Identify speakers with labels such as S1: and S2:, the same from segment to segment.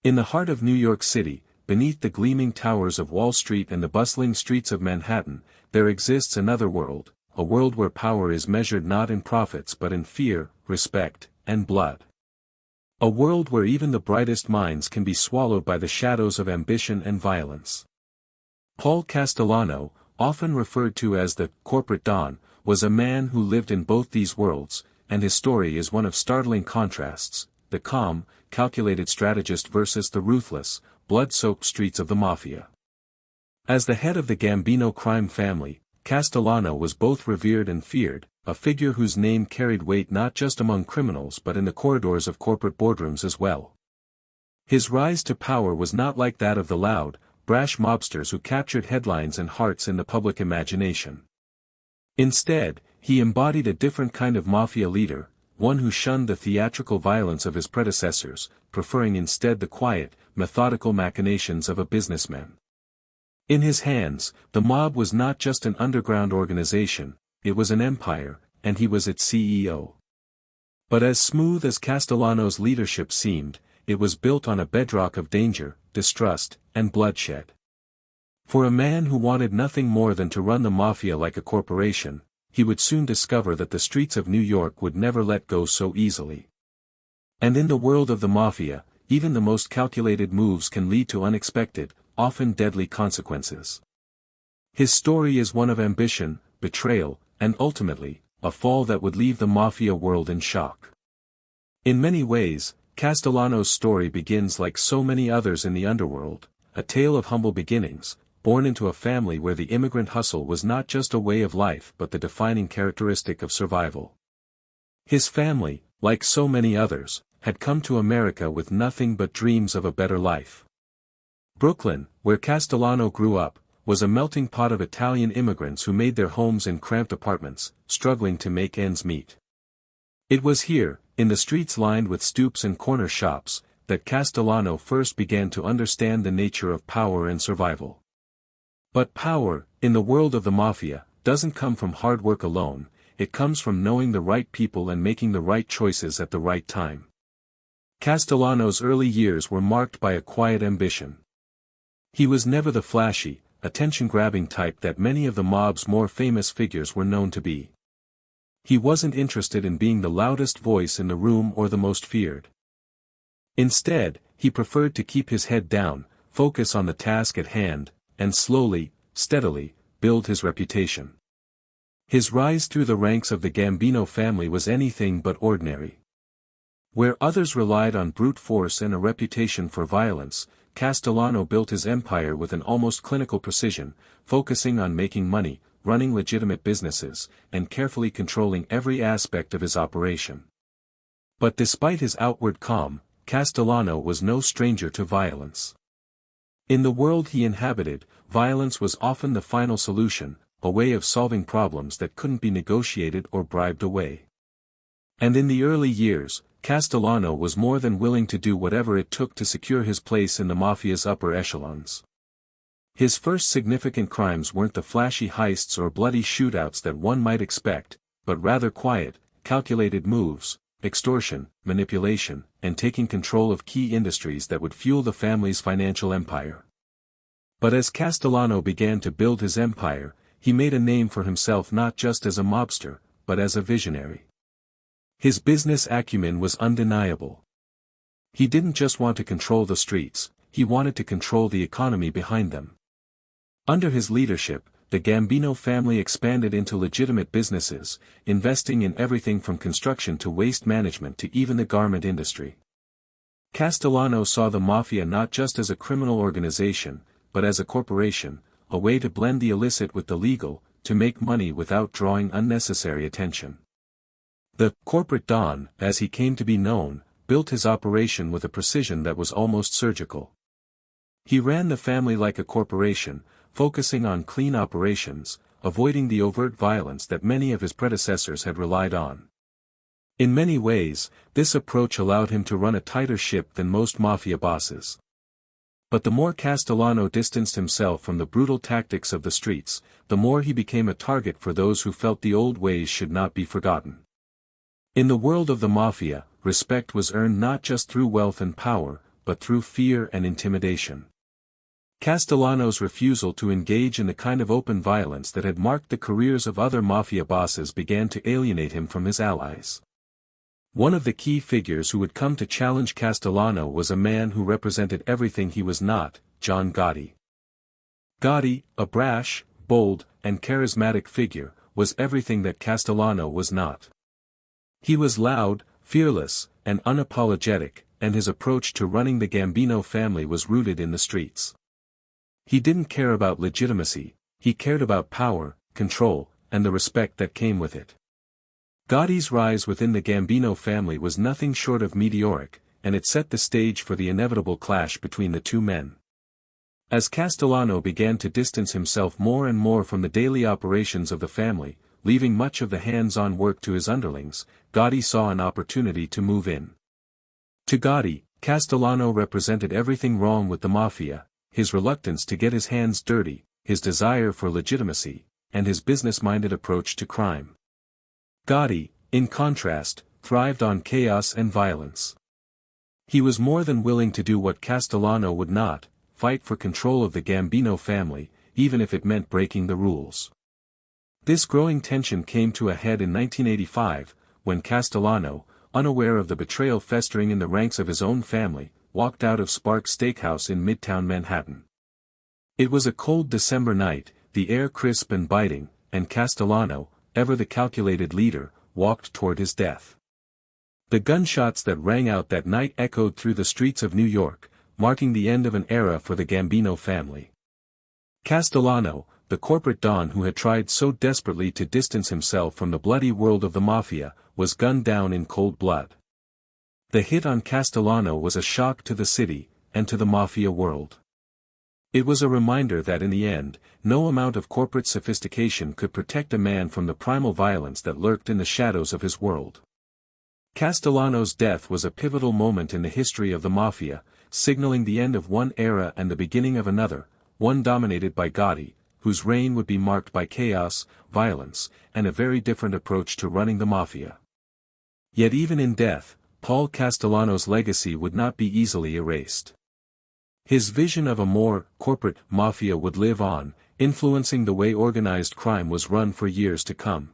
S1: In the heart of New York City, beneath the gleaming towers of Wall Street and the bustling streets of Manhattan, there exists another world, a world where power is measured not in profits but in fear, respect, and blood. A world where even the brightest minds can be swallowed by the shadows of ambition and violence. Paul Castellano, often referred to as the corporate Don, was a man who lived in both these worlds, and his story is one of startling contrasts: the calm, calculated strategist versus the ruthless, blood-soaked streets of the mafia. As the head of the Gambino crime family, Castellano was both revered and feared, a figure whose name carried weight not just among criminals but in the corridors of corporate boardrooms as well. His rise to power was not like that of the loud, brash mobsters who captured headlines and hearts in the public imagination. Instead, he embodied a different kind of mafia leader, one who shunned the theatrical violence of his predecessors, preferring instead the quiet, methodical machinations of a businessman. In his hands, the mob was not just an underground organization, it was an empire, and he was its CEO. But as smooth as Castellano's leadership seemed, it was built on a bedrock of danger, distrust, and bloodshed. For a man who wanted nothing more than to run the mafia like a corporation, he would soon discover that the streets of New York would never let go so easily. And in the world of the mafia, even the most calculated moves can lead to unexpected, often deadly consequences. His story is one of ambition, betrayal, and ultimately, a fall that would leave the mafia world in shock. In many ways, Castellano's story begins like so many others in the underworld, a tale of humble beginnings, born into a family where the immigrant hustle was not just a way of life but the defining characteristic of survival. His family, like so many others, had come to America with nothing but dreams of a better life. Brooklyn, where Castellano grew up, was a melting pot of Italian immigrants who made their homes in cramped apartments, struggling to make ends meet. It was here, in the streets lined with stoops and corner shops, that Castellano first began to understand the nature of power and survival. But power, in the world of the mafia, doesn't come from hard work alone, it comes from knowing the right people and making the right choices at the right time. Castellano's early years were marked by a quiet ambition. He was never the flashy, attention-grabbing type that many of the mob's more famous figures were known to be. He wasn't interested in being the loudest voice in the room or the most feared. Instead, he preferred to keep his head down, focus on the task at hand, and slowly, steadily, build his reputation. His rise through the ranks of the Gambino family was anything but ordinary. Where others relied on brute force and a reputation for violence, Castellano built his empire with an almost clinical precision, focusing on making money, running legitimate businesses, and carefully controlling every aspect of his operation. But despite his outward calm, Castellano was no stranger to violence. In the world he inhabited, violence was often the final solution, a way of solving problems that couldn't be negotiated or bribed away. And in the early years, Castellano was more than willing to do whatever it took to secure his place in the mafia's upper echelons. His first significant crimes weren't the flashy heists or bloody shootouts that one might expect, but rather quiet, calculated moves, extortion, manipulation, and taking control of key industries that would fuel the family's financial empire. But as Castellano began to build his empire, he made a name for himself not just as a mobster, but as a visionary. His business acumen was undeniable. He didn't just want to control the streets, he wanted to control the economy behind them. Under his leadership, the Gambino family expanded into legitimate businesses, investing in everything from construction to waste management to even the garment industry. Castellano saw the mafia not just as a criminal organization, but as a corporation, a way to blend the illicit with the legal, to make money without drawing unnecessary attention. The corporate Don, as he came to be known, built his operation with a precision that was almost surgical. He ran the family like a corporation, focusing on clean operations, avoiding the overt violence that many of his predecessors had relied on. In many ways, this approach allowed him to run a tighter ship than most mafia bosses. But the more Castellano distanced himself from the brutal tactics of the streets, the more he became a target for those who felt the old ways should not be forgotten. In the world of the mafia, respect was earned not just through wealth and power, but through fear and intimidation. Castellano's refusal to engage in the kind of open violence that had marked the careers of other mafia bosses began to alienate him from his allies. One of the key figures who would come to challenge Castellano was a man who represented everything he was not, John Gotti. Gotti, a brash, bold, and charismatic figure, was everything that Castellano was not. He was loud, fearless, and unapologetic, and his approach to running the Gambino family was rooted in the streets. He didn't care about legitimacy, he cared about power, control, and the respect that came with it. Gotti's rise within the Gambino family was nothing short of meteoric, and it set the stage for the inevitable clash between the two men. As Castellano began to distance himself more and more from the daily operations of the family, leaving much of the hands-on work to his underlings, Gotti saw an opportunity to move in. To Gotti, Castellano represented everything wrong with the mafia: his reluctance to get his hands dirty, his desire for legitimacy, and his business-minded approach to crime. Gotti, in contrast, thrived on chaos and violence. He was more than willing to do what Castellano would not: fight for control of the Gambino family, even if it meant breaking the rules. This growing tension came to a head in 1985, when Castellano, unaware of the betrayal festering in the ranks of his own family, walked out of Sparks Steakhouse in Midtown Manhattan. It was a cold December night, the air crisp and biting, and Castellano, ever the calculated leader, walked toward his death. The gunshots that rang out that night echoed through the streets of New York, marking the end of an era for the Gambino family. Castellano, the corporate don who had tried so desperately to distance himself from the bloody world of the mafia, was gunned down in cold blood. The hit on Castellano was a shock to the city, and to the mafia world. It was a reminder that in the end, no amount of corporate sophistication could protect a man from the primal violence that lurked in the shadows of his world. Castellano's death was a pivotal moment in the history of the mafia, signaling the end of one era and the beginning of another, one dominated by Gotti, whose reign would be marked by chaos, violence, and a very different approach to running the mafia. Yet even in death, Paul Castellano's legacy would not be easily erased. His vision of a more corporate mafia would live on, influencing the way organized crime was run for years to come.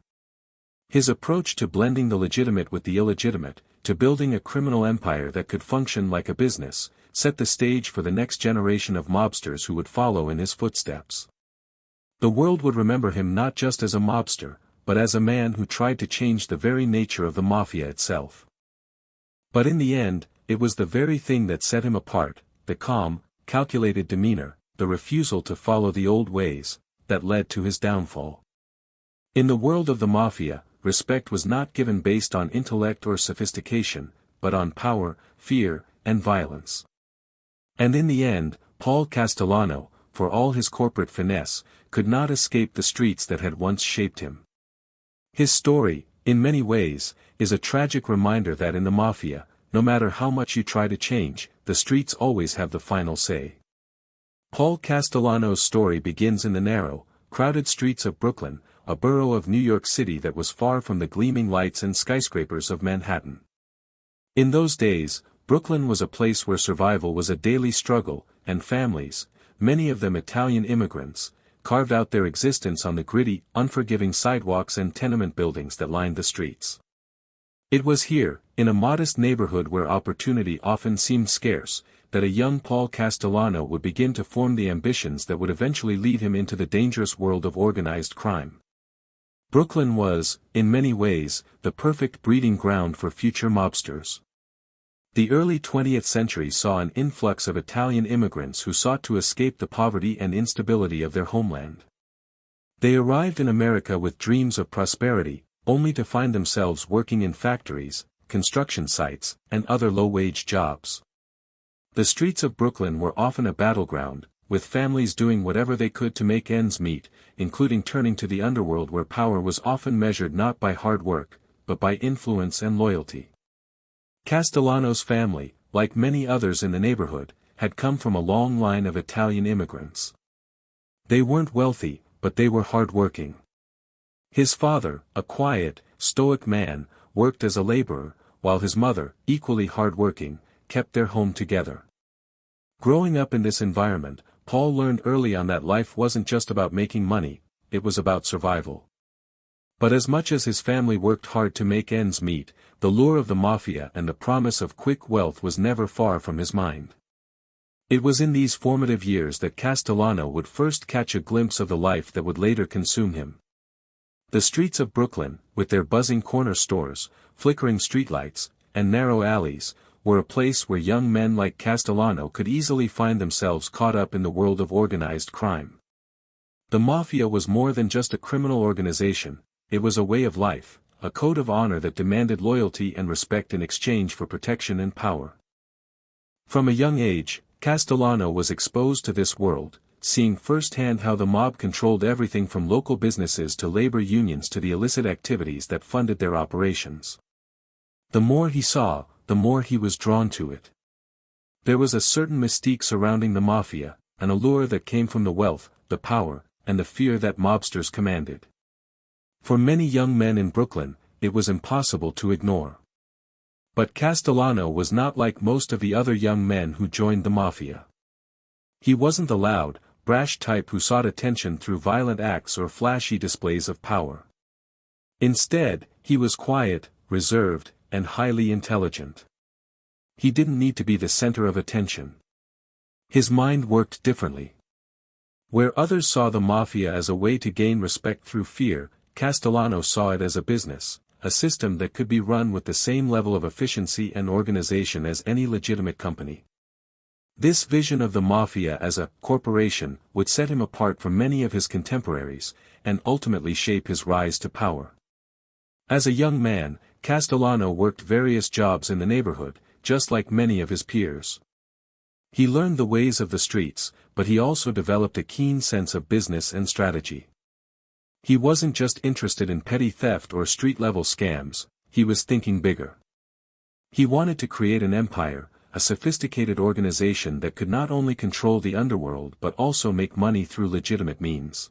S1: His approach to blending the legitimate with the illegitimate, to building a criminal empire that could function like a business, set the stage for the next generation of mobsters who would follow in his footsteps. The world would remember him not just as a mobster, but as a man who tried to change the very nature of the mafia itself. But in the end, it was the very thing that set him apart: the calm, calculated demeanor, the refusal to follow the old ways, that led to his downfall. In the world of the mafia, respect was not given based on intellect or sophistication, but on power, fear, and violence. And in the end, Paul Castellano, for all his corporate finesse, could not escape the streets that had once shaped him. His story, in many ways, is a tragic reminder that in the mafia, no matter how much you try to change, the streets always have the final say. Paul Castellano's story begins in the narrow, crowded streets of Brooklyn, a borough of New York City that was far from the gleaming lights and skyscrapers of Manhattan. In those days, Brooklyn was a place where survival was a daily struggle, and families, many of them Italian immigrants, carved out their existence on the gritty, unforgiving sidewalks and tenement buildings that lined the streets. It was here, in a modest neighborhood where opportunity often seemed scarce, that a young Paul Castellano would begin to form the ambitions that would eventually lead him into the dangerous world of organized crime. Brooklyn was, in many ways, the perfect breeding ground for future mobsters. The early 20th century saw an influx of Italian immigrants who sought to escape the poverty and instability of their homeland. They arrived in America with dreams of prosperity, only to find themselves working in factories, construction sites, and other low-wage jobs. The streets of Brooklyn were often a battleground, with families doing whatever they could to make ends meet, including turning to the underworld where power was often measured not by hard work, but by influence and loyalty. Castellano's family, like many others in the neighborhood, had come from a long line of Italian immigrants. They weren't wealthy, but they were hard-working. His father, a quiet, stoic man, worked as a laborer, while his mother, equally hard-working, kept their home together. Growing up in this environment, Paul learned early on that life wasn't just about making money, it was about survival. But as much as his family worked hard to make ends meet, the lure of the mafia and the promise of quick wealth was never far from his mind. It was in these formative years that Castellano would first catch a glimpse of the life that would later consume him. The streets of Brooklyn, with their buzzing corner stores, flickering streetlights, and narrow alleys, were a place where young men like Castellano could easily find themselves caught up in the world of organized crime. The mafia was more than just a criminal organization, it was a way of life, a code of honor that demanded loyalty and respect in exchange for protection and power. From a young age, Castellano was exposed to this world, seeing firsthand how the mob controlled everything from local businesses to labor unions to the illicit activities that funded their operations. The more he saw, the more he was drawn to it. There was a certain mystique surrounding the mafia, an allure that came from the wealth, the power, and the fear that mobsters commanded. For many young men in Brooklyn, it was impossible to ignore. But Castellano was not like most of the other young men who joined the mafia. He wasn't the loud, brash type who sought attention through violent acts or flashy displays of power. Instead, he was quiet, reserved, and highly intelligent. He didn't need to be the center of attention. His mind worked differently. Where others saw the mafia as a way to gain respect through fear, Castellano saw it as a business, a system that could be run with the same level of efficiency and organization as any legitimate company. This vision of the mafia as a corporation would set him apart from many of his contemporaries, and ultimately shape his rise to power. As a young man, Castellano worked various jobs in the neighborhood, just like many of his peers. He learned the ways of the streets, but he also developed a keen sense of business and strategy. He wasn't just interested in petty theft or street-level scams, he was thinking bigger. He wanted to create an empire, a sophisticated organization that could not only control the underworld but also make money through legitimate means.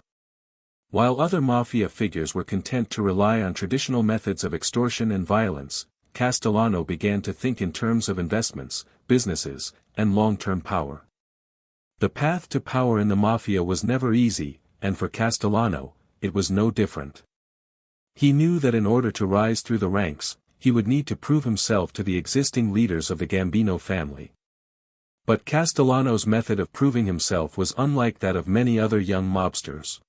S1: While other mafia figures were content to rely on traditional methods of extortion and violence, Castellano began to think in terms of investments, businesses, and long-term power. The path to power in the mafia was never easy, and for Castellano, it was no different. He knew that in order to rise through the ranks, he would need to prove himself to the existing leaders of the Gambino family. But Castellano's method of proving himself was unlike that of many other young mobsters.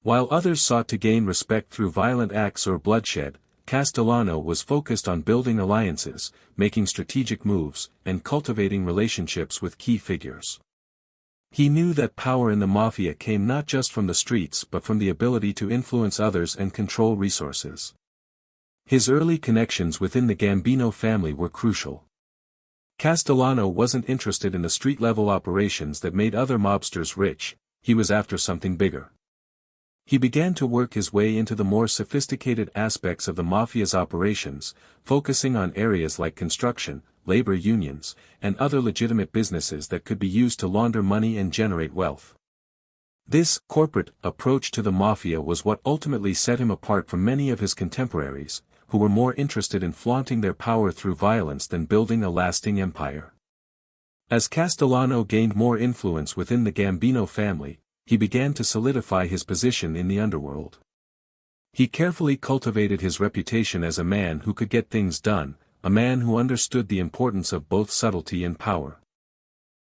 S1: While others sought to gain respect through violent acts or bloodshed, Castellano was focused on building alliances, making strategic moves, and cultivating relationships with key figures. He knew that power in the mafia came not just from the streets but from the ability to influence others and control resources. His early connections within the Gambino family were crucial. Castellano wasn't interested in the street-level operations that made other mobsters rich, he was after something bigger. He began to work his way into the more sophisticated aspects of the mafia's operations, focusing on areas like construction, labor unions, and other legitimate businesses that could be used to launder money and generate wealth. This corporate approach to the mafia was what ultimately set him apart from many of his contemporaries, who were more interested in flaunting their power through violence than building a lasting empire. As Castellano gained more influence within the Gambino family, he began to solidify his position in the underworld. He carefully cultivated his reputation as a man who could get things done, a man who understood the importance of both subtlety and power.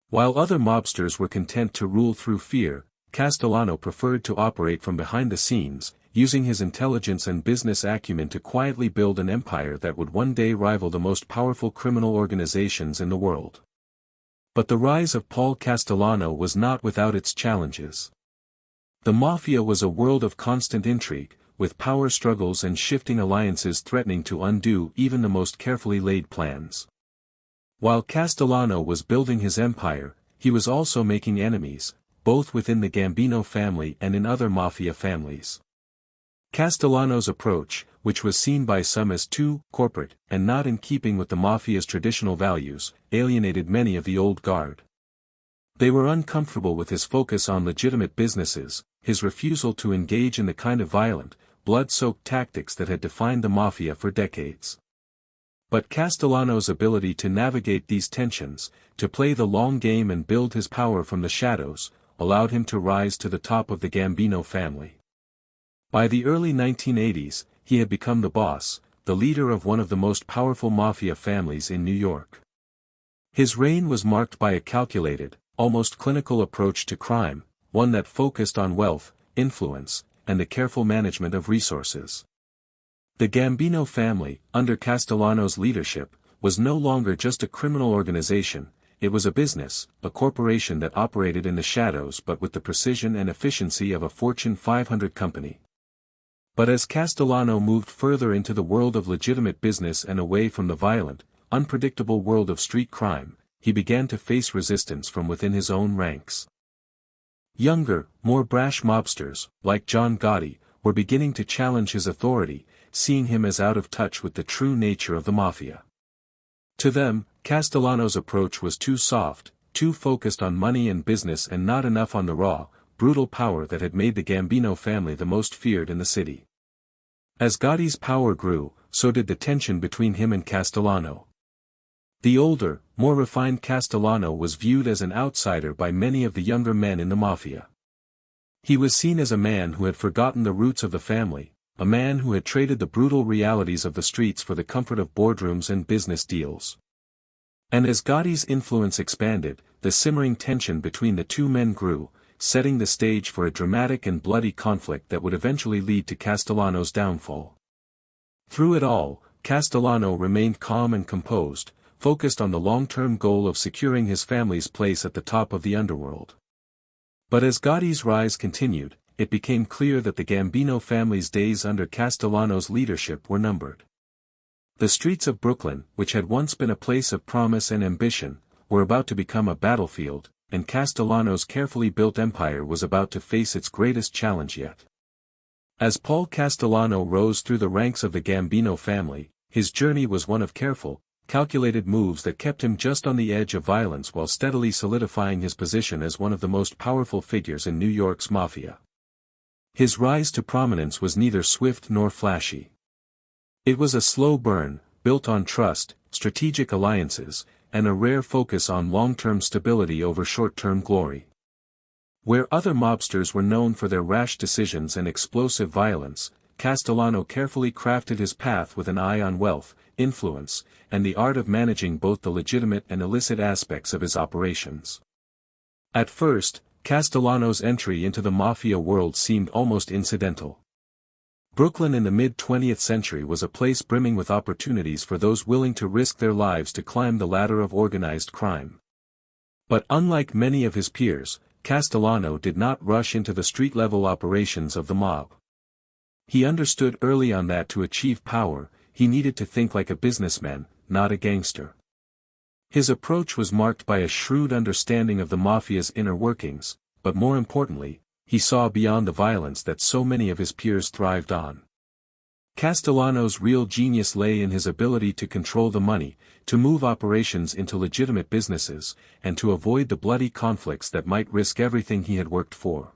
S1: While other mobsters were content to rule through fear, Castellano preferred to operate from behind the scenes, using his intelligence and business acumen to quietly build an empire that would one day rival the most powerful criminal organizations in the world. But the rise of Paul Castellano was not without its challenges. The mafia was a world of constant intrigue, with power struggles and shifting alliances threatening to undo even the most carefully laid plans. While Castellano was building his empire, he was also making enemies, both within the Gambino family and in other mafia families. Castellano's approach, which was seen by some as too corporate and not in keeping with the mafia's traditional values, alienated many of the old guard. They were uncomfortable with his focus on legitimate businesses, his refusal to engage in the kind of violent, blood-soaked tactics that had defined the mafia for decades. But Castellano's ability to navigate these tensions, to play the long game and build his power from the shadows, allowed him to rise to the top of the Gambino family. By the early 1980s, he had become the boss, the leader of one of the most powerful mafia families in New York. His reign was marked by a calculated, almost clinical approach to crime, one that focused on wealth, influence, and the careful management of resources. The Gambino family, under Castellano's leadership, was no longer just a criminal organization, it was a business, a corporation that operated in the shadows but with the precision and efficiency of a Fortune 500 company. But as Castellano moved further into the world of legitimate business and away from the violent, unpredictable world of street crime, he began to face resistance from within his own ranks. Younger, more brash mobsters, like John Gotti, were beginning to challenge his authority, seeing him as out of touch with the true nature of the mafia. To them, Castellano's approach was too soft, too focused on money and business and not enough on the raw, brutal power that had made the Gambino family the most feared in the city. As Gotti's power grew, so did the tension between him and Castellano. The older, more refined Castellano was viewed as an outsider by many of the younger men in the mafia. He was seen as a man who had forgotten the roots of the family, a man who had traded the brutal realities of the streets for the comfort of boardrooms and business deals. And as Gotti's influence expanded, the simmering tension between the two men grew, setting the stage for a dramatic and bloody conflict that would eventually lead to Castellano's downfall. Through it all, Castellano remained calm and composed, focused on the long-term goal of securing his family's place at the top of the underworld. But as Gotti's rise continued, it became clear that the Gambino family's days under Castellano's leadership were numbered. The streets of Brooklyn, which had once been a place of promise and ambition, were about to become a battlefield, and Castellano's carefully built empire was about to face its greatest challenge yet. As Paul Castellano rose through the ranks of the Gambino family, his journey was one of careful, calculated moves that kept him just on the edge of violence while steadily solidifying his position as one of the most powerful figures in New York's mafia. His rise to prominence was neither swift nor flashy. It was a slow burn, built on trust, strategic alliances, and a rare focus on long-term stability over short-term glory. Where other mobsters were known for their rash decisions and explosive violence, Castellano carefully crafted his path with an eye on wealth, influence, and the art of managing both the legitimate and illicit aspects of his operations. At first, Castellano's entry into the mafia world seemed almost incidental. Brooklyn in the mid-20th century was a place brimming with opportunities for those willing to risk their lives to climb the ladder of organized crime. But unlike many of his peers, Castellano did not rush into the street-level operations of the mob. He understood early on that to achieve power, he needed to think like a businessman, not a gangster. His approach was marked by a shrewd understanding of the mafia's inner workings, but more importantly, he saw beyond the violence that so many of his peers thrived on. Castellano's real genius lay in his ability to control the money, to move operations into legitimate businesses, and to avoid the bloody conflicts that might risk everything he had worked for.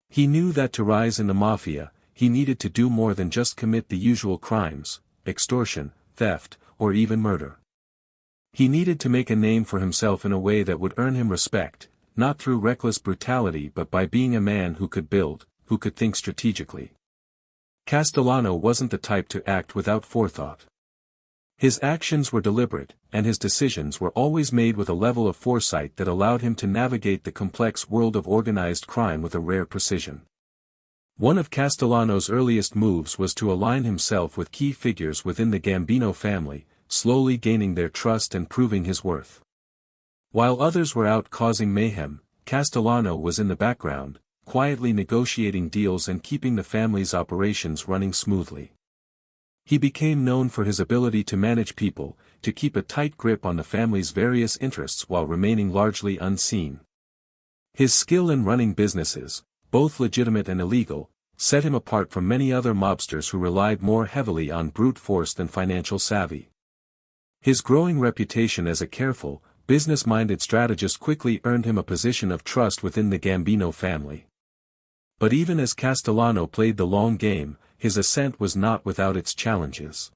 S1: He knew that to rise in the mafia, he needed to do more than just commit the usual crimes, extortion, theft, or even murder. He needed to make a name for himself in a way that would earn him respect, not through reckless brutality but by being a man who could build, who could think strategically. Castellano wasn't the type to act without forethought. His actions were deliberate, and his decisions were always made with a level of foresight that allowed him to navigate the complex world of organized crime with a rare precision. One of Castellano's earliest moves was to align himself with key figures within the Gambino family, slowly gaining their trust and proving his worth. While others were out causing mayhem, Castellano was in the background, quietly negotiating deals and keeping the family's operations running smoothly. He became known for his ability to manage people, to keep a tight grip on the family's various interests while remaining largely unseen. His skill in running businesses, both legitimate and illegal, set him apart from many other mobsters who relied more heavily on brute force than financial savvy. His growing reputation as a careful, business-minded strategist quickly earned him a position of trust within the Gambino family. But even as Castellano played the long game, his ascent was not without its challenges.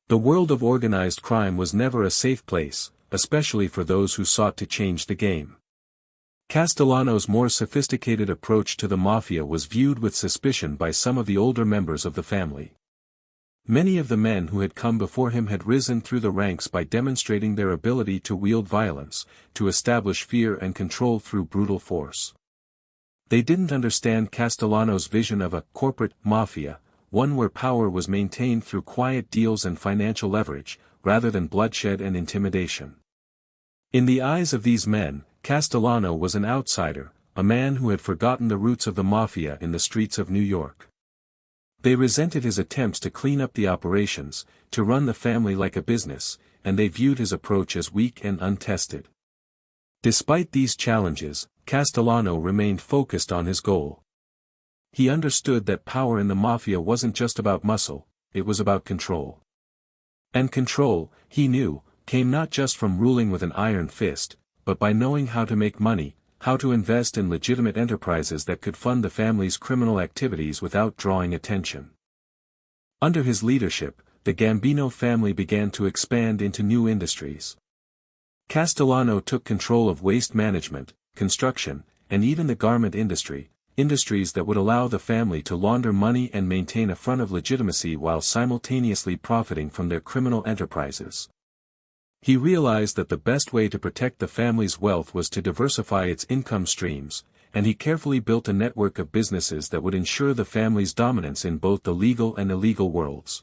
S1: The world of organized crime was never a safe place, especially for those who sought to change the game. Castellano's more sophisticated approach to the mafia was viewed with suspicion by some of the older members of the family. Many of the men who had come before him had risen through the ranks by demonstrating their ability to wield violence, to establish fear and control through brutal force. They didn't understand Castellano's vision of a corporate mafia, one where power was maintained through quiet deals and financial leverage, rather than bloodshed and intimidation. In the eyes of these men, Castellano was an outsider, a man who had forgotten the roots of the mafia in the streets of New York. They resented his attempts to clean up the operations, to run the family like a business, and they viewed his approach as weak and untested. Despite these challenges, Castellano remained focused on his goal. He understood that power in the mafia wasn't just about muscle, it was about control. And control, he knew, came not just from ruling with an iron fist, but by knowing how to make money, how to invest in legitimate enterprises that could fund the family's criminal activities without drawing attention. Under his leadership, the Gambino family began to expand into new industries. Castellano took control of waste management, construction, and even the garment industry, industries that would allow the family to launder money and maintain a front of legitimacy while simultaneously profiting from their criminal enterprises. He realized that the best way to protect the family's wealth was to diversify its income streams, and he carefully built a network of businesses that would ensure the family's dominance in both the legal and illegal worlds.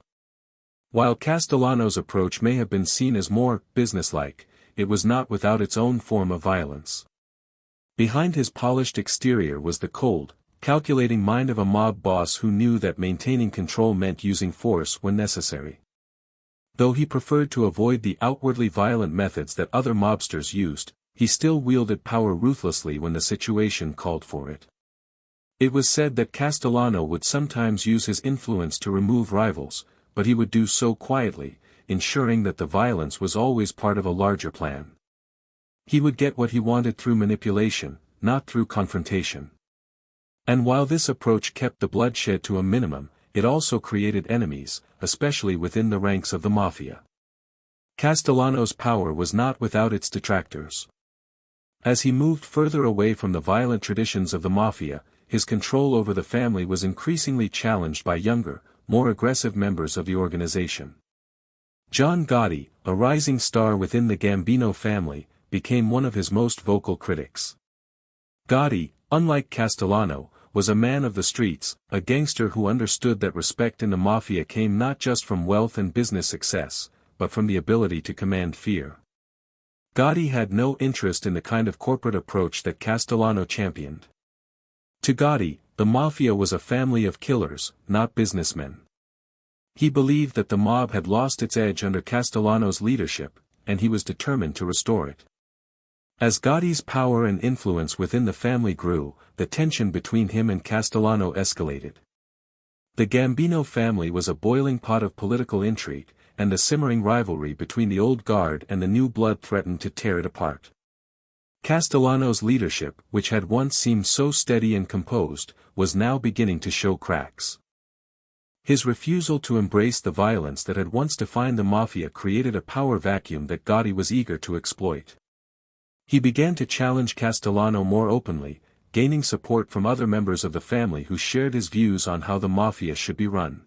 S1: While Castellano's approach may have been seen as more businesslike, it was not without its own form of violence. Behind his polished exterior was the cold, calculating mind of a mob boss who knew that maintaining control meant using force when necessary. Though he preferred to avoid the outwardly violent methods that other mobsters used, he still wielded power ruthlessly when the situation called for it. It was said that Castellano would sometimes use his influence to remove rivals, but he would do so quietly, ensuring that the violence was always part of a larger plan. He would get what he wanted through manipulation, not through confrontation. And while this approach kept the bloodshed to a minimum, it also created enemies, especially within the ranks of the mafia. Castellano's power was not without its detractors. As he moved further away from the violent traditions of the mafia, his control over the family was increasingly challenged by younger, more aggressive members of the organization. John Gotti, a rising star within the Gambino family, became one of his most vocal critics. Gotti, unlike Castellano, was a man of the streets, a gangster who understood that respect in the mafia came not just from wealth and business success, but from the ability to command fear. Gotti had no interest in the kind of corporate approach that Castellano championed. To Gotti, the mafia was a family of killers, not businessmen. He believed that the mob had lost its edge under Castellano's leadership, and he was determined to restore it. As Gotti's power and influence within the family grew, the tension between him and Castellano escalated. The Gambino family was a boiling pot of political intrigue, and the simmering rivalry between the old guard and the new blood threatened to tear it apart. Castellano's leadership, which had once seemed so steady and composed, was now beginning to show cracks. His refusal to embrace the violence that had once defined the mafia created a power vacuum that Gotti was eager to exploit. He began to challenge Castellano more openly, gaining support from other members of the family who shared his views on how the mafia should be run.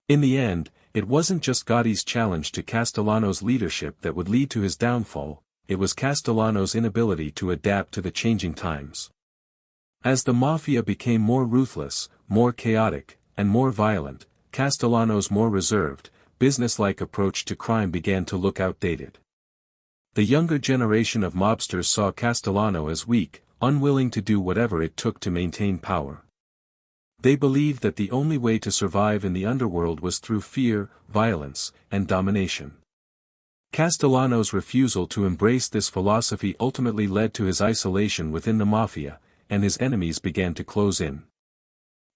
S1: In the end, it wasn't just Gotti's challenge to Castellano's leadership that would lead to his downfall, it was Castellano's inability to adapt to the changing times. As the mafia became more ruthless, more chaotic, and more violent, Castellano's more reserved, businesslike approach to crime began to look outdated. The younger generation of mobsters saw Castellano as weak, unwilling to do whatever it took to maintain power. They believed that the only way to survive in the underworld was through fear, violence, and domination. Castellano's refusal to embrace this philosophy ultimately led to his isolation within the mafia, and his enemies began to close in.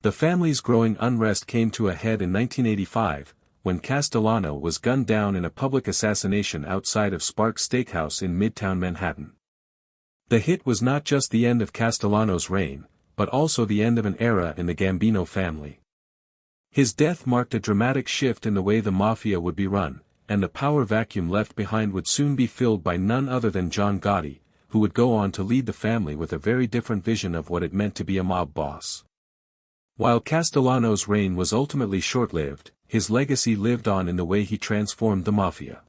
S1: The family's growing unrest came to a head in 1985, when Castellano was gunned down in a public assassination outside of Sparks Steakhouse in Midtown Manhattan. The hit was not just the end of Castellano's reign, but also the end of an era in the Gambino family. His death marked a dramatic shift in the way the mafia would be run, and the power vacuum left behind would soon be filled by none other than John Gotti, who would go on to lead the family with a very different vision of what it meant to be a mob boss. While Castellano's reign was ultimately short-lived, his legacy lived on in the way he transformed the mafia.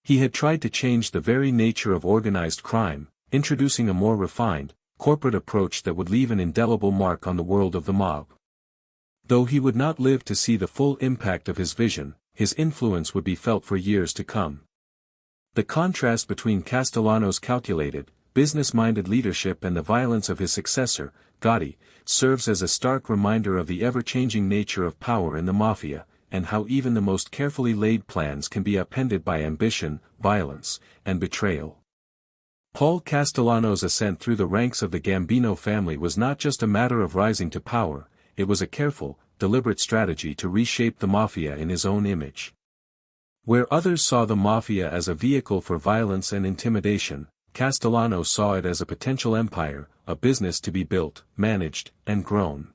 S1: He had tried to change the very nature of organized crime, introducing a more refined, corporate approach that would leave an indelible mark on the world of the mob. Though he would not live to see the full impact of his vision, his influence would be felt for years to come. The contrast between Castellano's calculated, business-minded leadership and the violence of his successor, Gotti, serves as a stark reminder of the ever-changing nature of power in the mafia, and how even the most carefully laid plans can be upended by ambition, violence, and betrayal. Paul Castellano's ascent through the ranks of the Gambino family was not just a matter of rising to power, it was a careful, deliberate strategy to reshape the mafia in his own image. Where others saw the mafia as a vehicle for violence and intimidation, Castellano saw it as a potential empire, a business to be built, managed, and grown.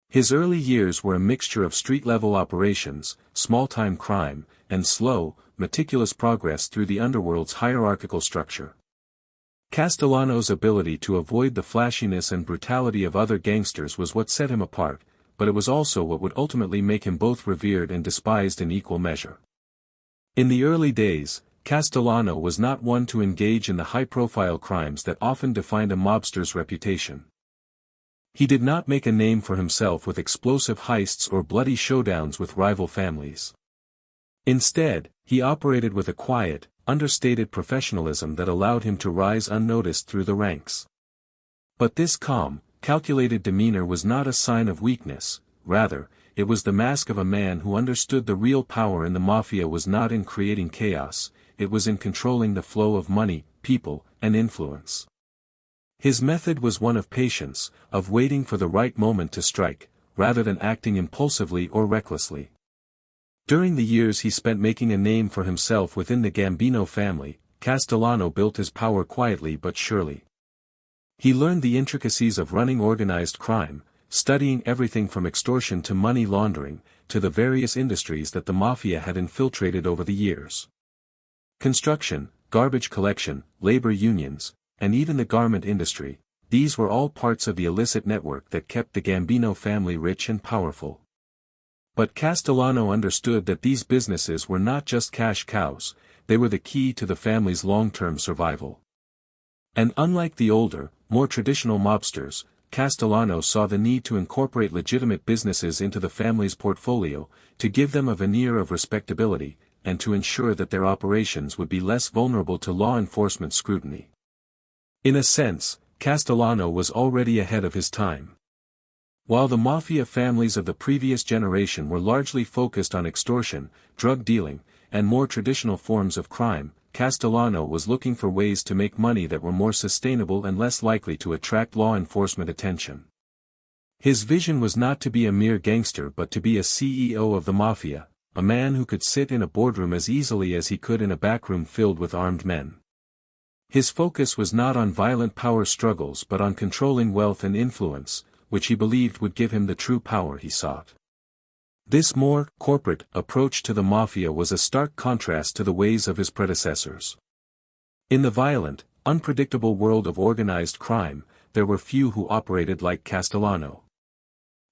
S1: His early years were a mixture of street-level operations, small-time crime, and slow, meticulous progress through the underworld's hierarchical structure. Castellano's ability to avoid the flashiness and brutality of other gangsters was what set him apart, but it was also what would ultimately make him both revered and despised in equal measure. In the early days, Castellano was not one to engage in the high-profile crimes that often defined a mobster's reputation. He did not make a name for himself with explosive heists or bloody showdowns with rival families. Instead, he operated with a quiet, understated professionalism that allowed him to rise unnoticed through the ranks. But this calm, calculated demeanor was not a sign of weakness, rather, it was the mask of a man who understood the real power in the mafia was not in creating chaos, it was in controlling the flow of money, people, and influence. His method was one of patience, of waiting for the right moment to strike, rather than acting impulsively or recklessly. During the years he spent making a name for himself within the Gambino family, Castellano built his power quietly but surely. He learned the intricacies of running organized crime, studying everything from extortion to money laundering, to the various industries that the mafia had infiltrated over the years. Construction, garbage collection, labor unions, and even the garment industry, these were all parts of the illicit network that kept the Gambino family rich and powerful. But Castellano understood that these businesses were not just cash cows, they were the key to the family's long-term survival. And unlike the older, more traditional mobsters, Castellano saw the need to incorporate legitimate businesses into the family's portfolio, to give them a veneer of respectability, and to ensure that their operations would be less vulnerable to law enforcement scrutiny. In a sense, Castellano was already ahead of his time. While the mafia families of the previous generation were largely focused on extortion, drug dealing, and more traditional forms of crime, Castellano was looking for ways to make money that were more sustainable and less likely to attract law enforcement attention. His vision was not to be a mere gangster but to be a CEO of the mafia, a man who could sit in a boardroom as easily as he could in a backroom filled with armed men. His focus was not on violent power struggles but on controlling wealth and influence, which he believed would give him the true power he sought. This more corporate approach to the mafia was a stark contrast to the ways of his predecessors. In the violent, unpredictable world of organized crime, there were few who operated like Castellano.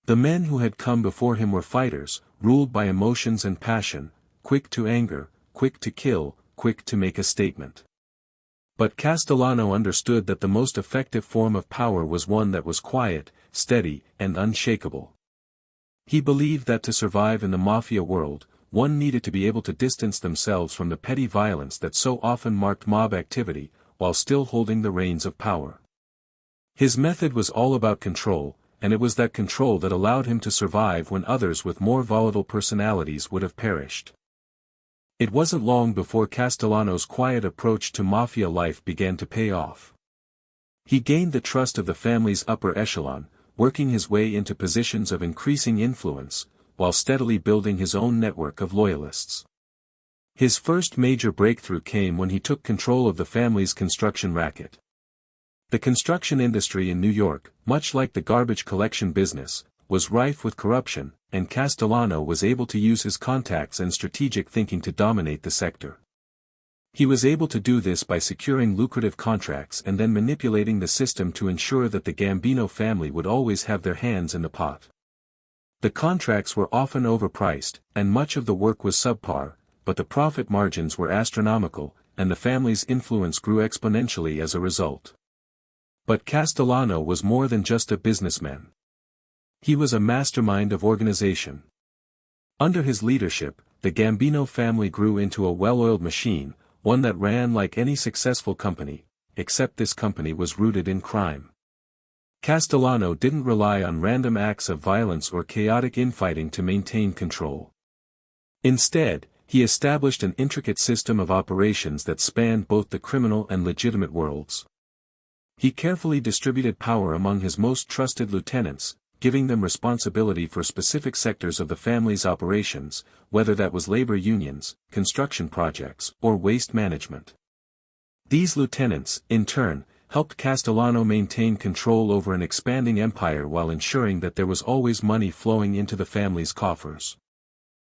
S1: The men who had come before him were fighters, ruled by emotions and passion, quick to anger, quick to kill, quick to make a statement. But Castellano understood that the most effective form of power was one that was quiet, steady, and unshakable. He believed that to survive in the mafia world, one needed to be able to distance themselves from the petty violence that so often marked mob activity, while still holding the reins of power. His method was all about control, and it was that control that allowed him to survive when others with more volatile personalities would have perished. It wasn't long before Castellano's quiet approach to mafia life began to pay off. He gained the trust of the family's upper echelon, working his way into positions of increasing influence, while steadily building his own network of loyalists. His first major breakthrough came when he took control of the family's construction racket. The construction industry in New York, much like the garbage collection business, was rife with corruption, and Castellano was able to use his contacts and strategic thinking to dominate the sector. He was able to do this by securing lucrative contracts and then manipulating the system to ensure that the Gambino family would always have their hands in the pot. The contracts were often overpriced, and much of the work was subpar, but the profit margins were astronomical, and the family's influence grew exponentially as a result. But Castellano was more than just a businessman. He was a mastermind of organization. Under his leadership, the Gambino family grew into a well-oiled machine, one that ran like any successful company, except this company was rooted in crime. Castellano didn't rely on random acts of violence or chaotic infighting to maintain control. Instead, he established an intricate system of operations that spanned both the criminal and legitimate worlds. He carefully distributed power among his most trusted lieutenants, giving them responsibility for specific sectors of the family's operations, whether that was labor unions, construction projects, or waste management. These lieutenants, in turn, helped Castellano maintain control over an expanding empire while ensuring that there was always money flowing into the family's coffers.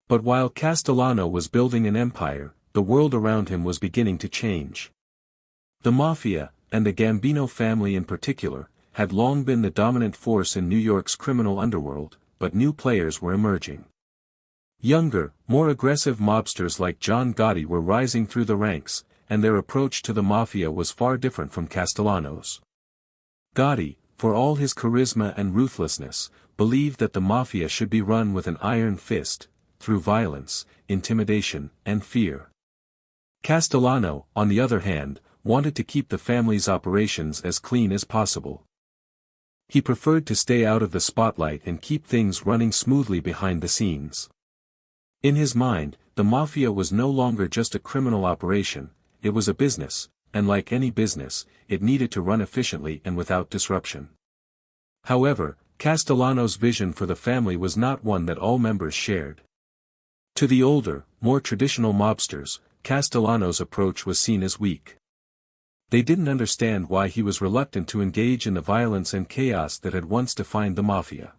S1: But while Castellano was building an empire, the world around him was beginning to change. The mafia, and the Gambino family in particular, had long been the dominant force in New York's criminal underworld, but new players were emerging. Younger, more aggressive mobsters like John Gotti were rising through the ranks, and their approach to the mafia was far different from Castellano's. Gotti, for all his charisma and ruthlessness, believed that the mafia should be run with an iron fist, through violence, intimidation, and fear. Castellano, on the other hand, wanted to keep the family's operations as clean as possible. He preferred to stay out of the spotlight and keep things running smoothly behind the scenes. In his mind, the mafia was no longer just a criminal operation, it was a business, and like any business, it needed to run efficiently and without disruption. However, Castellano's vision for the family was not one that all members shared. To the older, more traditional mobsters, Castellano's approach was seen as weak. They didn't understand why he was reluctant to engage in the violence and chaos that had once defined the mafia.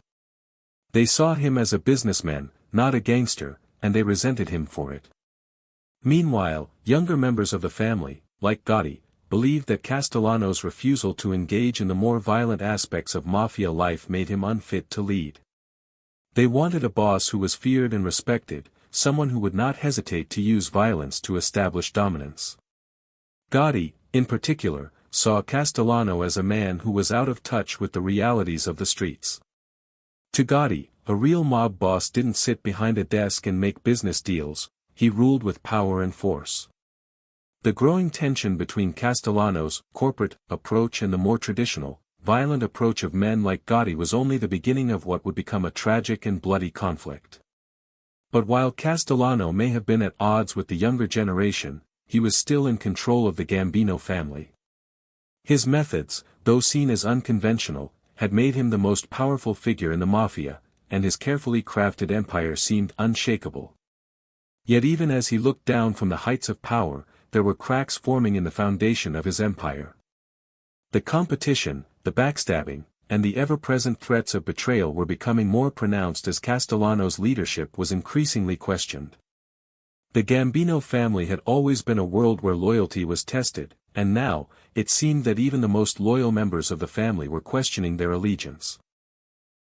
S1: They saw him as a businessman, not a gangster, and they resented him for it. Meanwhile, younger members of the family, like Gotti, believed that Castellano's refusal to engage in the more violent aspects of mafia life made him unfit to lead. They wanted a boss who was feared and respected, someone who would not hesitate to use violence to establish dominance. Gotti, in particular, saw Castellano as a man who was out of touch with the realities of the streets. To Gotti, a real mob boss didn't sit behind a desk and make business deals, he ruled with power and force. The growing tension between Castellano's corporate approach and the more traditional, violent approach of men like Gotti was only the beginning of what would become a tragic and bloody conflict. But while Castellano may have been at odds with the younger generation, he was still in control of the Gambino family. His methods, though seen as unconventional, had made him the most powerful figure in the mafia, and his carefully crafted empire seemed unshakable. Yet even as he looked down from the heights of power, there were cracks forming in the foundation of his empire. The competition, the backstabbing, and the ever-present threats of betrayal were becoming more pronounced as Castellano's leadership was increasingly questioned. The Gambino family had always been a world where loyalty was tested, and now, it seemed that even the most loyal members of the family were questioning their allegiance.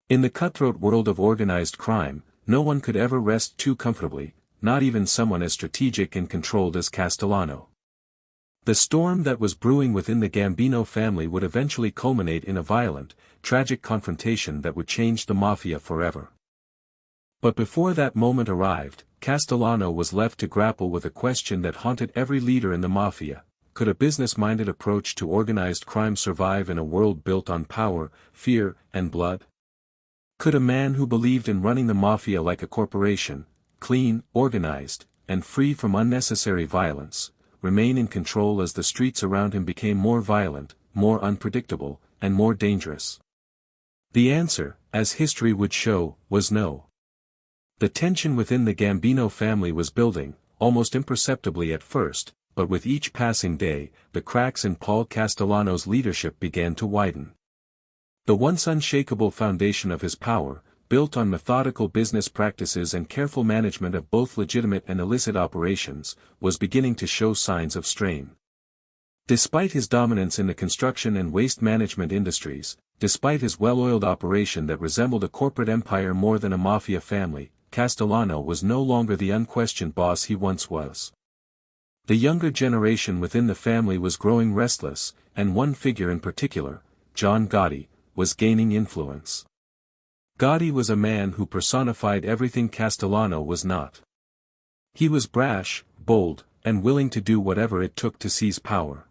S1: In the cutthroat world of organized crime, no one could ever rest too comfortably, not even someone as strategic and controlled as Castellano. The storm that was brewing within the Gambino family would eventually culminate in a violent, tragic confrontation that would change the mafia forever. But before that moment arrived, Castellano was left to grapple with a question that haunted every leader in the mafia: could a business-minded approach to organized crime survive in a world built on power, fear, and blood? Could a man who believed in running the mafia like a corporation, clean, organized, and free from unnecessary violence, remain in control as the streets around him became more violent, more unpredictable, and more dangerous? The answer, as history would show, was no. The tension within the Gambino family was building, almost imperceptibly at first, but with each passing day, the cracks in Paul Castellano's leadership began to widen. The once unshakable foundation of his power, built on methodical business practices and careful management of both legitimate and illicit operations, was beginning to show signs of strain. Despite his dominance in the construction and waste management industries, despite his well-oiled operation that resembled a corporate empire more than a mafia family, Castellano was no longer the unquestioned boss he once was. The younger generation within the family was growing restless, and one figure in particular, John Gotti, was gaining influence. Gotti was a man who personified everything Castellano was not. He was brash, bold, and willing to do whatever it took to seize power.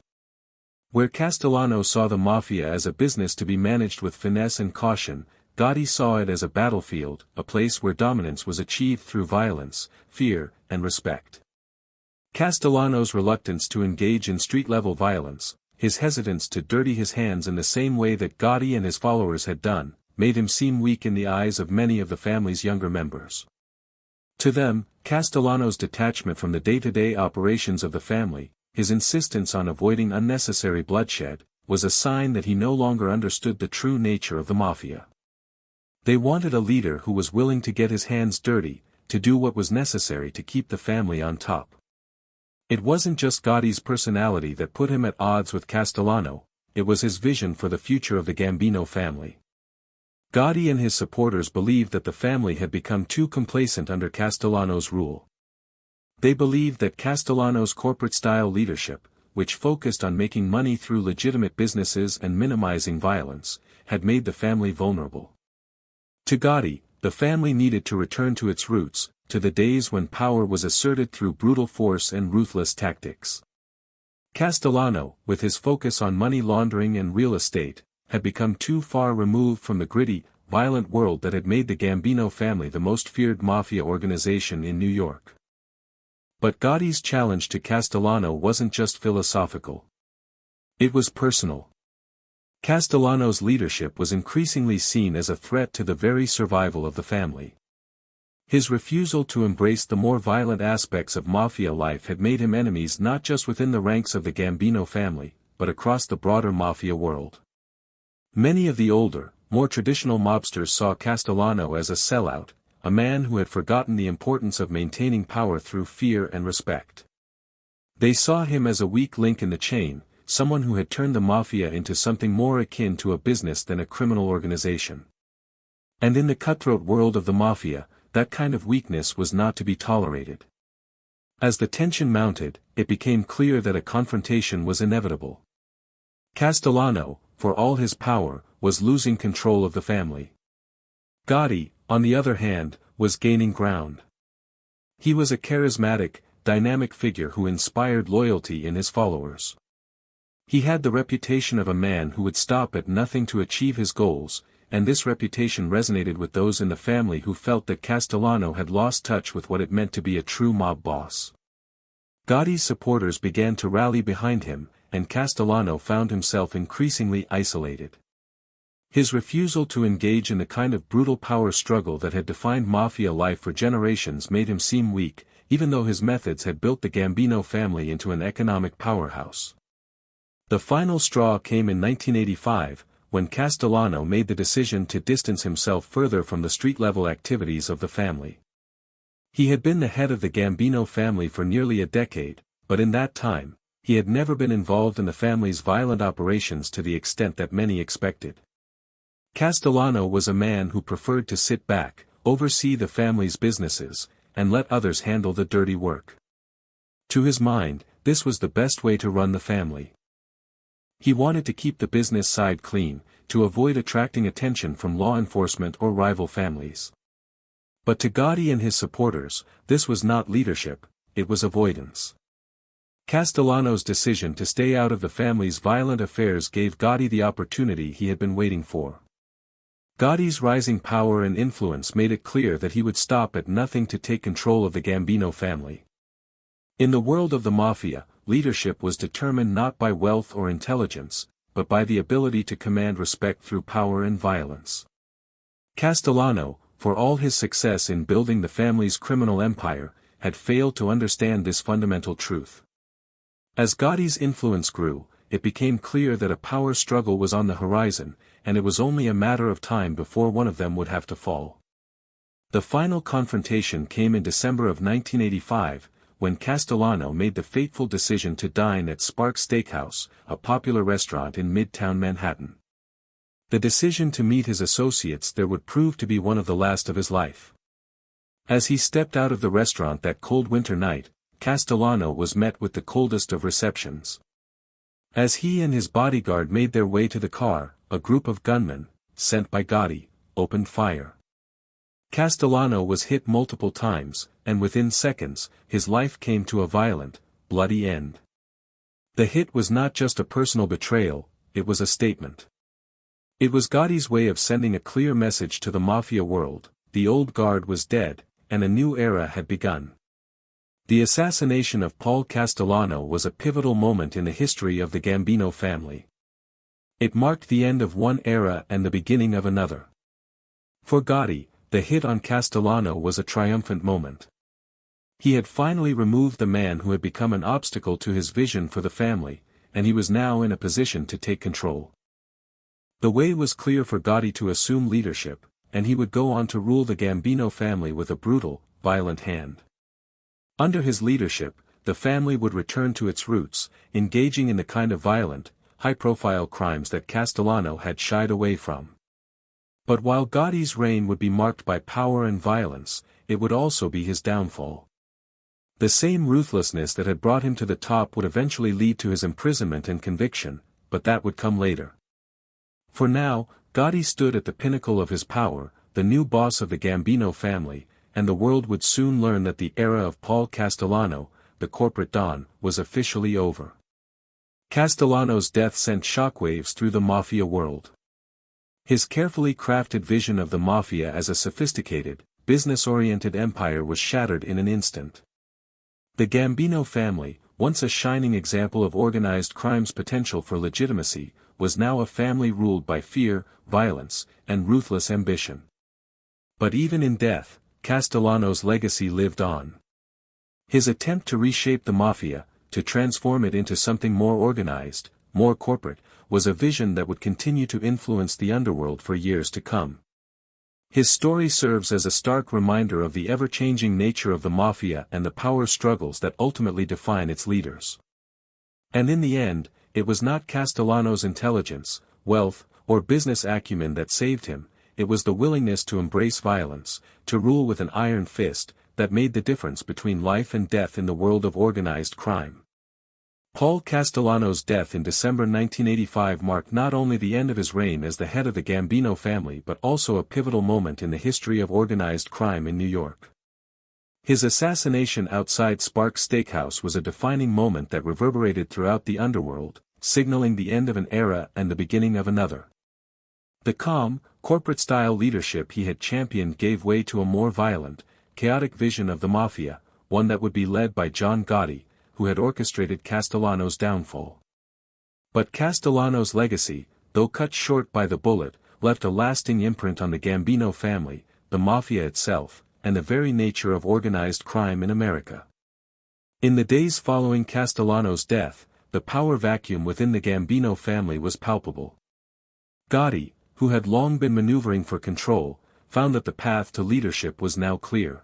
S1: Where Castellano saw the mafia as a business to be managed with finesse and caution, Gotti saw it as a battlefield, a place where dominance was achieved through violence, fear, and respect. Castellano's reluctance to engage in street-level violence, his hesitance to dirty his hands in the same way that Gotti and his followers had done, made him seem weak in the eyes of many of the family's younger members. To them, Castellano's detachment from the day-to-day operations of the family, his insistence on avoiding unnecessary bloodshed, was a sign that he no longer understood the true nature of the mafia. They wanted a leader who was willing to get his hands dirty, to do what was necessary to keep the family on top. It wasn't just Gotti's personality that put him at odds with Castellano, it was his vision for the future of the Gambino family. Gotti and his supporters believed that the family had become too complacent under Castellano's rule. They believed that Castellano's corporate-style leadership, which focused on making money through legitimate businesses and minimizing violence, had made the family vulnerable. To Gotti, the family needed to return to its roots, to the days when power was asserted through brutal force and ruthless tactics. Castellano, with his focus on money laundering and real estate, had become too far removed from the gritty, violent world that had made the Gambino family the most feared mafia organization in New York. But Gotti's challenge to Castellano wasn't just philosophical. It was personal. Castellano's leadership was increasingly seen as a threat to the very survival of the family. His refusal to embrace the more violent aspects of mafia life had made him enemies not just within the ranks of the Gambino family, but across the broader mafia world. Many of the older, more traditional mobsters saw Castellano as a sellout, a man who had forgotten the importance of maintaining power through fear and respect. They saw him as a weak link in the chain, someone who had turned the mafia into something more akin to a business than a criminal organization. And in the cutthroat world of the mafia, that kind of weakness was not to be tolerated. As the tension mounted, it became clear that a confrontation was inevitable. Castellano, for all his power, was losing control of the family. Gotti, on the other hand, was gaining ground. He was a charismatic, dynamic figure who inspired loyalty in his followers. He had the reputation of a man who would stop at nothing to achieve his goals, and this reputation resonated with those in the family who felt that Castellano had lost touch with what it meant to be a true mob boss. Gotti's supporters began to rally behind him, and Castellano found himself increasingly isolated. His refusal to engage in the kind of brutal power struggle that had defined mafia life for generations made him seem weak, even though his methods had built the Gambino family into an economic powerhouse. The final straw came in 1985, when Castellano made the decision to distance himself further from the street-level activities of the family. He had been the head of the Gambino family for nearly a decade, but in that time, he had never been involved in the family's violent operations to the extent that many expected. Castellano was a man who preferred to sit back, oversee the family's businesses, and let others handle the dirty work. To his mind, this was the best way to run the family. He wanted to keep the business side clean, to avoid attracting attention from law enforcement or rival families. But to Gotti and his supporters, this was not leadership, it was avoidance. Castellano's decision to stay out of the family's violent affairs gave Gotti the opportunity he had been waiting for. Gotti's rising power and influence made it clear that he would stop at nothing to take control of the Gambino family. In the world of the mafia, leadership was determined not by wealth or intelligence, but by the ability to command respect through power and violence. Castellano, for all his success in building the family's criminal empire, had failed to understand this fundamental truth. As Gotti's influence grew, it became clear that a power struggle was on the horizon, and it was only a matter of time before one of them would have to fall. The final confrontation came in December of 1985, when Castellano made the fateful decision to dine at Sparks Steakhouse, a popular restaurant in Midtown Manhattan. The decision to meet his associates there would prove to be one of the last of his life. As he stepped out of the restaurant that cold winter night, Castellano was met with the coldest of receptions. As he and his bodyguard made their way to the car, a group of gunmen, sent by Gotti, opened fire. Castellano was hit multiple times, and within seconds, his life came to a violent, bloody end. The hit was not just a personal betrayal, it was a statement. It was Gotti's way of sending a clear message to the mafia world: the old guard was dead, and a new era had begun. The assassination of Paul Castellano was a pivotal moment in the history of the Gambino family. It marked the end of one era and the beginning of another. For Gotti, the hit on Castellano was a triumphant moment. He had finally removed the man who had become an obstacle to his vision for the family, and he was now in a position to take control. The way was clear for Gotti to assume leadership, and he would go on to rule the Gambino family with a brutal, violent hand. Under his leadership, the family would return to its roots, engaging in the kind of violent, high-profile crimes that Castellano had shied away from. But while Gotti's reign would be marked by power and violence, it would also be his downfall. The same ruthlessness that had brought him to the top would eventually lead to his imprisonment and conviction, but that would come later. For now, Gotti stood at the pinnacle of his power, the new boss of the Gambino family, and the world would soon learn that the era of Paul Castellano, the corporate don, was officially over. Castellano's death sent shockwaves through the mafia world. His carefully crafted vision of the mafia as a sophisticated, business-oriented empire was shattered in an instant. The Gambino family, once a shining example of organized crime's potential for legitimacy, was now a family ruled by fear, violence, and ruthless ambition. But even in death, Castellano's legacy lived on. His attempt to reshape the mafia, to transform it into something more organized, more corporate, was a vision that would continue to influence the underworld for years to come. His story serves as a stark reminder of the ever-changing nature of the mafia and the power struggles that ultimately define its leaders. And in the end, it was not Castellano's intelligence, wealth, or business acumen that saved him, it was the willingness to embrace violence, to rule with an iron fist, that made the difference between life and death in the world of organized crime. Paul Castellano's death in December 1985 marked not only the end of his reign as the head of the Gambino family but also a pivotal moment in the history of organized crime in New York. His assassination outside Sparks Steakhouse was a defining moment that reverberated throughout the underworld, signaling the end of an era and the beginning of another. The calm, corporate-style leadership he had championed gave way to a more violent, chaotic vision of the mafia, one that would be led by John Gotti, who had orchestrated Castellano's downfall. But Castellano's legacy, though cut short by the bullet, left a lasting imprint on the Gambino family, the mafia itself, and the very nature of organized crime in America. In the days following Castellano's death, the power vacuum within the Gambino family was palpable. Gotti, who had long been maneuvering for control, found that the path to leadership was now clear.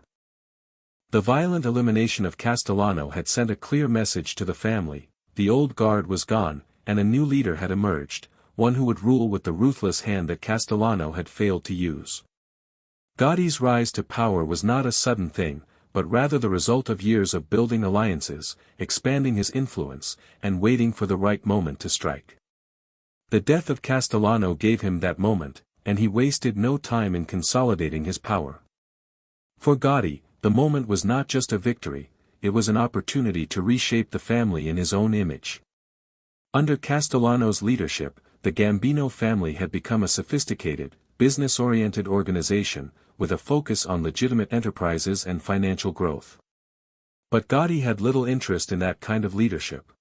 S1: The violent elimination of Castellano had sent a clear message to the family: the old guard was gone, and a new leader had emerged, one who would rule with the ruthless hand that Castellano had failed to use. Gotti's rise to power was not a sudden thing, but rather the result of years of building alliances, expanding his influence, and waiting for the right moment to strike. The death of Castellano gave him that moment, and he wasted no time in consolidating his power. For Gotti, the moment was not just a victory, it was an opportunity to reshape the family in his own image. Under Castellano's leadership, the Gambino family had become a sophisticated, business-oriented organization, with a focus on legitimate enterprises and financial growth. But Gotti had little interest in that kind of leadership.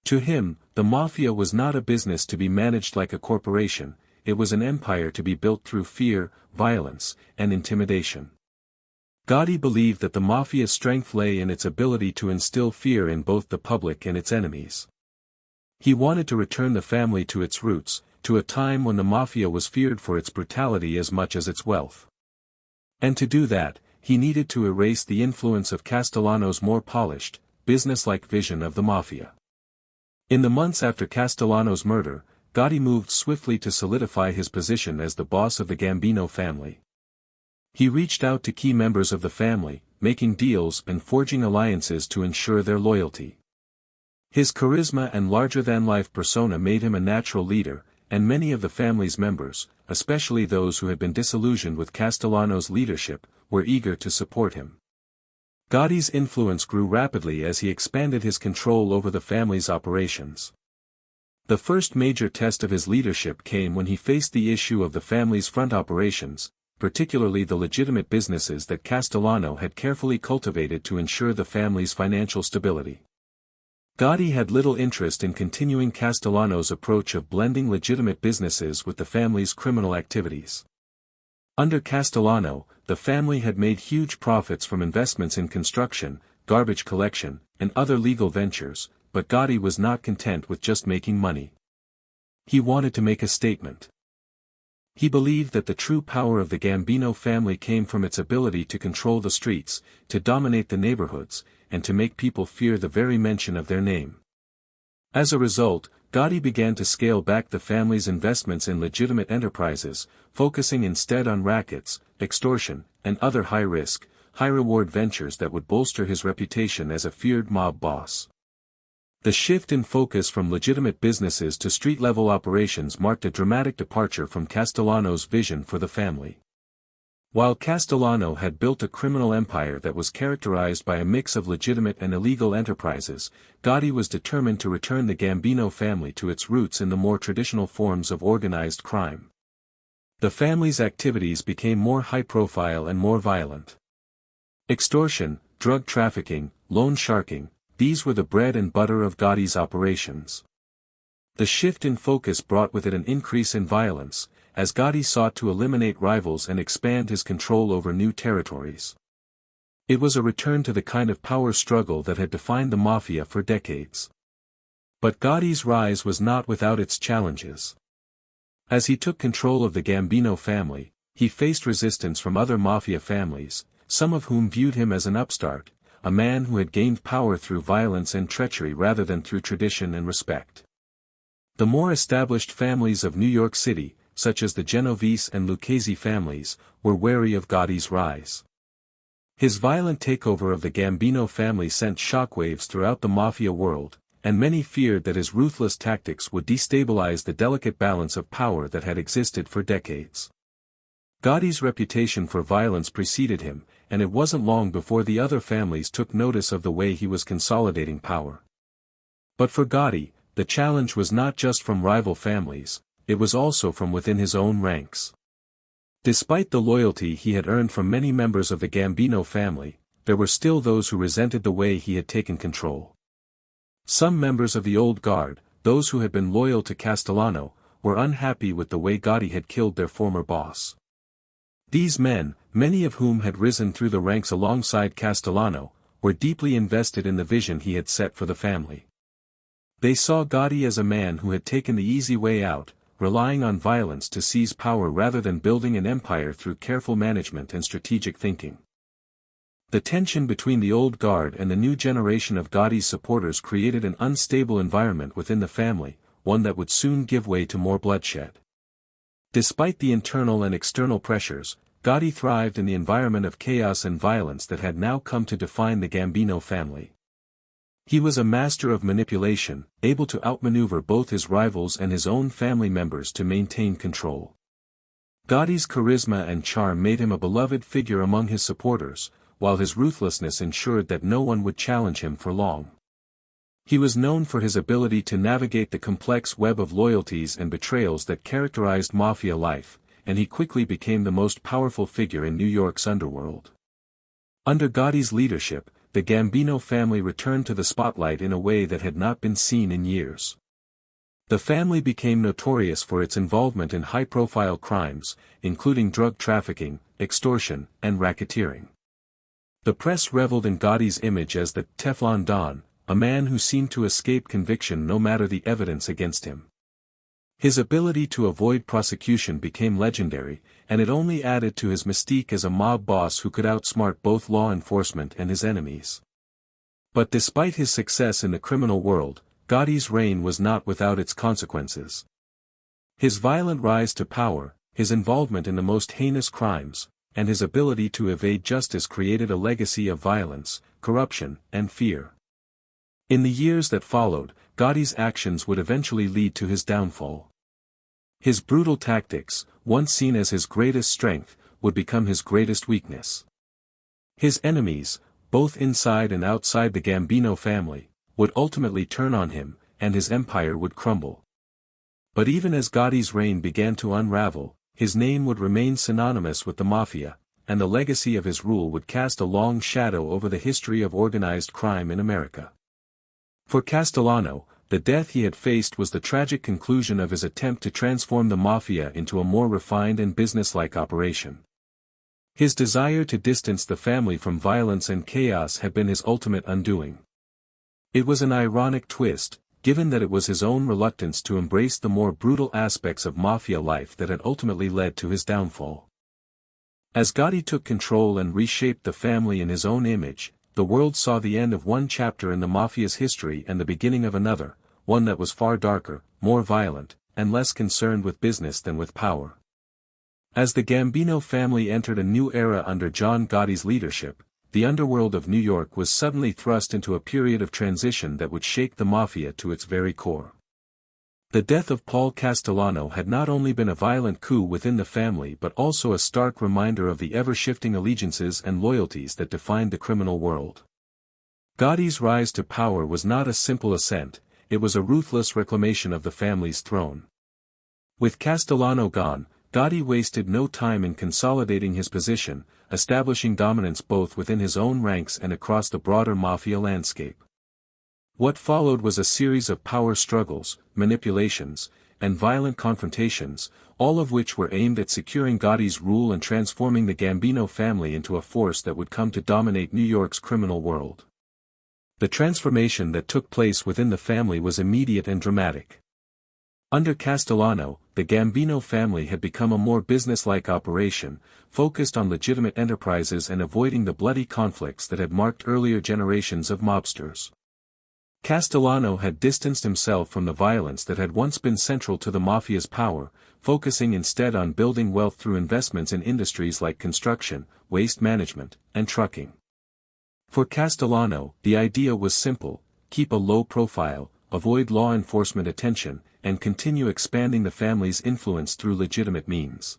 S1: To him, the mafia was not a business to be managed like a corporation, it was an empire to be built through fear, violence, and intimidation. Gotti believed that the mafia's strength lay in its ability to instill fear in both the public and its enemies. He wanted to return the family to its roots, to a time when the mafia was feared for its brutality as much as its wealth. And to do that, he needed to erase the influence of Castellano's more polished, business-like vision of the mafia. In the months after Castellano's murder, Gotti moved swiftly to solidify his position as the boss of the Gambino family. He reached out to key members of the family, making deals and forging alliances to ensure their loyalty. His charisma and larger-than-life persona made him a natural leader, and many of the family's members, especially those who had been disillusioned with Castellano's leadership, were eager to support him. Gotti's influence grew rapidly as he expanded his control over the family's operations. The first major test of his leadership came when he faced the issue of the family's front operations, particularly the legitimate businesses that Castellano had carefully cultivated to ensure the family's financial stability. Gotti had little interest in continuing Castellano's approach of blending legitimate businesses with the family's criminal activities. Under Castellano, the family had made huge profits from investments in construction, garbage collection, and other legal ventures, but Gotti was not content with just making money. He wanted to make a statement. He believed that the true power of the Gambino family came from its ability to control the streets, to dominate the neighborhoods, and to make people fear the very mention of their name. As a result, Gotti began to scale back the family's investments in legitimate enterprises, focusing instead on rackets, extortion, and other high-risk, high-reward ventures that would bolster his reputation as a feared mob boss. The shift in focus from legitimate businesses to street-level operations marked a dramatic departure from Castellano's vision for the family. While Castellano had built a criminal empire that was characterized by a mix of legitimate and illegal enterprises, Gotti was determined to return the Gambino family to its roots in the more traditional forms of organized crime. The family's activities became more high-profile and more violent. Extortion, drug trafficking, loan sharking, these were the bread and butter of Gotti's operations. The shift in focus brought with it an increase in violence, as Gotti sought to eliminate rivals and expand his control over new territories. It was a return to the kind of power struggle that had defined the mafia for decades. But Gotti's rise was not without its challenges. As he took control of the Gambino family, he faced resistance from other mafia families, some of whom viewed him as an upstart, a man who had gained power through violence and treachery rather than through tradition and respect. The more established families of New York City, such as the Genovese and Lucchese families, were wary of Gotti's rise. His violent takeover of the Gambino family sent shockwaves throughout the mafia world, and many feared that his ruthless tactics would destabilize the delicate balance of power that had existed for decades. Gotti's reputation for violence preceded him, and it wasn't long before the other families took notice of the way he was consolidating power. But for Gotti, the challenge was not just from rival families, it was also from within his own ranks. Despite the loyalty he had earned from many members of the Gambino family, there were still those who resented the way he had taken control. Some members of the old guard, those who had been loyal to Castellano, were unhappy with the way Gotti had killed their former boss. These men, many of whom had risen through the ranks alongside Castellano, were deeply invested in the vision he had set for the family. They saw Gotti as a man who had taken the easy way out, relying on violence to seize power rather than building an empire through careful management and strategic thinking. The tension between the old guard and the new generation of Gotti's supporters created an unstable environment within the family, one that would soon give way to more bloodshed. Despite the internal and external pressures, Gotti thrived in the environment of chaos and violence that had now come to define the Gambino family. He was a master of manipulation, able to outmaneuver both his rivals and his own family members to maintain control. Gotti's charisma and charm made him a beloved figure among his supporters, while his ruthlessness ensured that no one would challenge him for long. He was known for his ability to navigate the complex web of loyalties and betrayals that characterized mafia life, and he quickly became the most powerful figure in New York's underworld. Under Gotti's leadership, the Gambino family returned to the spotlight in a way that had not been seen in years. The family became notorious for its involvement in high-profile crimes, including drug trafficking, extortion, and racketeering. The press reveled in Gotti's image as the Teflon Don, a man who seemed to escape conviction no matter the evidence against him. His ability to avoid prosecution became legendary, and it only added to his mystique as a mob boss who could outsmart both law enforcement and his enemies. But despite his success in the criminal world, Gotti's reign was not without its consequences. His violent rise to power, his involvement in the most heinous crimes, and his ability to evade justice created a legacy of violence, corruption, and fear. In the years that followed, Gotti's actions would eventually lead to his downfall. His brutal tactics, once seen as his greatest strength, would become his greatest weakness. His enemies, both inside and outside the Gambino family, would ultimately turn on him, and his empire would crumble. But even as Gotti's reign began to unravel, his name would remain synonymous with the mafia, and the legacy of his rule would cast a long shadow over the history of organized crime in America. For Castellano, the death he had faced was the tragic conclusion of his attempt to transform the mafia into a more refined and businesslike operation. His desire to distance the family from violence and chaos had been his ultimate undoing. It was an ironic twist, given that it was his own reluctance to embrace the more brutal aspects of mafia life that had ultimately led to his downfall. As Gotti took control and reshaped the family in his own image, the world saw the end of one chapter in the mafia's history and the beginning of another, one that was far darker, more violent, and less concerned with business than with power. As the Gambino family entered a new era under John Gotti's leadership, the underworld of New York was suddenly thrust into a period of transition that would shake the mafia to its very core. The death of Paul Castellano had not only been a violent coup within the family but also a stark reminder of the ever-shifting allegiances and loyalties that defined the criminal world. Gotti's rise to power was not a simple ascent, it was a ruthless reclamation of the family's throne. With Castellano gone, Gotti wasted no time in consolidating his position, establishing dominance both within his own ranks and across the broader mafia landscape. What followed was a series of power struggles, manipulations, and violent confrontations, all of which were aimed at securing Gotti's rule and transforming the Gambino family into a force that would come to dominate New York's criminal world. The transformation that took place within the family was immediate and dramatic. Under Castellano, the Gambino family had become a more business-like operation, focused on legitimate enterprises and avoiding the bloody conflicts that had marked earlier generations of mobsters. Castellano had distanced himself from the violence that had once been central to the mafia's power, focusing instead on building wealth through investments in industries like construction, waste management, and trucking. For Castellano, the idea was simple: keep a low profile, avoid law enforcement attention, and continue expanding the family's influence through legitimate means.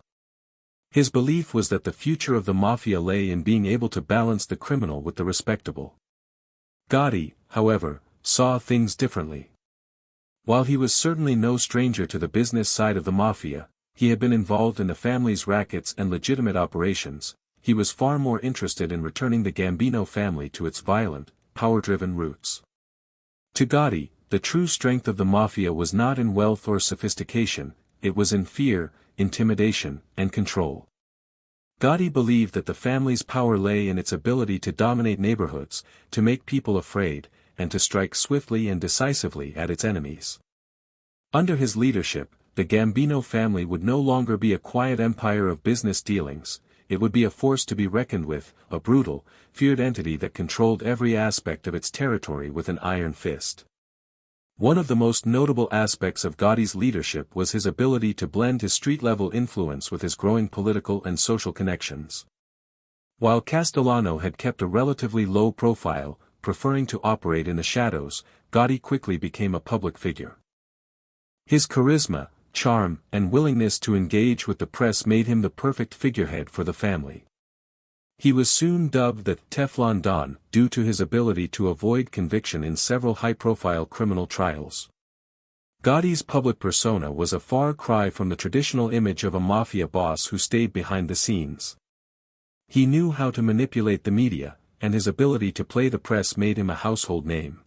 S1: His belief was that the future of the mafia lay in being able to balance the criminal with the respectable. Gotti, however, saw things differently. While he was certainly no stranger to the business side of the mafia, he had been involved in the family's rackets and legitimate operations, he was far more interested in returning the Gambino family to its violent, power-driven roots. To Gotti, the true strength of the mafia was not in wealth or sophistication, it was in fear, intimidation, and control. Gotti believed that the family's power lay in its ability to dominate neighborhoods, to make people afraid, and to strike swiftly and decisively at its enemies. Under his leadership, the Gambino family would no longer be a quiet empire of business dealings, it would be a force to be reckoned with, a brutal, feared entity that controlled every aspect of its territory with an iron fist. One of the most notable aspects of Gotti's leadership was his ability to blend his street-level influence with his growing political and social connections. While Castellano had kept a relatively low profile, preferring to operate in the shadows, Gotti quickly became a public figure. His charisma, charm, and willingness to engage with the press made him the perfect figurehead for the family. He was soon dubbed the Teflon Don due to his ability to avoid conviction in several high-profile criminal trials. Gotti's public persona was a far cry from the traditional image of a mafia boss who stayed behind the scenes. He knew how to manipulate the media, and his ability to play the press made him a household name.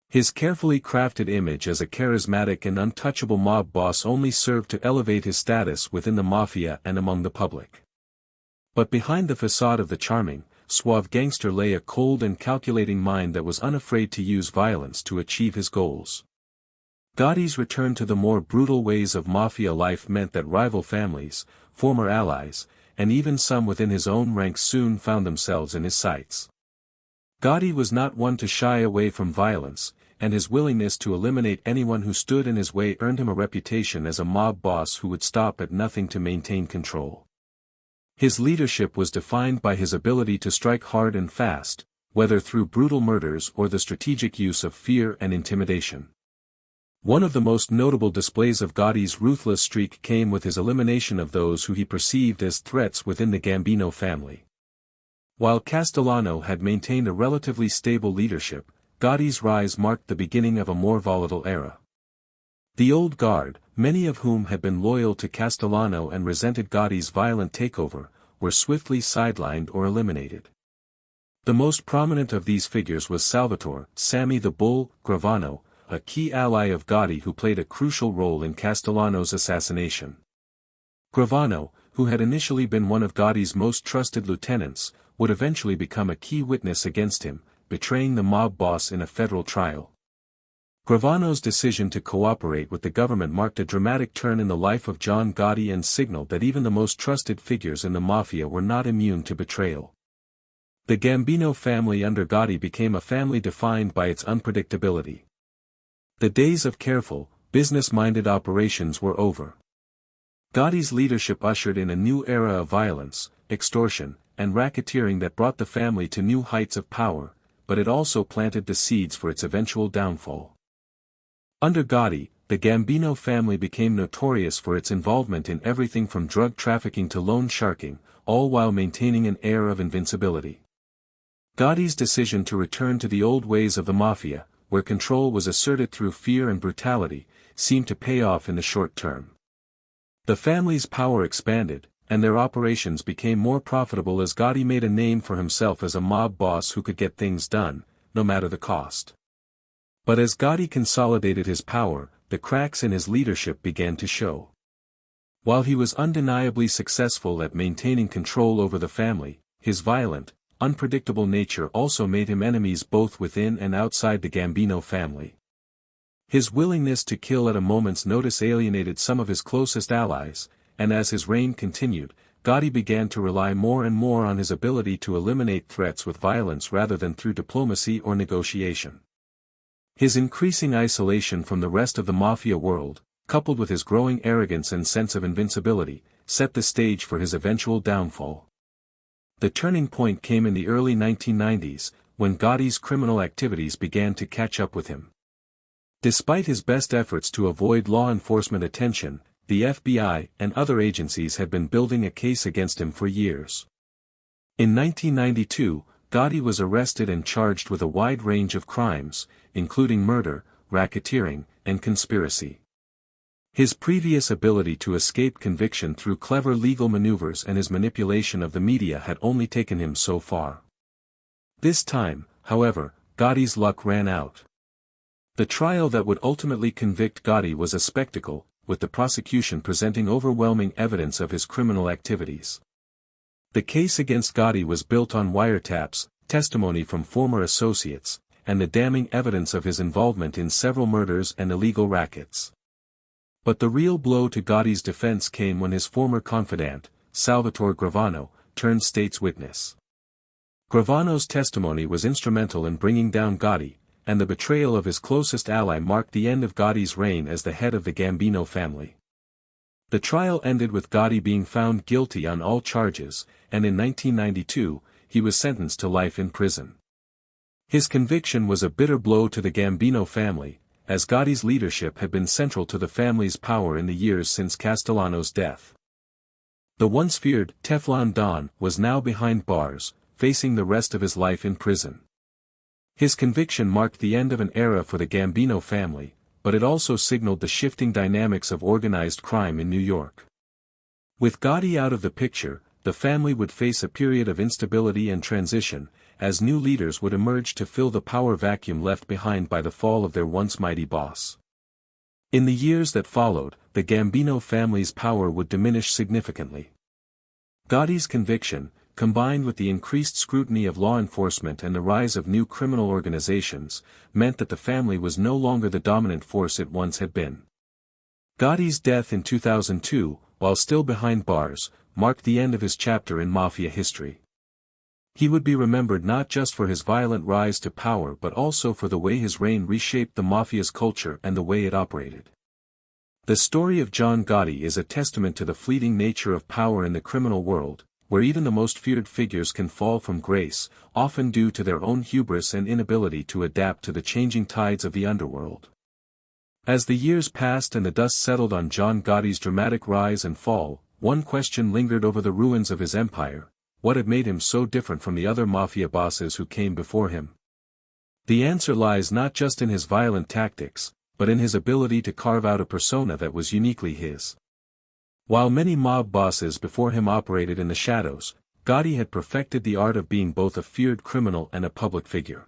S1: His carefully crafted image as a charismatic and untouchable mob boss only served to elevate his status within the mafia and among the public. But behind the facade of the charming, suave gangster lay a cold and calculating mind that was unafraid to use violence to achieve his goals. Gotti's return to the more brutal ways of mafia life meant that rival families, former allies, and even some within his own ranks soon found themselves in his sights. Gotti was not one to shy away from violence, and his willingness to eliminate anyone who stood in his way earned him a reputation as a mob boss who would stop at nothing to maintain control. His leadership was defined by his ability to strike hard and fast, whether through brutal murders or the strategic use of fear and intimidation. One of the most notable displays of Gotti's ruthless streak came with his elimination of those who he perceived as threats within the Gambino family. While Castellano had maintained a relatively stable leadership, Gotti's rise marked the beginning of a more volatile era. The old guard, many of whom had been loyal to Castellano and resented Gotti's violent takeover, were swiftly sidelined or eliminated. The most prominent of these figures was Salvatore "Sammy the Bull" Gravano, a key ally of Gotti who played a crucial role in Castellano's assassination. Gravano, who had initially been one of Gotti's most trusted lieutenants, would eventually become a key witness against him, betraying the mob boss in a federal trial. Gravano's decision to cooperate with the government marked a dramatic turn in the life of John Gotti and signaled that even the most trusted figures in the mafia were not immune to betrayal. The Gambino family under Gotti became a family defined by its unpredictability. The days of careful, business-minded operations were over. Gotti's leadership ushered in a new era of violence, extortion, and racketeering that brought the family to new heights of power, but it also planted the seeds for its eventual downfall. Under Gotti, the Gambino family became notorious for its involvement in everything from drug trafficking to loan sharking, all while maintaining an air of invincibility. Gotti's decision to return to the old ways of the mafia, where control was asserted through fear and brutality, seemed to pay off in the short term. The family's power expanded, and their operations became more profitable as Gotti made a name for himself as a mob boss who could get things done, no matter the cost. But as Gotti consolidated his power, the cracks in his leadership began to show. While he was undeniably successful at maintaining control over the family, his violent, unpredictable nature also made him enemies both within and outside the Gambino family. His willingness to kill at a moment's notice alienated some of his closest allies, and as his reign continued, Gotti began to rely more and more on his ability to eliminate threats with violence rather than through diplomacy or negotiation. His increasing isolation from the rest of the mafia world, coupled with his growing arrogance and sense of invincibility, set the stage for his eventual downfall. The turning point came in the early 1990s, when Gotti's criminal activities began to catch up with him. Despite his best efforts to avoid law enforcement attention, the FBI and other agencies had been building a case against him for years. In 1992, Gotti was arrested and charged with a wide range of crimes, including murder, racketeering, and conspiracy. His previous ability to escape conviction through clever legal maneuvers and his manipulation of the media had only taken him so far. This time, however, Gotti's luck ran out. The trial that would ultimately convict Gotti was a spectacle, with the prosecution presenting overwhelming evidence of his criminal activities. The case against Gotti was built on wiretaps, testimony from former associates, and the damning evidence of his involvement in several murders and illegal rackets. But the real blow to Gotti's defense came when his former confidant, Salvatore Gravano, turned state's witness. Gravano's testimony was instrumental in bringing down Gotti, and the betrayal of his closest ally marked the end of Gotti's reign as the head of the Gambino family. The trial ended with Gotti being found guilty on all charges, and in 1992, he was sentenced to life in prison. His conviction was a bitter blow to the Gambino family, as Gotti's leadership had been central to the family's power in the years since Castellano's death. The once feared Teflon Don was now behind bars, facing the rest of his life in prison. His conviction marked the end of an era for the Gambino family, but it also signaled the shifting dynamics of organized crime in New York. With Gotti out of the picture, the family would face a period of instability and transition, as new leaders would emerge to fill the power vacuum left behind by the fall of their once mighty boss. In the years that followed, the Gambino family's power would diminish significantly. Gotti's conviction, combined with the increased scrutiny of law enforcement and the rise of new criminal organizations, meant that the family was no longer the dominant force it once had been. Gotti's death in 2002, while still behind bars, marked the end of his chapter in mafia history. He would be remembered not just for his violent rise to power but also for the way his reign reshaped the mafia's culture and the way it operated. The story of John Gotti is a testament to the fleeting nature of power in the criminal world, where even the most feared figures can fall from grace, often due to their own hubris and inability to adapt to the changing tides of the underworld. As the years passed and the dust settled on John Gotti's dramatic rise and fall, one question lingered over the ruins of his empire: what had made him so different from the other mafia bosses who came before him? The answer lies not just in his violent tactics, but in his ability to carve out a persona that was uniquely his. While many mob bosses before him operated in the shadows, Gotti had perfected the art of being both a feared criminal and a public figure.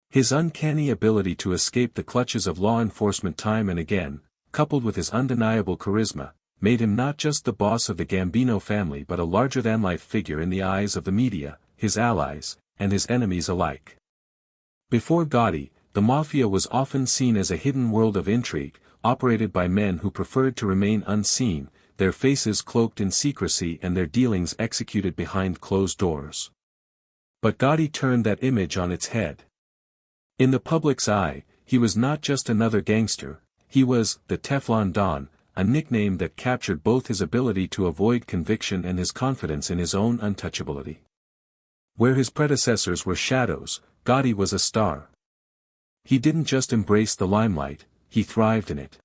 S1: His uncanny ability to escape the clutches of law enforcement time and again, coupled with his undeniable charisma, made him not just the boss of the Gambino family but a larger-than-life figure in the eyes of the media, his allies, and his enemies alike. Before Gotti, the mafia was often seen as a hidden world of intrigue, operated by men who preferred to remain unseen, their faces cloaked in secrecy and their dealings executed behind closed doors. But Gotti turned that image on its head. In the public's eye, he was not just another gangster, he was the Teflon Don, a nickname that captured both his ability to avoid conviction and his confidence in his own untouchability. Where his predecessors were shadows, Gotti was a star. He didn't just embrace the limelight, he thrived in it.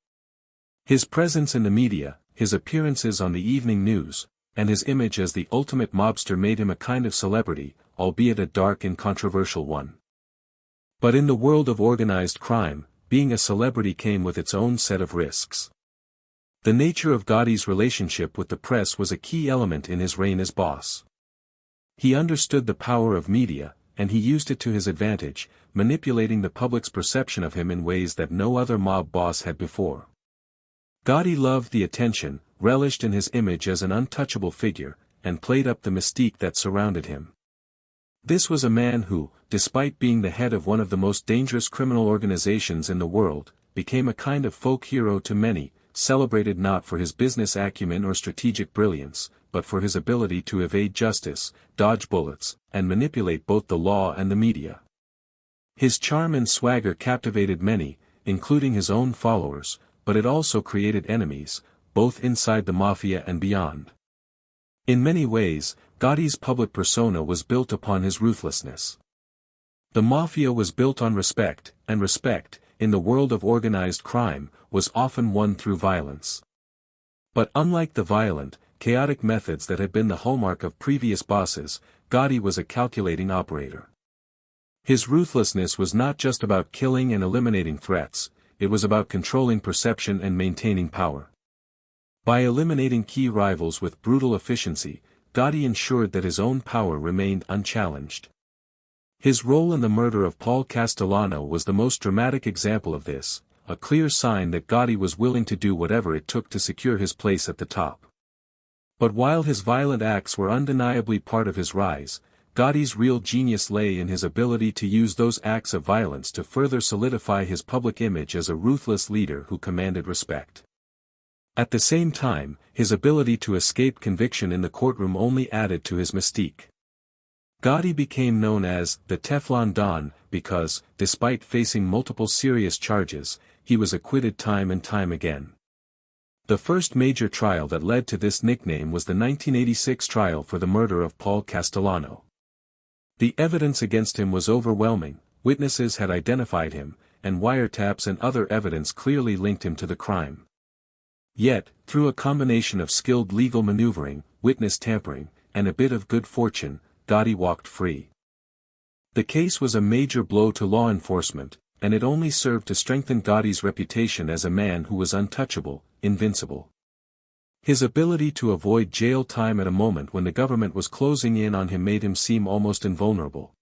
S1: His presence in the media, his appearances on the evening news, and his image as the ultimate mobster made him a kind of celebrity, albeit a dark and controversial one. But in the world of organized crime, being a celebrity came with its own set of risks. The nature of Gotti's relationship with the press was a key element in his reign as boss. He understood the power of media, and he used it to his advantage, manipulating the public's perception of him in ways that no other mob boss had before. Gotti loved the attention, relished in his image as an untouchable figure, and played up the mystique that surrounded him. This was a man who, despite being the head of one of the most dangerous criminal organizations in the world, became a kind of folk hero to many, celebrated not for his business acumen or strategic brilliance, but for his ability to evade justice, dodge bullets, and manipulate both the law and the media. His charm and swagger captivated many, including his own followers, but it also created enemies, both inside the mafia and beyond. In many ways, Gotti's public persona was built upon his ruthlessness. The mafia was built on respect, and respect, in the world of organized crime, was often won through violence. But unlike the violent, chaotic methods that had been the hallmark of previous bosses, Gotti was a calculating operator. His ruthlessness was not just about killing and eliminating threats, it was about controlling perception and maintaining power. By eliminating key rivals with brutal efficiency, Gotti ensured that his own power remained unchallenged. His role in the murder of Paul Castellano was the most dramatic example of this, a clear sign that Gotti was willing to do whatever it took to secure his place at the top. But while his violent acts were undeniably part of his rise, Gotti's real genius lay in his ability to use those acts of violence to further solidify his public image as a ruthless leader who commanded respect. At the same time, his ability to escape conviction in the courtroom only added to his mystique. Gotti became known as the Teflon Don because, despite facing multiple serious charges, he was acquitted time and time again. The first major trial that led to this nickname was the 1986 trial for the murder of Paul Castellano. The evidence against him was overwhelming, witnesses had identified him, and wiretaps and other evidence clearly linked him to the crime. Yet, through a combination of skilled legal maneuvering, witness tampering, and a bit of good fortune, Gotti walked free. The case was a major blow to law enforcement, and it only served to strengthen Gotti's reputation as a man who was untouchable, invincible. His ability to avoid jail time at a moment when the government was closing in on him made him seem almost invulnerable.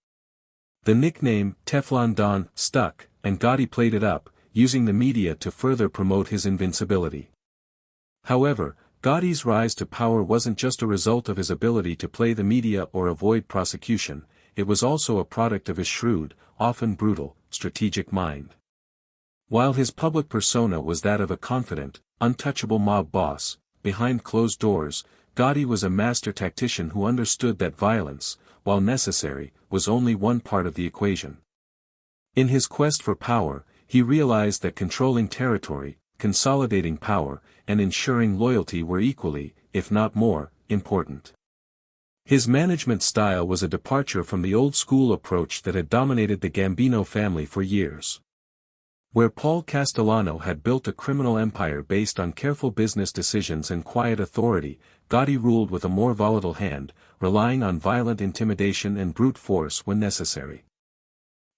S1: The nickname, Teflon Don, stuck, and Gotti played it up, using the media to further promote his invincibility. However, Gotti's rise to power wasn't just a result of his ability to play the media or avoid prosecution, it was also a product of his shrewd, often brutal, strategic mind. While his public persona was that of a confident, untouchable mob boss, behind closed doors, Gotti was a master tactician who understood that violence, while necessary, was only one part of the equation. In his quest for power, he realized that controlling territory, consolidating power, and ensuring loyalty were equally, if not more, important. His management style was a departure from the old-school approach that had dominated the Gambino family for years. Where Paul Castellano had built a criminal empire based on careful business decisions and quiet authority, Gotti ruled with a more volatile hand, relying on violent intimidation and brute force when necessary.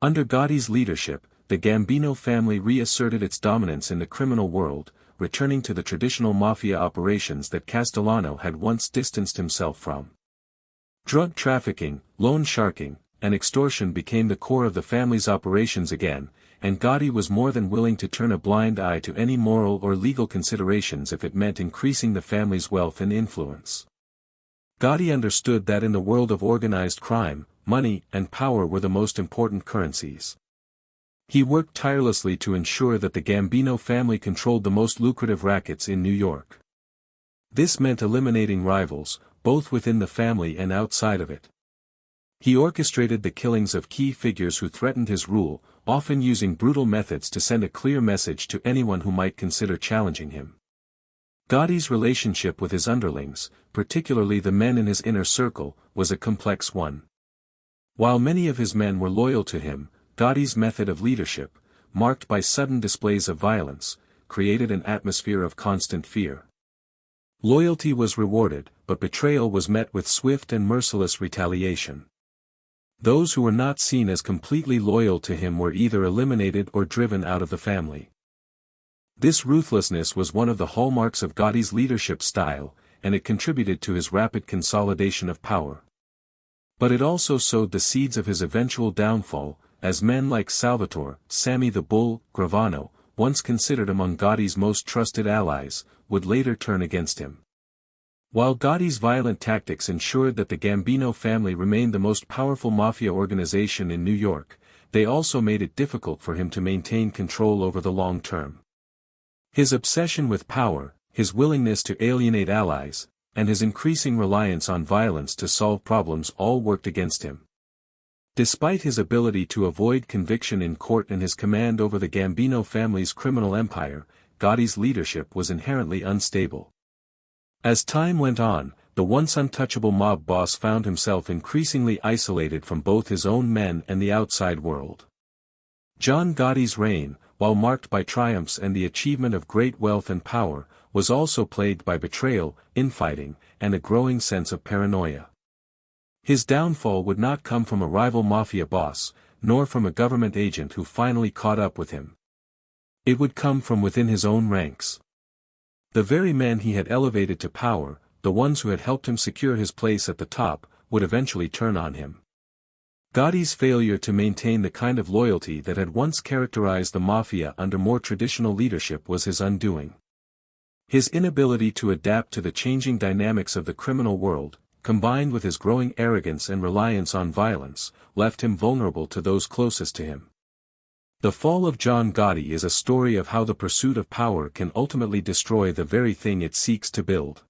S1: Under Gotti's leadership, the Gambino family reasserted its dominance in the criminal world, returning to the traditional mafia operations that Castellano had once distanced himself from. Drug trafficking, loan sharking, and extortion became the core of the family's operations again, and Gotti was more than willing to turn a blind eye to any moral or legal considerations if it meant increasing the family's wealth and influence. Gotti understood that in the world of organized crime, money and power were the most important currencies. He worked tirelessly to ensure that the Gambino family controlled the most lucrative rackets in New York. This meant eliminating rivals, both within the family and outside of it. He orchestrated the killings of key figures who threatened his rule, often using brutal methods to send a clear message to anyone who might consider challenging him. Gotti's relationship with his underlings, particularly the men in his inner circle, was a complex one. While many of his men were loyal to him, Gotti's method of leadership, marked by sudden displays of violence, created an atmosphere of constant fear. Loyalty was rewarded, but betrayal was met with swift and merciless retaliation. Those who were not seen as completely loyal to him were either eliminated or driven out of the family. This ruthlessness was one of the hallmarks of Gotti's leadership style, and it contributed to his rapid consolidation of power. But it also sowed the seeds of his eventual downfall, as men like Salvatore, Sammy the Bull, Gravano, once considered among Gotti's most trusted allies, would later turn against him. While Gotti's violent tactics ensured that the Gambino family remained the most powerful mafia organization in New York, they also made it difficult for him to maintain control over the long term. His obsession with power, his willingness to alienate allies, and his increasing reliance on violence to solve problems all worked against him. Despite his ability to avoid conviction in court and his command over the Gambino family's criminal empire, Gotti's leadership was inherently unstable. As time went on, the once untouchable mob boss found himself increasingly isolated from both his own men and the outside world. John Gotti's reign, while marked by triumphs and the achievement of great wealth and power, was also plagued by betrayal, infighting, and a growing sense of paranoia. His downfall would not come from a rival mafia boss, nor from a government agent who finally caught up with him. It would come from within his own ranks. The very men he had elevated to power, the ones who had helped him secure his place at the top, would eventually turn on him. Gotti's failure to maintain the kind of loyalty that had once characterized the mafia under more traditional leadership was his undoing. His inability to adapt to the changing dynamics of the criminal world, combined with his growing arrogance and reliance on violence, left him vulnerable to those closest to him. The fall of John Gotti is a story of how the pursuit of power can ultimately destroy the very thing it seeks to build.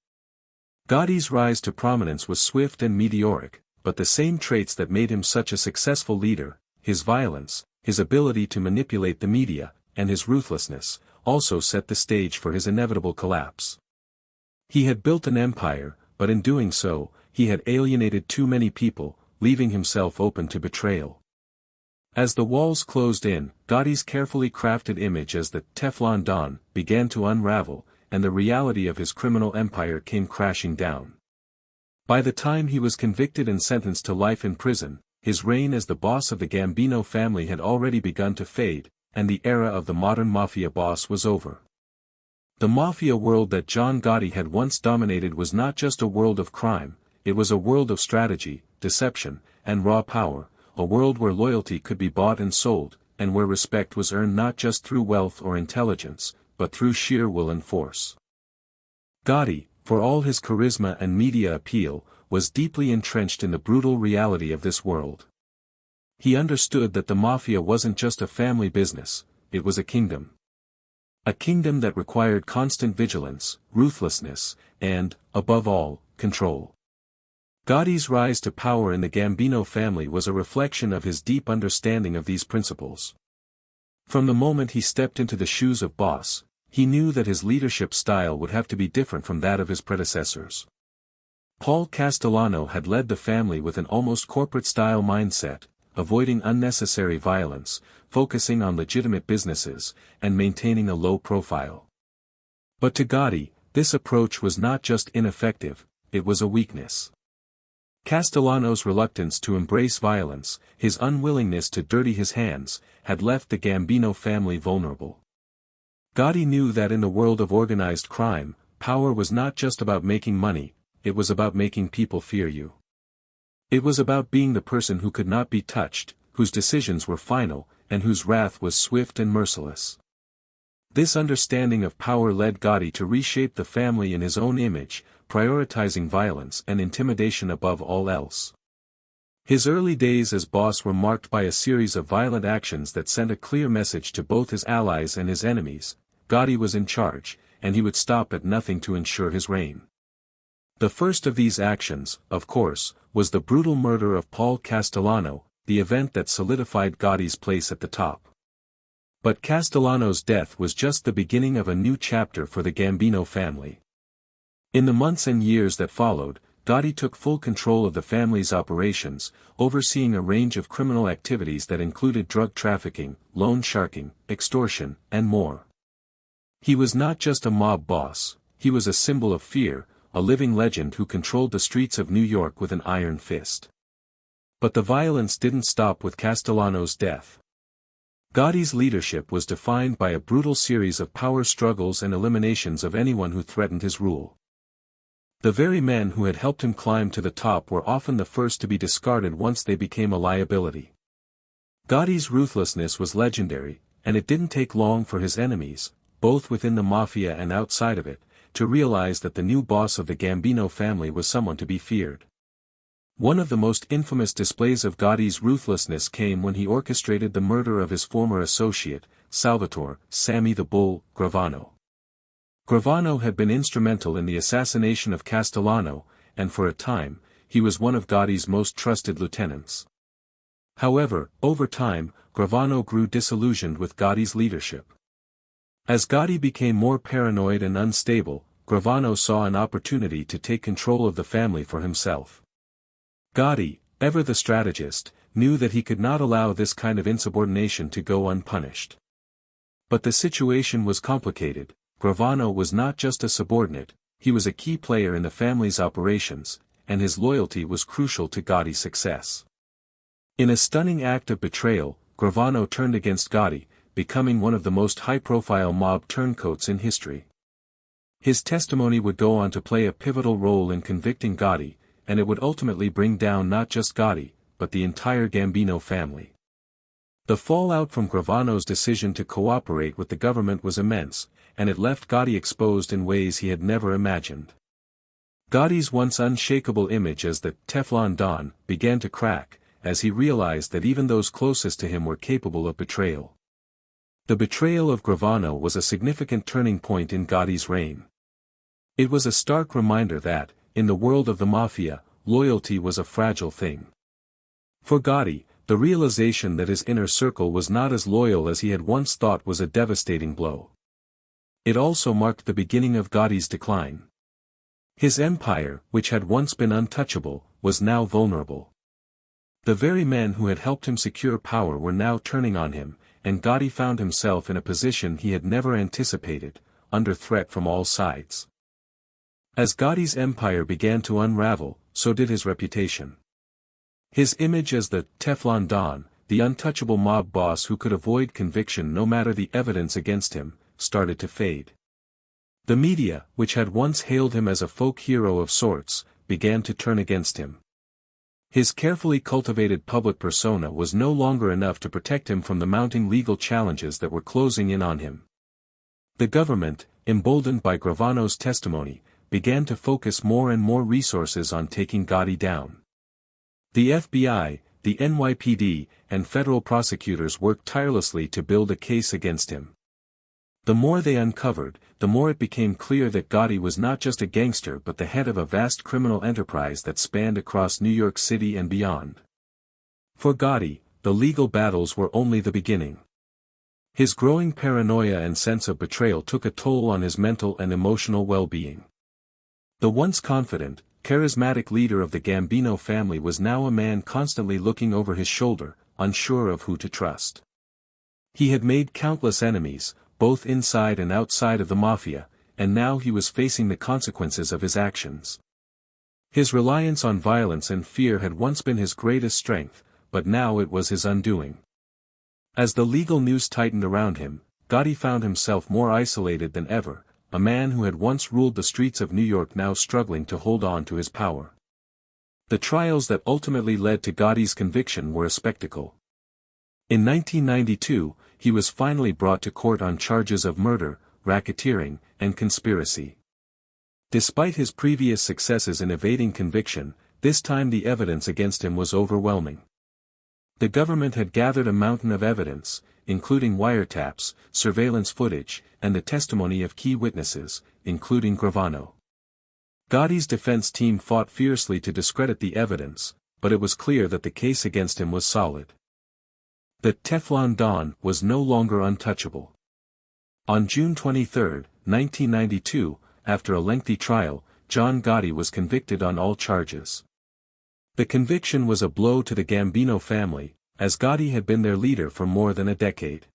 S1: Gotti's rise to prominence was swift and meteoric, but the same traits that made him such a successful leader, his violence, his ability to manipulate the media, and his ruthlessness, also set the stage for his inevitable collapse. He had built an empire, but in doing so, he had alienated too many people, leaving himself open to betrayal. As the walls closed in, Gotti's carefully crafted image as the Teflon Don began to unravel, and the reality of his criminal empire came crashing down. By the time he was convicted and sentenced to life in prison, his reign as the boss of the Gambino family had already begun to fade, and the era of the modern mafia boss was over. The mafia world that John Gotti had once dominated was not just a world of crime, it was a world of strategy, deception, and raw power, a world where loyalty could be bought and sold, and where respect was earned not just through wealth or intelligence, but through sheer will and force. Gotti, for all his charisma and media appeal, was deeply entrenched in the brutal reality of this world. He understood that the mafia wasn't just a family business, it was a kingdom. A kingdom that required constant vigilance, ruthlessness, and, above all, control. Gotti's rise to power in the Gambino family was a reflection of his deep understanding of these principles. From the moment he stepped into the shoes of boss, he knew that his leadership style would have to be different from that of his predecessors. Paul Castellano had led the family with an almost corporate-style mindset, avoiding unnecessary violence, focusing on legitimate businesses, and maintaining a low profile. But to Gotti, this approach was not just ineffective, it was a weakness. Castellano's reluctance to embrace violence, his unwillingness to dirty his hands, had left the Gambino family vulnerable. Gotti knew that in the world of organized crime, power was not just about making money, it was about making people fear you. It was about being the person who could not be touched, whose decisions were final, and whose wrath was swift and merciless. This understanding of power led Gotti to reshape the family in his own image, prioritizing violence and intimidation above all else. His early days as boss were marked by a series of violent actions that sent a clear message to both his allies and his enemies: Gotti was in charge, and he would stop at nothing to ensure his reign. The first of these actions, of course, was the brutal murder of Paul Castellano, the event that solidified Gotti's place at the top. But Castellano's death was just the beginning of a new chapter for the Gambino family. In the months and years that followed, Gotti took full control of the family's operations, overseeing a range of criminal activities that included drug trafficking, loan sharking, extortion, and more. He was not just a mob boss, he was a symbol of fear, a living legend who controlled the streets of New York with an iron fist. But the violence didn't stop with Castellano's death. Gotti's leadership was defined by a brutal series of power struggles and eliminations of anyone who threatened his rule. The very men who had helped him climb to the top were often the first to be discarded once they became a liability. Gotti's ruthlessness was legendary, and it didn't take long for his enemies, both within the mafia and outside of it, to realize that the new boss of the Gambino family was someone to be feared. One of the most infamous displays of Gotti's ruthlessness came when he orchestrated the murder of his former associate, Salvatore "Sammy the Bull" Gravano. Gravano had been instrumental in the assassination of Castellano, and for a time, he was one of Gotti's most trusted lieutenants. However, over time, Gravano grew disillusioned with Gotti's leadership. As Gotti became more paranoid and unstable, Gravano saw an opportunity to take control of the family for himself. Gotti, ever the strategist, knew that he could not allow this kind of insubordination to go unpunished. But the situation was complicated. Gravano was not just a subordinate, he was a key player in the family's operations, and his loyalty was crucial to Gotti's success. In a stunning act of betrayal, Gravano turned against Gotti, becoming one of the most high-profile mob turncoats in history. His testimony would go on to play a pivotal role in convicting Gotti, and it would ultimately bring down not just Gotti, but the entire Gambino family. The fallout from Gravano's decision to cooperate with the government was immense, and it left Gotti exposed in ways he had never imagined. Gotti's once unshakable image as the Teflon Don began to crack, as he realized that even those closest to him were capable of betrayal. The betrayal of Gravano was a significant turning point in Gotti's reign. It was a stark reminder that, in the world of the mafia, loyalty was a fragile thing. For Gotti, the realization that his inner circle was not as loyal as he had once thought was a devastating blow. It also marked the beginning of Gotti's decline. His empire, which had once been untouchable, was now vulnerable. The very men who had helped him secure power were now turning on him, and Gotti found himself in a position he had never anticipated, under threat from all sides. As Gotti's empire began to unravel, so did his reputation. His image as the Teflon Don, the untouchable mob boss who could avoid conviction no matter the evidence against him, started to fade. The media, which had once hailed him as a folk hero of sorts, began to turn against him. His carefully cultivated public persona was no longer enough to protect him from the mounting legal challenges that were closing in on him. The government, emboldened by Gravano's testimony, began to focus more and more resources on taking Gotti down. The FBI, the NYPD, and federal prosecutors worked tirelessly to build a case against him. The more they uncovered, the more it became clear that Gotti was not just a gangster but the head of a vast criminal enterprise that spanned across New York City and beyond. For Gotti, the legal battles were only the beginning. His growing paranoia and sense of betrayal took a toll on his mental and emotional well-being. The once confident, charismatic leader of the Gambino family was now a man constantly looking over his shoulder, unsure of who to trust. He had made countless enemies, both inside and outside of the mafia, and now he was facing the consequences of his actions. His reliance on violence and fear had once been his greatest strength, but now it was his undoing. As the legal noose tightened around him, Gotti found himself more isolated than ever, a man who had once ruled the streets of New York now struggling to hold on to his power. The trials that ultimately led to Gotti's conviction were a spectacle. In 1992, he was finally brought to court on charges of murder, racketeering, and conspiracy. Despite his previous successes in evading conviction, this time the evidence against him was overwhelming. The government had gathered a mountain of evidence, including wiretaps, surveillance footage, and the testimony of key witnesses, including Gravano. Gotti's defense team fought fiercely to discredit the evidence, but it was clear that the case against him was solid. The Teflon Don was no longer untouchable. On June 23, 1992, after a lengthy trial, John Gotti was convicted on all charges. The conviction was a blow to the Gambino family, as Gotti had been their leader for more than a decade.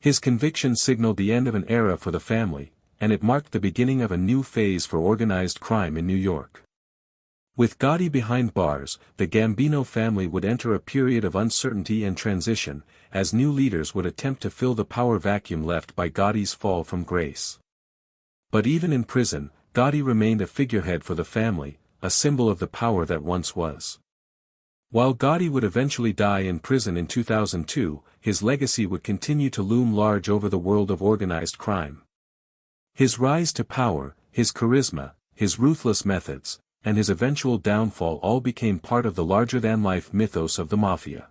S1: His conviction signaled the end of an era for the family, and it marked the beginning of a new phase for organized crime in New York. With Gotti behind bars, the Gambino family would enter a period of uncertainty and transition, as new leaders would attempt to fill the power vacuum left by Gotti's fall from grace. But even in prison, Gotti remained a figurehead for the family, a symbol of the power that once was. While Gotti would eventually die in prison in 2002, his legacy would continue to loom large over the world of organized crime. His rise to power, his charisma, his ruthless methods, and his eventual downfall all became part of the larger-than-life mythos of the mafia.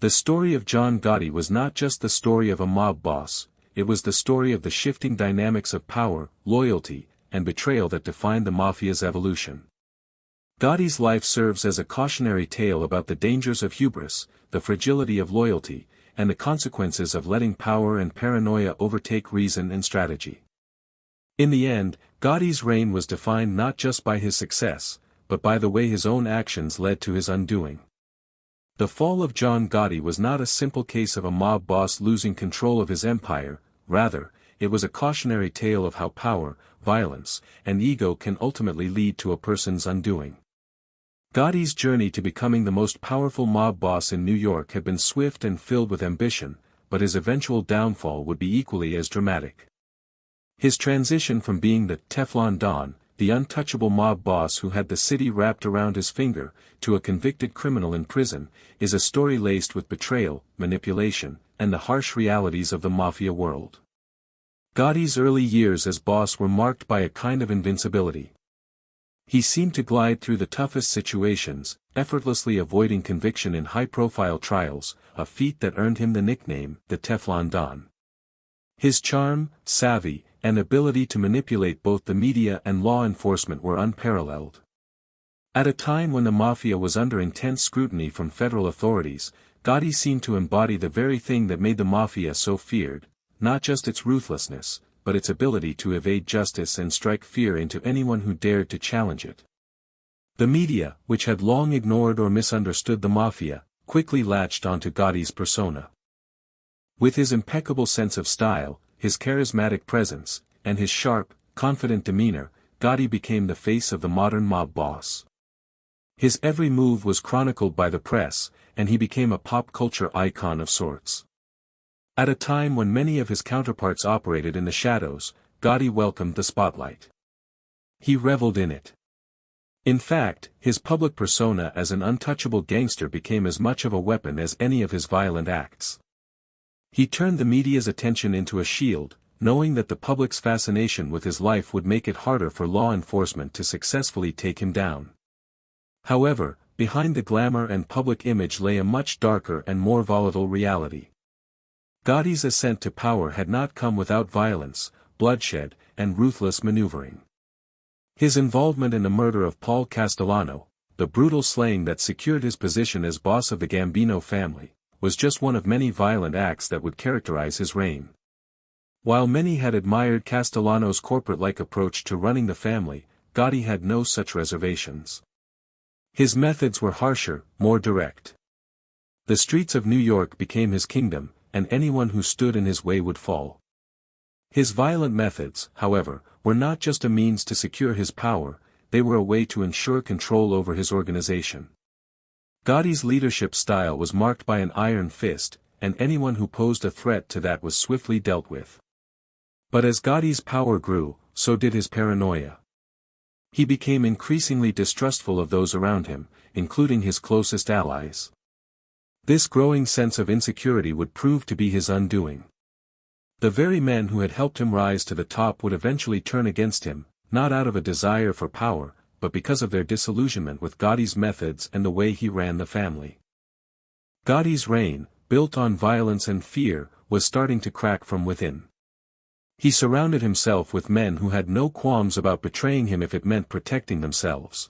S1: The story of John Gotti was not just the story of a mob boss, it was the story of the shifting dynamics of power, loyalty, and betrayal that defined the mafia's evolution. Gotti's life serves as a cautionary tale about the dangers of hubris, the fragility of loyalty, and the consequences of letting power and paranoia overtake reason and strategy. In the end, Gotti's reign was defined not just by his success, but by the way his own actions led to his undoing. The fall of John Gotti was not a simple case of a mob boss losing control of his empire, rather, it was a cautionary tale of how power, violence, and ego can ultimately lead to a person's undoing. Gotti's journey to becoming the most powerful mob boss in New York had been swift and filled with ambition, but his eventual downfall would be equally as dramatic. His transition from being the Teflon Don, the untouchable mob boss who had the city wrapped around his finger, to a convicted criminal in prison, is a story laced with betrayal, manipulation, and the harsh realities of the mafia world. Gotti's early years as boss were marked by a kind of invincibility. He seemed to glide through the toughest situations, effortlessly avoiding conviction in high-profile trials, a feat that earned him the nickname, the Teflon Don. His charm, savvy, and ability to manipulate both the media and law enforcement were unparalleled. At a time when the mafia was under intense scrutiny from federal authorities, Gotti seemed to embody the very thing that made the mafia so feared, not just its ruthlessness, but its ability to evade justice and strike fear into anyone who dared to challenge it. The media, which had long ignored or misunderstood the mafia, quickly latched onto Gotti's persona. With his impeccable sense of style, his charismatic presence, and his sharp, confident demeanor, Gotti became the face of the modern mob boss. His every move was chronicled by the press, and he became a pop culture icon of sorts. At a time when many of his counterparts operated in the shadows, Gotti welcomed the spotlight. He reveled in it. In fact, his public persona as an untouchable gangster became as much of a weapon as any of his violent acts. He turned the media's attention into a shield, knowing that the public's fascination with his life would make it harder for law enforcement to successfully take him down. However, behind the glamour and public image lay a much darker and more volatile reality. Gotti's ascent to power had not come without violence, bloodshed, and ruthless maneuvering. His involvement in the murder of Paul Castellano, the brutal slaying that secured his position as boss of the Gambino family, was just one of many violent acts that would characterize his reign. While many had admired Castellano's corporate-like approach to running the family, Gotti had no such reservations. His methods were harsher, more direct. The streets of New York became his kingdom, and anyone who stood in his way would fall. His violent methods, however, were not just a means to secure his power, they were a way to ensure control over his organization. Gotti's leadership style was marked by an iron fist, and anyone who posed a threat to that was swiftly dealt with. But as Gotti's power grew, so did his paranoia. He became increasingly distrustful of those around him, including his closest allies. This growing sense of insecurity would prove to be his undoing. The very men who had helped him rise to the top would eventually turn against him, not out of a desire for power, but because of their disillusionment with Gotti's methods and the way he ran the family. Gotti's reign, built on violence and fear, was starting to crack from within. He surrounded himself with men who had no qualms about betraying him if it meant protecting themselves.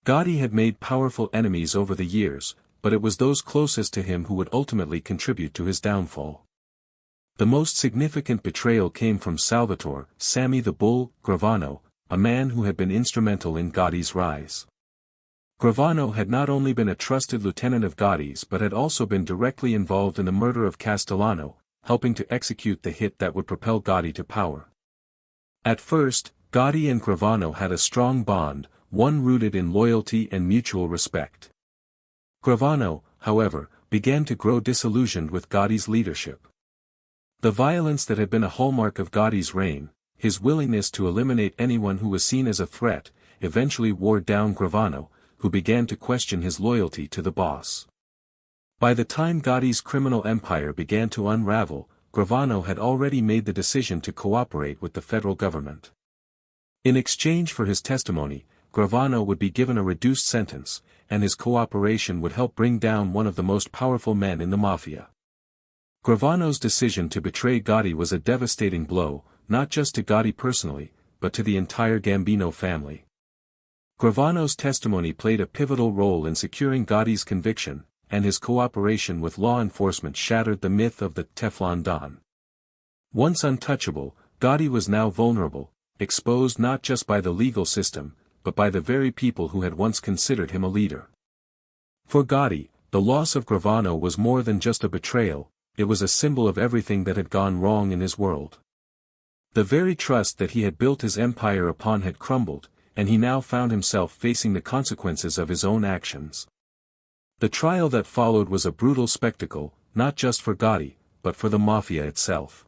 S1: Gotti had made powerful enemies over the years, but it was those closest to him who would ultimately contribute to his downfall. The most significant betrayal came from Salvatore, Sammy the Bull, Gravano, a man who had been instrumental in Gotti's rise. Gravano had not only been a trusted lieutenant of Gotti's but had also been directly involved in the murder of Castellano, helping to execute the hit that would propel Gotti to power. At first, Gotti and Gravano had a strong bond, one rooted in loyalty and mutual respect. Gravano, however, began to grow disillusioned with Gotti's leadership. The violence that had been a hallmark of Gotti's reign, his willingness to eliminate anyone who was seen as a threat, eventually wore down Gravano, who began to question his loyalty to the boss. By the time Gotti's criminal empire began to unravel, Gravano had already made the decision to cooperate with the federal government. In exchange for his testimony, Gravano would be given a reduced sentence, and his cooperation would help bring down one of the most powerful men in the mafia. Gravano's decision to betray Gotti was a devastating blow, not just to Gotti personally, but to the entire Gambino family. Gravano's testimony played a pivotal role in securing Gotti's conviction, and his cooperation with law enforcement shattered the myth of the Teflon Don. Once untouchable, Gotti was now vulnerable, exposed not just by the legal system, but by the very people who had once considered him a leader. For Gotti, the loss of Gravano was more than just a betrayal, it was a symbol of everything that had gone wrong in his world. The very trust that he had built his empire upon had crumbled, and he now found himself facing the consequences of his own actions. The trial that followed was a brutal spectacle, not just for Gotti, but for the mafia itself.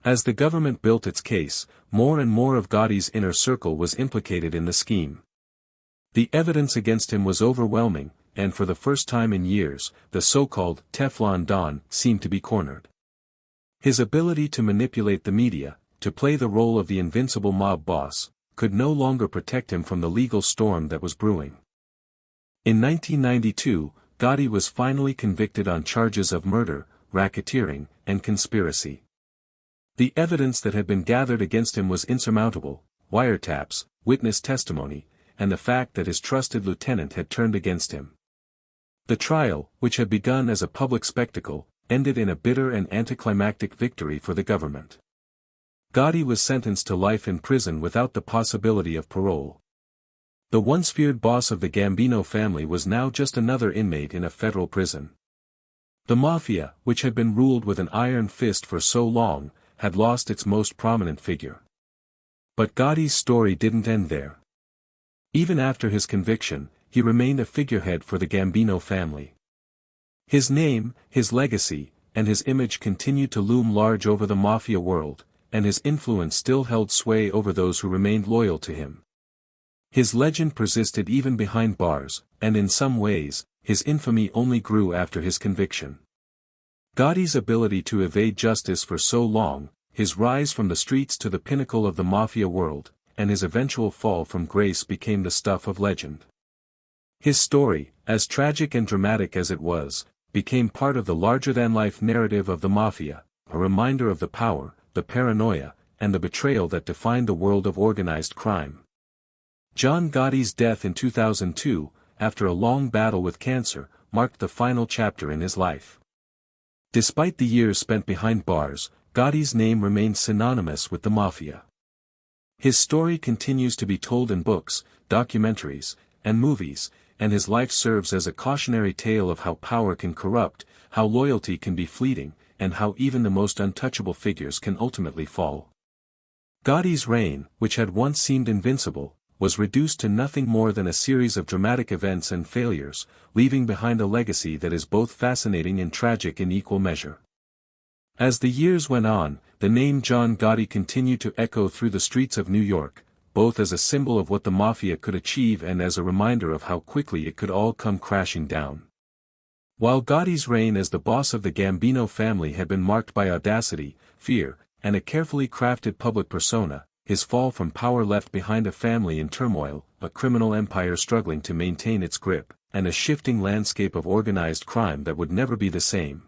S1: As the government built its case, more and more of Gotti's inner circle was implicated in the scheme. The evidence against him was overwhelming, and for the first time in years, the so-called Teflon Don seemed to be cornered. His ability to manipulate the media, to play the role of the invincible mob boss, could no longer protect him from the legal storm that was brewing. In 1992, Gotti was finally convicted on charges of murder, racketeering, and conspiracy. The evidence that had been gathered against him was insurmountable: wiretaps, witness testimony, and the fact that his trusted lieutenant had turned against him. The trial, which had begun as a public spectacle, ended in a bitter and anticlimactic victory for the government. Gotti was sentenced to life in prison without the possibility of parole. The once feared boss of the Gambino family was now just another inmate in a federal prison. The mafia, which had been ruled with an iron fist for so long, had lost its most prominent figure. But Gotti's story didn't end there. Even after his conviction, he remained a figurehead for the Gambino family. His name, his legacy, and his image continued to loom large over the mafia world, and his influence still held sway over those who remained loyal to him. His legend persisted even behind bars, and in some ways, his infamy only grew after his conviction. Gotti's ability to evade justice for so long, his rise from the streets to the pinnacle of the mafia world, and his eventual fall from grace became the stuff of legend. His story, as tragic and dramatic as it was, became part of the larger-than-life narrative of the mafia, a reminder of the power, the paranoia, and the betrayal that defined the world of organized crime. John Gotti's death in 2002, after a long battle with cancer, marked the final chapter in his life. Despite the years spent behind bars, Gotti's name remains synonymous with the mafia. His story continues to be told in books, documentaries, and movies, and his life serves as a cautionary tale of how power can corrupt, how loyalty can be fleeting, and how even the most untouchable figures can ultimately fall. Gotti's reign, which had once seemed invincible, was reduced to nothing more than a series of dramatic events and failures, leaving behind a legacy that is both fascinating and tragic in equal measure. As the years went on, the name John Gotti continued to echo through the streets of New York, both as a symbol of what the mafia could achieve and as a reminder of how quickly it could all come crashing down. While Gotti's reign as the boss of the Gambino family had been marked by audacity, fear, and a carefully crafted public persona, his fall from power left behind a family in turmoil, a criminal empire struggling to maintain its grip, and a shifting landscape of organized crime that would never be the same.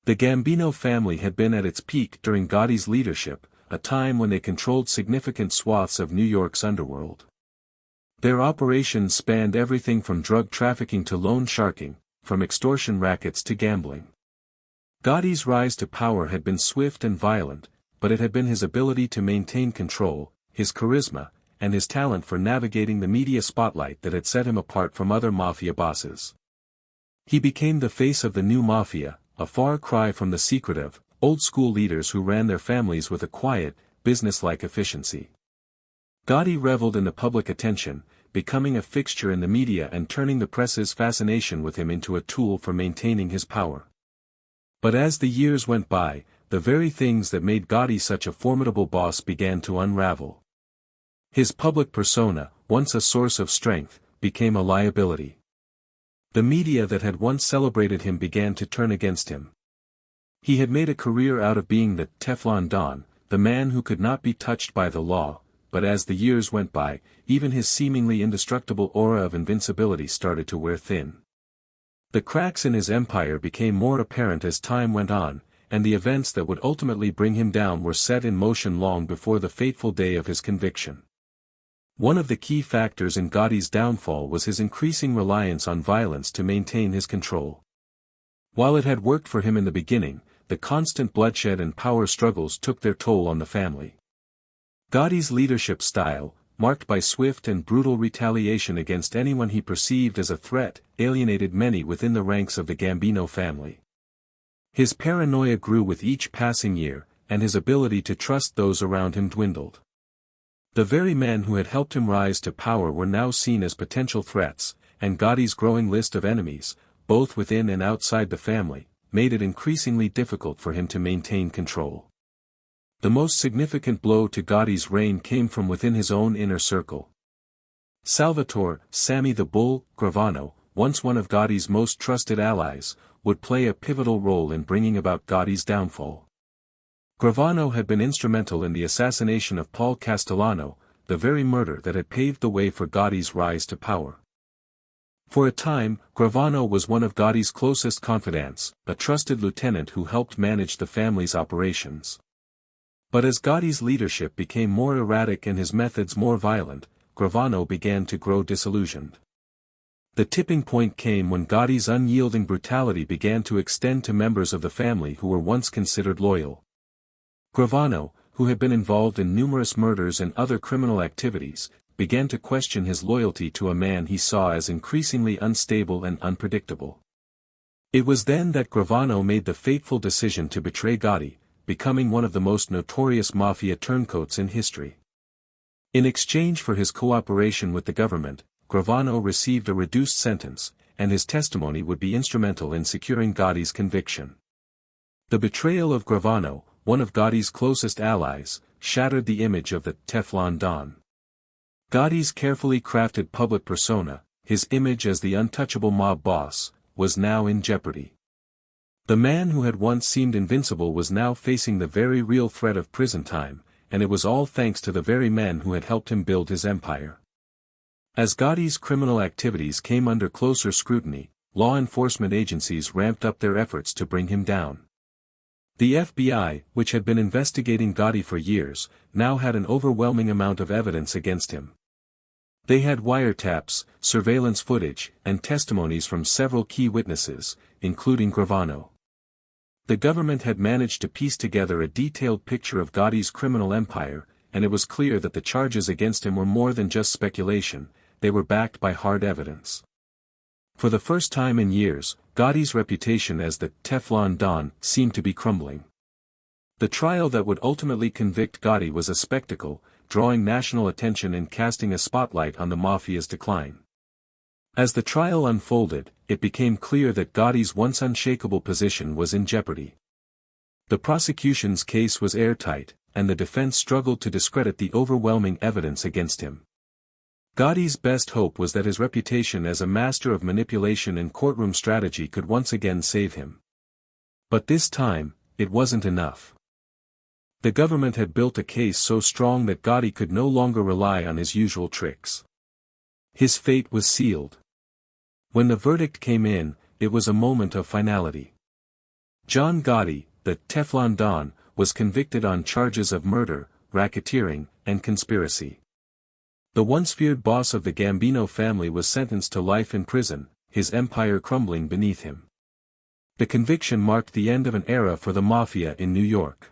S1: The Gambino family had been at its peak during Gotti's leadership, a time when they controlled significant swaths of New York's underworld. Their operations spanned everything from drug trafficking to loan sharking, from extortion rackets to gambling. Gotti's rise to power had been swift and violent, but it had been his ability to maintain control, his charisma, and his talent for navigating the media spotlight that had set him apart from other mafia bosses. He became the face of the new mafia, a far cry from the secretive, old-school leaders who ran their families with a quiet, business-like efficiency. Gotti reveled in the public attention, becoming a fixture in the media and turning the press's fascination with him into a tool for maintaining his power. But as the years went by, the very things that made Gotti such a formidable boss began to unravel. His public persona, once a source of strength, became a liability. The media that had once celebrated him began to turn against him. He had made a career out of being the Teflon Don, the man who could not be touched by the law, but as the years went by, even his seemingly indestructible aura of invincibility started to wear thin. The cracks in his empire became more apparent as time went on, and the events that would ultimately bring him down were set in motion long before the fateful day of his conviction. One of the key factors in Gotti's downfall was his increasing reliance on violence to maintain his control. While it had worked for him in the beginning, the constant bloodshed and power struggles took their toll on the family. Gotti's leadership style, marked by swift and brutal retaliation against anyone he perceived as a threat, alienated many within the ranks of the Gambino family. His paranoia grew with each passing year, and his ability to trust those around him dwindled. The very men who had helped him rise to power were now seen as potential threats, and Gotti's growing list of enemies, both within and outside the family, made it increasingly difficult for him to maintain control. The most significant blow to Gotti's reign came from within his own inner circle. Salvatore, Sammy the Bull, Gravano, once one of Gotti's most trusted allies, would play a pivotal role in bringing about Gotti's downfall. Gravano had been instrumental in the assassination of Paul Castellano, the very murder that had paved the way for Gotti's rise to power. For a time, Gravano was one of Gotti's closest confidants, a trusted lieutenant who helped manage the family's operations. But as Gotti's leadership became more erratic and his methods more violent, Gravano began to grow disillusioned. The tipping point came when Gotti's unyielding brutality began to extend to members of the family who were once considered loyal. Gravano, who had been involved in numerous murders and other criminal activities, began to question his loyalty to a man he saw as increasingly unstable and unpredictable. It was then that Gravano made the fateful decision to betray Gotti, becoming one of the most notorious mafia turncoats in history. In exchange for his cooperation with the government, Gravano received a reduced sentence, and his testimony would be instrumental in securing Gotti's conviction. The betrayal of Gravano, one of Gotti's closest allies, shattered the image of the Teflon Don. Gotti's carefully crafted public persona, his image as the untouchable mob boss, was now in jeopardy. The man who had once seemed invincible was now facing the very real threat of prison time, and it was all thanks to the very men who had helped him build his empire. As Gotti's criminal activities came under closer scrutiny, law enforcement agencies ramped up their efforts to bring him down. The FBI, which had been investigating Gotti for years, now had an overwhelming amount of evidence against him. They had wiretaps, surveillance footage, and testimonies from several key witnesses, including Gravano. The government had managed to piece together a detailed picture of Gotti's criminal empire, and it was clear that the charges against him were more than just speculation, they were backed by hard evidence. For the first time in years, Gotti's reputation as the Teflon Don seemed to be crumbling. The trial that would ultimately convict Gotti was a spectacle, drawing national attention and casting a spotlight on the mafia's decline. As the trial unfolded, it became clear that Gotti's once unshakable position was in jeopardy. The prosecution's case was airtight, and the defense struggled to discredit the overwhelming evidence against him. Gotti's best hope was that his reputation as a master of manipulation and courtroom strategy could once again save him. But this time, it wasn't enough. The government had built a case so strong that Gotti could no longer rely on his usual tricks. His fate was sealed. When the verdict came in, it was a moment of finality. John Gotti, the Teflon Don, was convicted on charges of murder, racketeering, and conspiracy. The once feared boss of the Gambino family was sentenced to life in prison, his empire crumbling beneath him. The conviction marked the end of an era for the mafia in New York.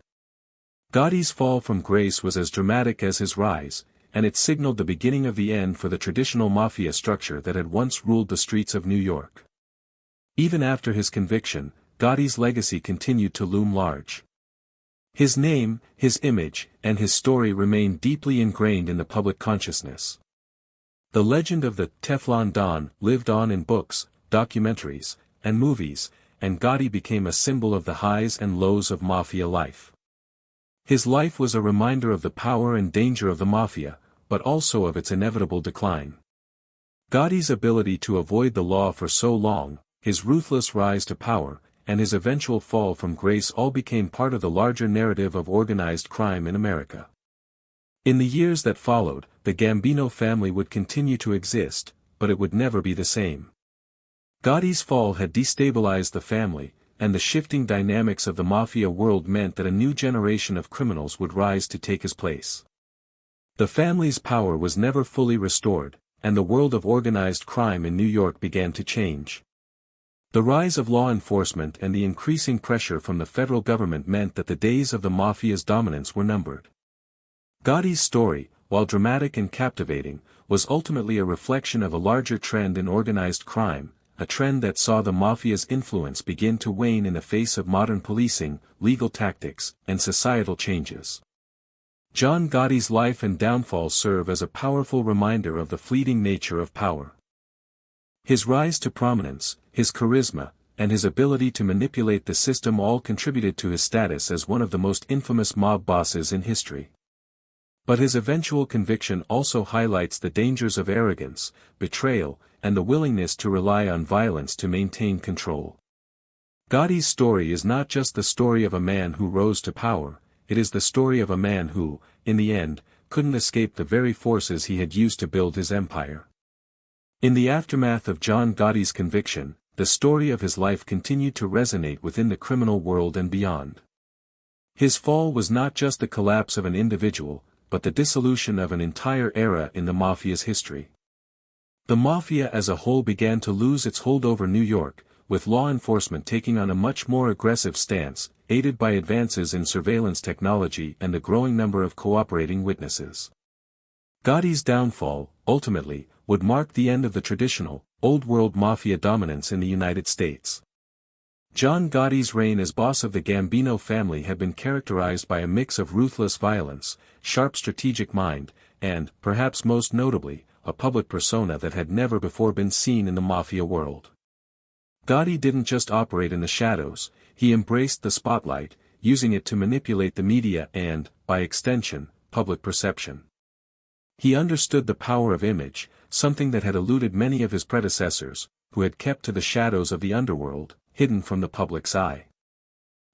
S1: Gotti's fall from grace was as dramatic as his rise, and it signaled the beginning of the end for the traditional mafia structure that had once ruled the streets of New York. Even after his conviction, Gotti's legacy continued to loom large. His name, his image, and his story remained deeply ingrained in the public consciousness. The legend of the Teflon Don lived on in books, documentaries, and movies, and Gotti became a symbol of the highs and lows of mafia life. His life was a reminder of the power and danger of the mafia, but also of its inevitable decline. Gotti's ability to avoid the law for so long, his ruthless rise to power, and his eventual fall from grace all became part of the larger narrative of organized crime in America. In the years that followed, the Gambino family would continue to exist, but it would never be the same. Gotti's fall had destabilized the family, and the shifting dynamics of the mafia world meant that a new generation of criminals would rise to take his place. The family's power was never fully restored, and the world of organized crime in New York began to change. The rise of law enforcement and the increasing pressure from the federal government meant that the days of the mafia's dominance were numbered. Gotti's story, while dramatic and captivating, was ultimately a reflection of a larger trend in organized crime, a trend that saw the mafia's influence begin to wane in the face of modern policing, legal tactics, and societal changes. John Gotti's life and downfall serve as a powerful reminder of the fleeting nature of power. His rise to prominence, his charisma, and his ability to manipulate the system all contributed to his status as one of the most infamous mob bosses in history. But his eventual conviction also highlights the dangers of arrogance, betrayal, and the willingness to rely on violence to maintain control. Gotti's story is not just the story of a man who rose to power, it is the story of a man who, in the end, couldn't escape the very forces he had used to build his empire. In the aftermath of John Gotti's conviction, the story of his life continued to resonate within the criminal world and beyond. His fall was not just the collapse of an individual, but the dissolution of an entire era in the mafia's history. The mafia as a whole began to lose its hold over New York, with law enforcement taking on a much more aggressive stance, aided by advances in surveillance technology and the growing number of cooperating witnesses. Gotti's downfall, ultimately, would mark the end of the traditional, old-world mafia dominance in the United States. John Gotti's reign as boss of the Gambino family had been characterized by a mix of ruthless violence, sharp strategic mind, and, perhaps most notably, a public persona that had never before been seen in the mafia world. Gotti didn't just operate in the shadows, he embraced the spotlight, using it to manipulate the media and, by extension, public perception. He understood the power of image, something that had eluded many of his predecessors, who had kept to the shadows of the underworld, hidden from the public's eye.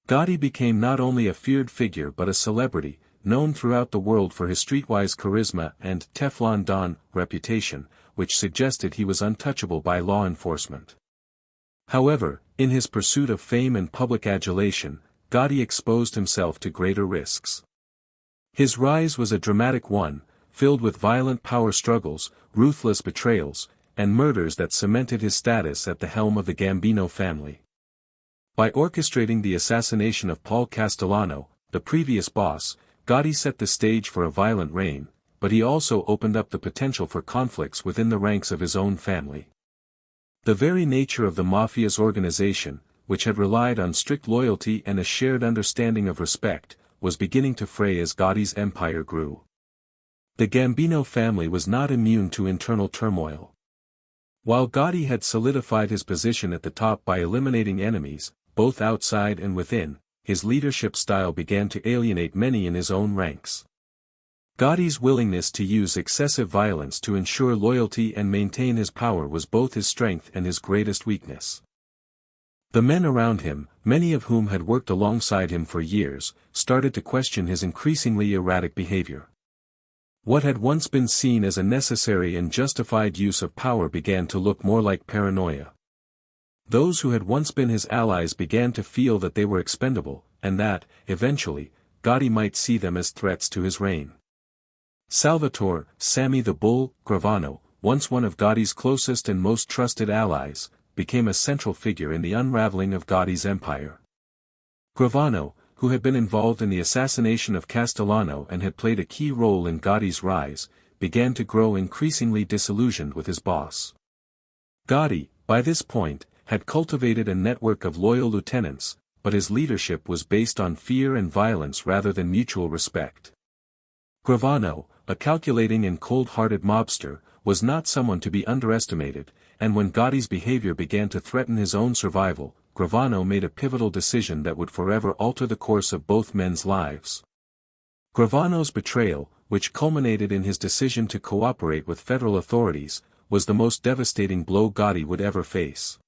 S1: Gotti became not only a feared figure but a celebrity, known throughout the world for his streetwise charisma and Teflon Don reputation, which suggested he was untouchable by law enforcement. However, in his pursuit of fame and public adulation, Gotti exposed himself to greater risks. His rise was a dramatic one, filled with violent power struggles, ruthless betrayals, and murders that cemented his status at the helm of the Gambino family. By orchestrating the assassination of Paul Castellano, the previous boss, Gotti set the stage for a violent reign, but he also opened up the potential for conflicts within the ranks of his own family. The very nature of the mafia's organization, which had relied on strict loyalty and a shared understanding of respect, was beginning to fray as Gotti's empire grew. The Gambino family was not immune to internal turmoil. While Gotti had solidified his position at the top by eliminating enemies, both outside and within, his leadership style began to alienate many in his own ranks. Gotti's willingness to use excessive violence to ensure loyalty and maintain his power was both his strength and his greatest weakness. The men around him, many of whom had worked alongside him for years, started to question his increasingly erratic behavior. What had once been seen as a necessary and justified use of power began to look more like paranoia. Those who had once been his allies began to feel that they were expendable, and that, eventually, Gotti might see them as threats to his reign. Salvatore, Sammy the Bull, Gravano, once one of Gotti's closest and most trusted allies, became a central figure in the unraveling of Gotti's empire. Gravano, who had been involved in the assassination of Castellano and had played a key role in Gotti's rise, began to grow increasingly disillusioned with his boss. Gotti, by this point, had cultivated a network of loyal lieutenants, but his leadership was based on fear and violence rather than mutual respect. Gravano, a calculating and cold-hearted mobster, was not someone to be underestimated, and when Gotti's behavior began to threaten his own survival, Gravano made a pivotal decision that would forever alter the course of both men's lives. Gravano's betrayal, which culminated in his decision to cooperate with federal authorities, was the most devastating blow Gotti would ever face.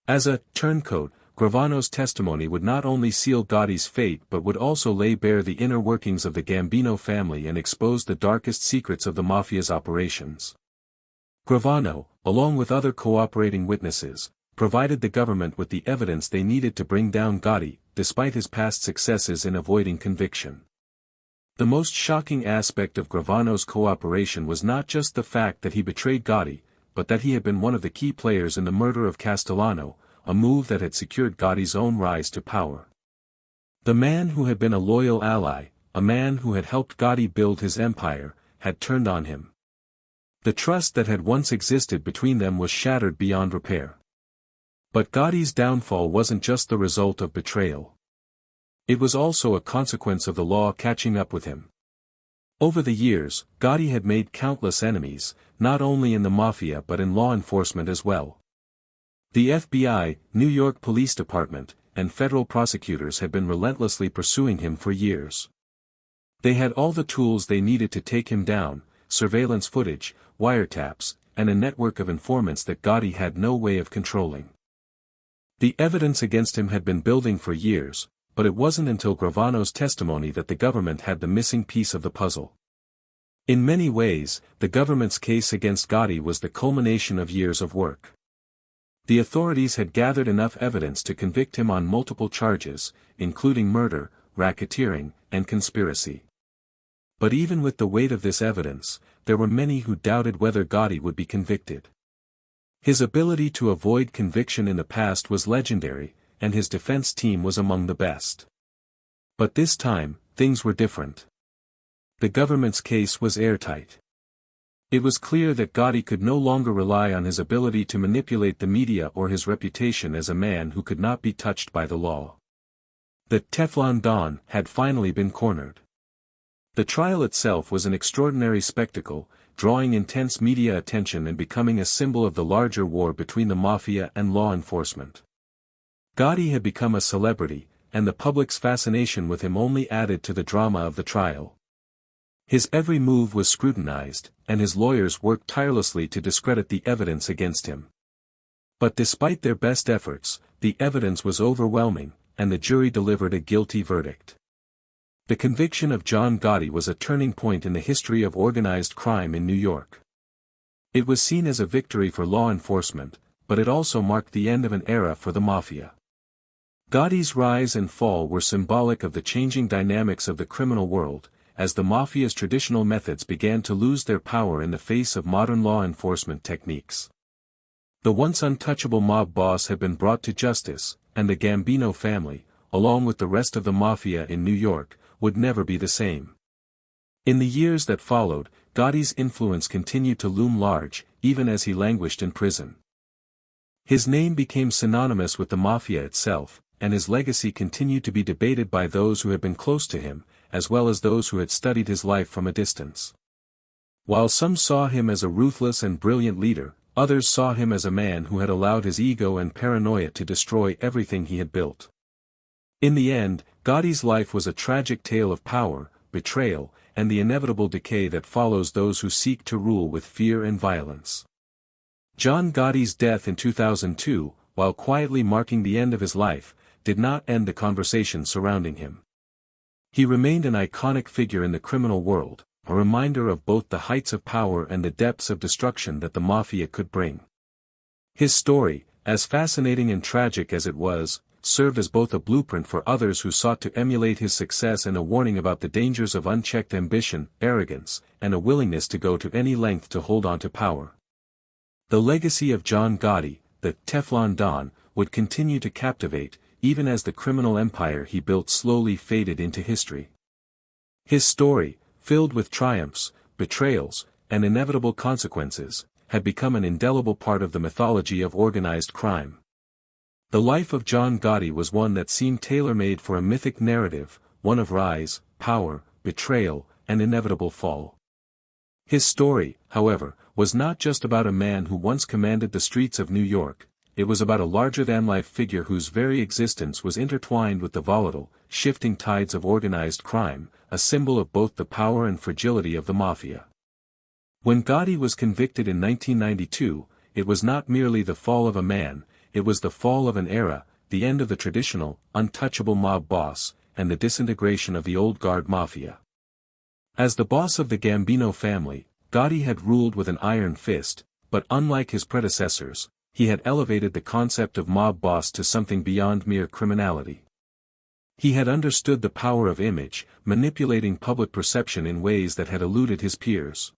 S1: As a turncoat, Gravano's testimony would not only seal Gotti's fate but would also lay bare the inner workings of the Gambino family and expose the darkest secrets of the mafia's operations. Gravano, along with other cooperating witnesses, provided the government with the evidence they needed to bring down Gotti, despite his past successes in avoiding conviction. The most shocking aspect of Gravano's cooperation was not just the fact that he betrayed Gotti, but that he had been one of the key players in the murder of Castellano, a move that had secured Gotti's own rise to power. The man who had been a loyal ally, a man who had helped Gotti build his empire, had turned on him. The trust that had once existed between them was shattered beyond repair. But Gotti's downfall wasn't just the result of betrayal. It was also a consequence of the law catching up with him. Over the years, Gotti had made countless enemies, not only in the mafia but in law enforcement as well. The FBI, New York Police Department, and federal prosecutors had been relentlessly pursuing him for years. They had all the tools they needed to take him down: surveillance footage, wiretaps, and a network of informants that Gotti had no way of controlling. The evidence against him had been building for years, but it wasn't until Gravano's testimony that the government had the missing piece of the puzzle. In many ways, the government's case against Gotti was the culmination of years of work. The authorities had gathered enough evidence to convict him on multiple charges, including murder, racketeering, and conspiracy. But even with the weight of this evidence, there were many who doubted whether Gotti would be convicted. His ability to avoid conviction in the past was legendary, and his defense team was among the best. But this time, things were different. The government's case was airtight. It was clear that Gotti could no longer rely on his ability to manipulate the media or his reputation as a man who could not be touched by the law. The Teflon Don had finally been cornered. The trial itself was an extraordinary spectacle, drawing intense media attention and becoming a symbol of the larger war between the mafia and law enforcement. Gotti had become a celebrity, and the public's fascination with him only added to the drama of the trial. His every move was scrutinized, and his lawyers worked tirelessly to discredit the evidence against him. But despite their best efforts, the evidence was overwhelming, and the jury delivered a guilty verdict. The conviction of John Gotti was a turning point in the history of organized crime in New York. It was seen as a victory for law enforcement, but it also marked the end of an era for the mafia. Gotti's rise and fall were symbolic of the changing dynamics of the criminal world, as the mafia's traditional methods began to lose their power in the face of modern law enforcement techniques. The once untouchable mob boss had been brought to justice, and the Gambino family, along with the rest of the mafia in New York, would never be the same. In the years that followed, Gotti's influence continued to loom large, even as he languished in prison. His name became synonymous with the mafia itself, and his legacy continued to be debated by those who had been close to him, as well as those who had studied his life from a distance. While some saw him as a ruthless and brilliant leader, others saw him as a man who had allowed his ego and paranoia to destroy everything he had built. In the end, Gotti's life was a tragic tale of power, betrayal, and the inevitable decay that follows those who seek to rule with fear and violence. John Gotti's death in 2002, while quietly marking the end of his life, did not end the conversation surrounding him. He remained an iconic figure in the criminal world, a reminder of both the heights of power and the depths of destruction that the mafia could bring. His story, as fascinating and tragic as it was, served as both a blueprint for others who sought to emulate his success and a warning about the dangers of unchecked ambition, arrogance, and a willingness to go to any length to hold on to power. The legacy of John Gotti, the Teflon Don, would continue to captivate, even as the criminal empire he built slowly faded into history. His story, filled with triumphs, betrayals, and inevitable consequences, had become an indelible part of the mythology of organized crime. The life of John Gotti was one that seemed tailor-made for a mythic narrative, one of rise, power, betrayal, and inevitable fall. His story, however, was not just about a man who once commanded the streets of New York, it was about a larger-than-life figure whose very existence was intertwined with the volatile, shifting tides of organized crime, a symbol of both the power and fragility of the mafia. When Gotti was convicted in 1992, it was not merely the fall of a man, it was the fall of an era, the end of the traditional, untouchable mob boss, and the disintegration of the old guard mafia. As the boss of the Gambino family, Gotti had ruled with an iron fist, but unlike his predecessors, he had elevated the concept of mob boss to something beyond mere criminality. He had understood the power of image, manipulating public perception in ways that had eluded his peers.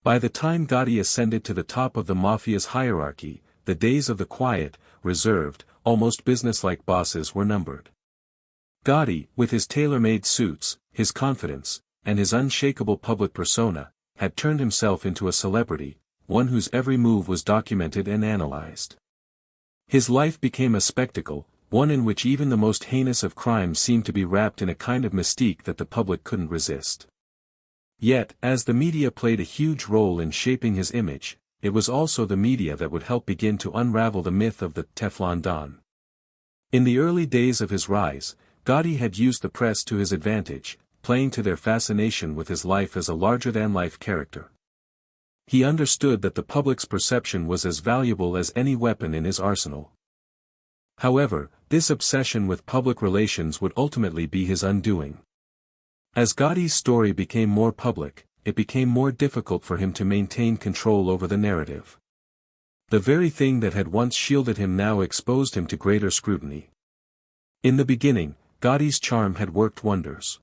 S1: By the time Gotti ascended to the top of the mafia's hierarchy, the days of the quiet, reserved, almost businesslike bosses were numbered. Gotti, with his tailor-made suits, his confidence, and his unshakable public persona, had turned himself into a celebrity, one whose every move was documented and analyzed. His life became a spectacle, one in which even the most heinous of crimes seemed to be wrapped in a kind of mystique that the public couldn't resist. Yet, as the media played a huge role in shaping his image, it was also the media that would help begin to unravel the myth of the Teflon Don. In the early days of his rise, Gotti had used the press to his advantage, playing to their fascination with his life as a larger-than-life character. He understood that the public's perception was as valuable as any weapon in his arsenal. However, this obsession with public relations would ultimately be his undoing. As Gotti's story became more public, it became more difficult for him to maintain control over the narrative. The very thing that had once shielded him now exposed him to greater scrutiny. In the beginning, Gotti's charm had worked wonders.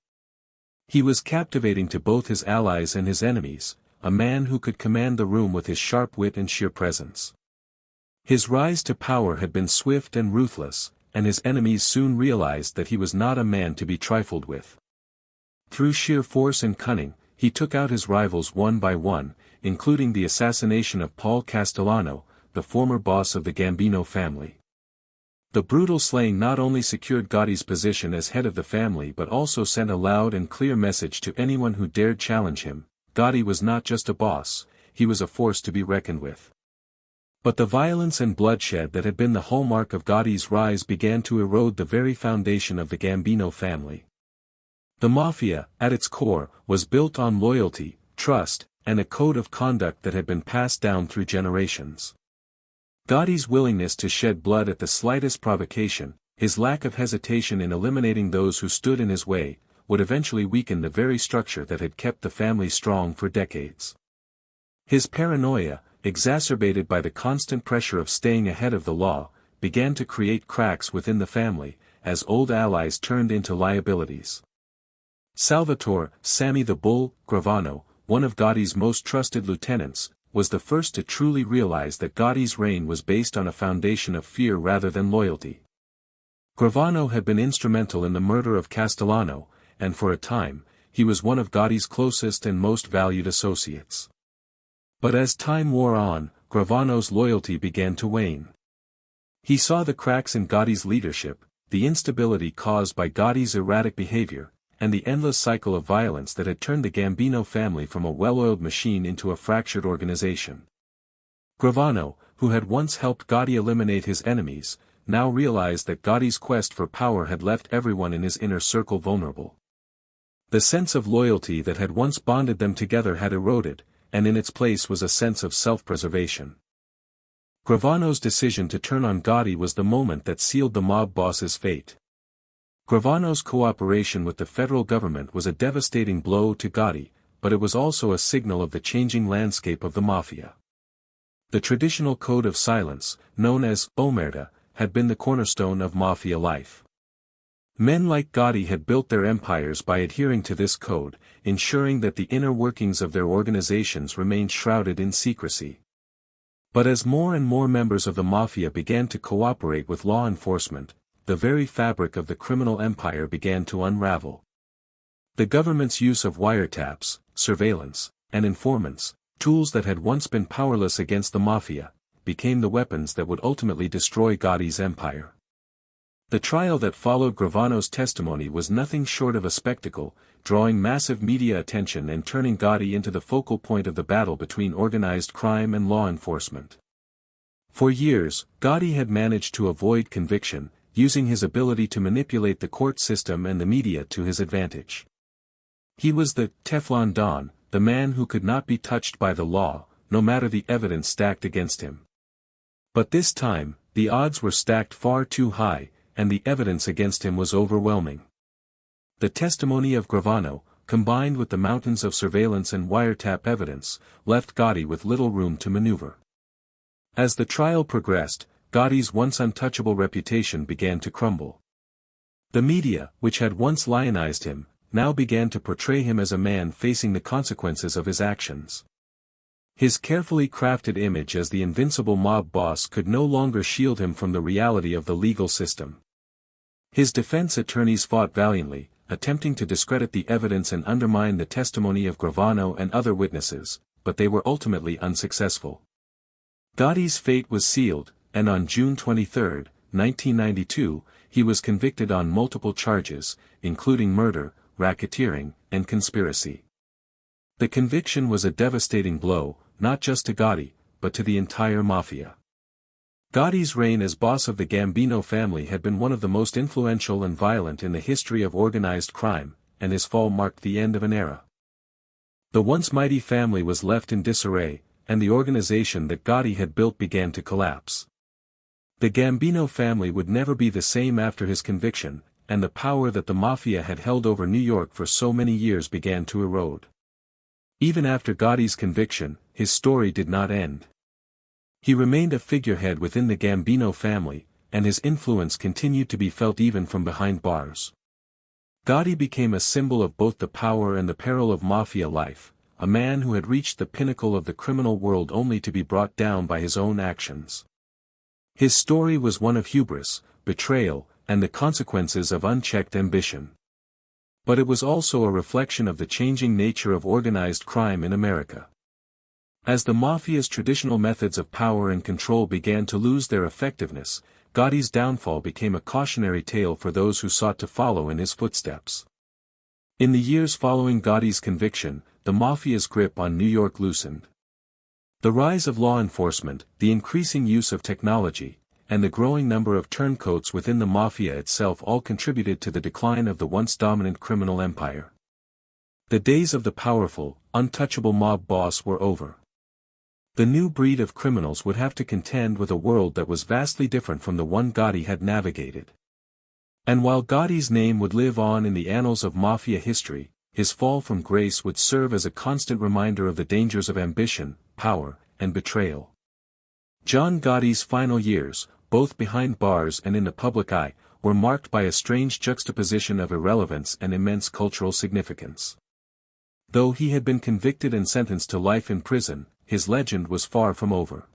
S1: He was captivating to both his allies and his enemies, a man who could command the room with his sharp wit and sheer presence. His rise to power had been swift and ruthless, and his enemies soon realized that he was not a man to be trifled with. Through sheer force and cunning, he took out his rivals one by one, including the assassination of Paul Castellano, the former boss of the Gambino family. The brutal slaying not only secured Gotti's position as head of the family but also sent a loud and clear message to anyone who dared challenge him: Gotti was not just a boss, he was a force to be reckoned with. But the violence and bloodshed that had been the hallmark of Gotti's rise began to erode the very foundation of the Gambino family. The mafia, at its core, was built on loyalty, trust, and a code of conduct that had been passed down through generations. Gotti's willingness to shed blood at the slightest provocation, his lack of hesitation in eliminating those who stood in his way, would eventually weaken the very structure that had kept the family strong for decades. His paranoia, exacerbated by the constant pressure of staying ahead of the law, began to create cracks within the family, as old allies turned into liabilities. Salvatore, Sammy the Bull, Gravano, one of Gotti's most trusted lieutenants, was the first to truly realize that Gotti's reign was based on a foundation of fear rather than loyalty. Gravano had been instrumental in the murder of Castellano, and for a time, he was one of Gotti's closest and most valued associates. But as time wore on, Gravano's loyalty began to wane. He saw the cracks in Gotti's leadership, the instability caused by Gotti's erratic behavior, and the endless cycle of violence that had turned the Gambino family from a well-oiled machine into a fractured organization. Gravano, who had once helped Gotti eliminate his enemies, now realized that Gotti's quest for power had left everyone in his inner circle vulnerable. The sense of loyalty that had once bonded them together had eroded, and in its place was a sense of self-preservation. Gravano's decision to turn on Gotti was the moment that sealed the mob boss's fate. Gravano's cooperation with the federal government was a devastating blow to Gotti, but it was also a signal of the changing landscape of the mafia. The traditional code of silence, known as omerta, had been the cornerstone of mafia life. Men like Gotti had built their empires by adhering to this code, ensuring that the inner workings of their organizations remained shrouded in secrecy. But as more and more members of the mafia began to cooperate with law enforcement, the very fabric of the criminal empire began to unravel. The government's use of wiretaps, surveillance, and informants, tools that had once been powerless against the mafia, became the weapons that would ultimately destroy Gotti's empire. The trial that followed Gravano's testimony was nothing short of a spectacle, drawing massive media attention and turning Gotti into the focal point of the battle between organized crime and law enforcement. For years, Gotti had managed to avoid conviction, using his ability to manipulate the court system and the media to his advantage. He was the Teflon Don, the man who could not be touched by the law, no matter the evidence stacked against him. But this time, the odds were stacked far too high, and the evidence against him was overwhelming. The testimony of Gravano, combined with the mountains of surveillance and wiretap evidence, left Gotti with little room to maneuver. As the trial progressed, Gotti's once untouchable reputation began to crumble. The media, which had once lionized him, now began to portray him as a man facing the consequences of his actions. His carefully crafted image as the invincible mob boss could no longer shield him from the reality of the legal system. His defense attorneys fought valiantly, attempting to discredit the evidence and undermine the testimony of Gravano and other witnesses, but they were ultimately unsuccessful. Gotti's fate was sealed, and on June 23, 1992, he was convicted on multiple charges, including murder, racketeering, and conspiracy. The conviction was a devastating blow, not just to Gotti, but to the entire mafia. Gotti's reign as boss of the Gambino family had been one of the most influential and violent in the history of organized crime, and his fall marked the end of an era. The once mighty family was left in disarray, and the organization that Gotti had built began to collapse. The Gambino family would never be the same after his conviction, and the power that the mafia had held over New York for so many years began to erode. Even after Gotti's conviction, his story did not end. He remained a figurehead within the Gambino family, and his influence continued to be felt even from behind bars. Gotti became a symbol of both the power and the peril of mafia life, a man who had reached the pinnacle of the criminal world only to be brought down by his own actions. His story was one of hubris, betrayal, and the consequences of unchecked ambition. But it was also a reflection of the changing nature of organized crime in America. As the mafia's traditional methods of power and control began to lose their effectiveness, Gotti's downfall became a cautionary tale for those who sought to follow in his footsteps. In the years following Gotti's conviction, the mafia's grip on New York loosened. The rise of law enforcement, the increasing use of technology, and the growing number of turncoats within the mafia itself all contributed to the decline of the once dominant criminal empire. The days of the powerful, untouchable mob boss were over. The new breed of criminals would have to contend with a world that was vastly different from the one Gotti had navigated. And while Gotti's name would live on in the annals of mafia history, his fall from grace would serve as a constant reminder of the dangers of ambition, power, and betrayal. John Gotti's final years, both behind bars and in the public eye, were marked by a strange juxtaposition of irrelevance and immense cultural significance. Though he had been convicted and sentenced to life in prison, his legend was far from over.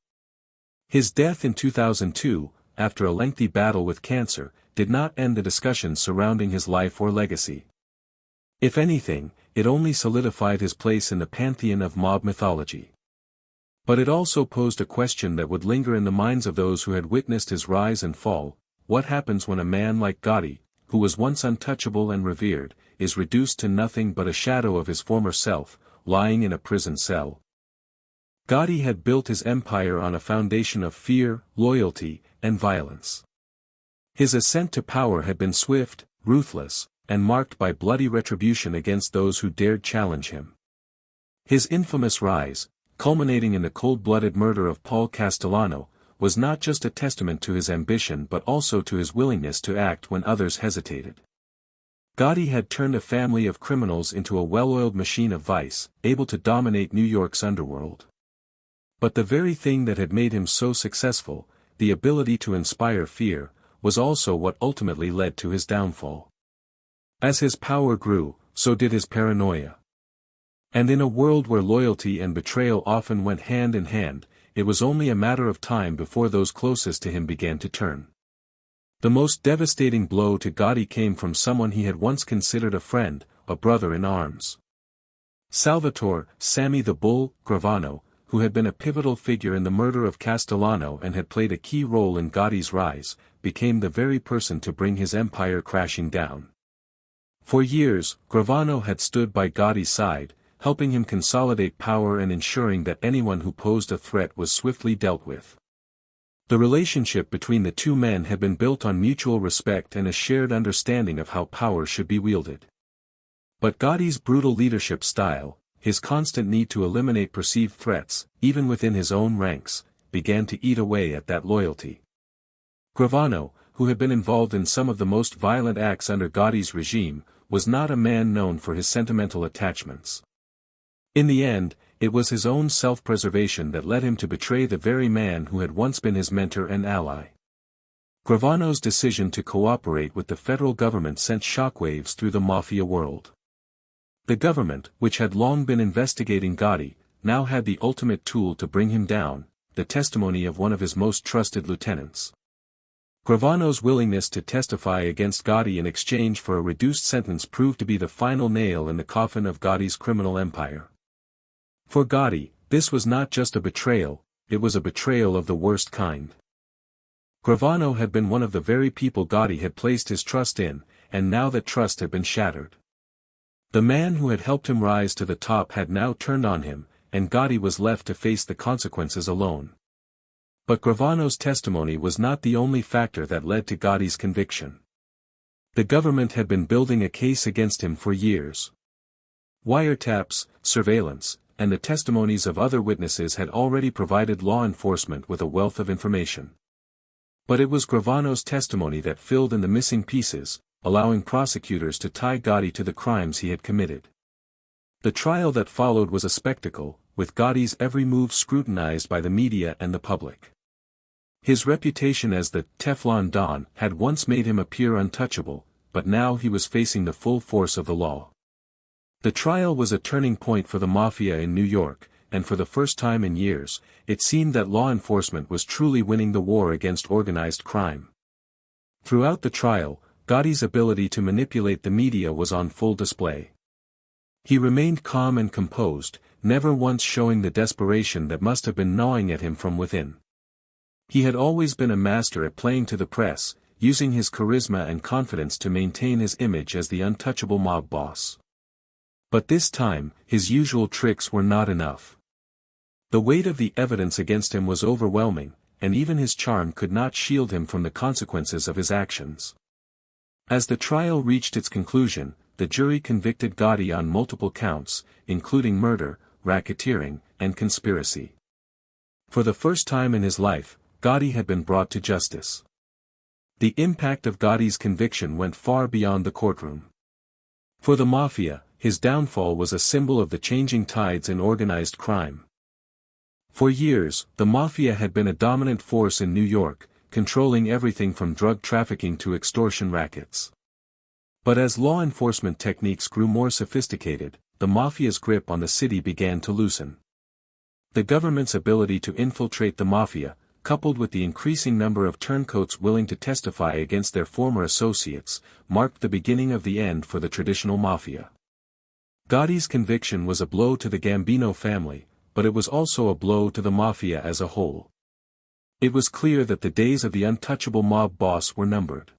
S1: His death in 2002, after a lengthy battle with cancer, did not end the discussions surrounding his life or legacy. If anything, it only solidified his place in the pantheon of mob mythology. But it also posed a question that would linger in the minds of those who had witnessed his rise and fall: what happens when a man like Gotti, who was once untouchable and revered, is reduced to nothing but a shadow of his former self, lying in a prison cell? Gotti had built his empire on a foundation of fear, loyalty, and violence. His ascent to power had been swift, ruthless, and marked by bloody retribution against those who dared challenge him. His infamous rise, culminating in the cold-blooded murder of Paul Castellano, was not just a testament to his ambition but also to his willingness to act when others hesitated. Gotti had turned a family of criminals into a well-oiled machine of vice, able to dominate New York's underworld. But the very thing that had made him so successful, the ability to inspire fear, was also what ultimately led to his downfall. As his power grew, so did his paranoia. And in a world where loyalty and betrayal often went hand in hand, it was only a matter of time before those closest to him began to turn. The most devastating blow to Gotti came from someone he had once considered a friend, a brother in arms. Salvatore "Sammy the Bull" Gravano, who had been a pivotal figure in the murder of Castellano and had played a key role in Gotti's rise, became the very person to bring his empire crashing down. For years, Gravano had stood by Gotti's side, helping him consolidate power and ensuring that anyone who posed a threat was swiftly dealt with. The relationship between the two men had been built on mutual respect and a shared understanding of how power should be wielded. But Gotti's brutal leadership style, his constant need to eliminate perceived threats, even within his own ranks, began to eat away at that loyalty. Gravano, who had been involved in some of the most violent acts under Gotti's regime, was not a man known for his sentimental attachments. In the end, it was his own self-preservation that led him to betray the very man who had once been his mentor and ally. Gravano's decision to cooperate with the federal government sent shockwaves through the mafia world. The government, which had long been investigating Gotti, now had the ultimate tool to bring him down: the testimony of one of his most trusted lieutenants. Gravano's willingness to testify against Gotti in exchange for a reduced sentence proved to be the final nail in the coffin of Gotti's criminal empire. For Gotti, this was not just a betrayal, it was a betrayal of the worst kind. Gravano had been one of the very people Gotti had placed his trust in, and now that trust had been shattered. The man who had helped him rise to the top had now turned on him, and Gotti was left to face the consequences alone. But Gravano's testimony was not the only factor that led to Gotti's conviction. The government had been building a case against him for years. Wiretaps, surveillance, and the testimonies of other witnesses had already provided law enforcement with a wealth of information. But it was Gravano's testimony that filled in the missing pieces, allowing prosecutors to tie Gotti to the crimes he had committed. The trial that followed was a spectacle, with Gotti's every move scrutinized by the media and the public. His reputation as the Teflon Don had once made him appear untouchable, but now he was facing the full force of the law. The trial was a turning point for the mafia in New York, and for the first time in years, it seemed that law enforcement was truly winning the war against organized crime. Throughout the trial, Gotti's ability to manipulate the media was on full display. He remained calm and composed, never once showing the desperation that must have been gnawing at him from within. He had always been a master at playing to the press, using his charisma and confidence to maintain his image as the untouchable mob boss. But this time, his usual tricks were not enough. The weight of the evidence against him was overwhelming, and even his charm could not shield him from the consequences of his actions. As the trial reached its conclusion, the jury convicted Gotti on multiple counts, including murder, racketeering, and conspiracy. For the first time in his life, Gotti had been brought to justice. The impact of Gotti's conviction went far beyond the courtroom. For the mafia, his downfall was a symbol of the changing tides in organized crime. For years, the mafia had been a dominant force in New York, controlling everything from drug trafficking to extortion rackets. But as law enforcement techniques grew more sophisticated, the mafia's grip on the city began to loosen. The government's ability to infiltrate the mafia, coupled with the increasing number of turncoats willing to testify against their former associates, marked the beginning of the end for the traditional mafia. Gotti's conviction was a blow to the Gambino family, but it was also a blow to the mafia as a whole. It was clear that the days of the untouchable mob boss were numbered.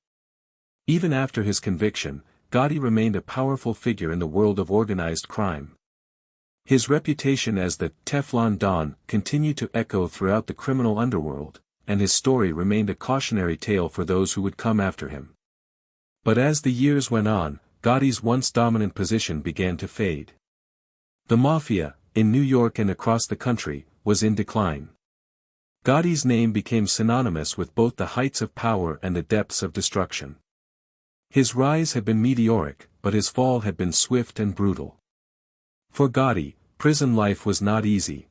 S1: Even after his conviction, Gotti remained a powerful figure in the world of organized crime. His reputation as the Teflon Don continued to echo throughout the criminal underworld, and his story remained a cautionary tale for those who would come after him. But as the years went on, Gotti's once dominant position began to fade. The mafia, in New York and across the country, was in decline. Gotti's name became synonymous with both the heights of power and the depths of destruction. His rise had been meteoric, but his fall had been swift and brutal. For Gotti, prison life was not easy.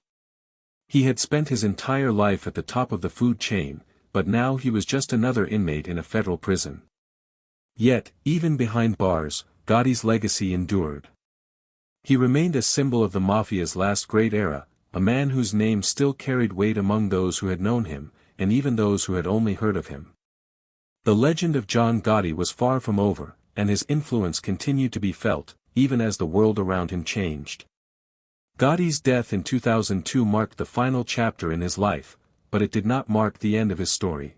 S1: He had spent his entire life at the top of the food chain, but now he was just another inmate in a federal prison. Yet, even behind bars, Gotti's legacy endured. He remained a symbol of the mafia's last great era, a man whose name still carried weight among those who had known him, and even those who had only heard of him. The legend of John Gotti was far from over, and his influence continued to be felt, even as the world around him changed. Gotti's death in 2002 marked the final chapter in his life, but it did not mark the end of his story.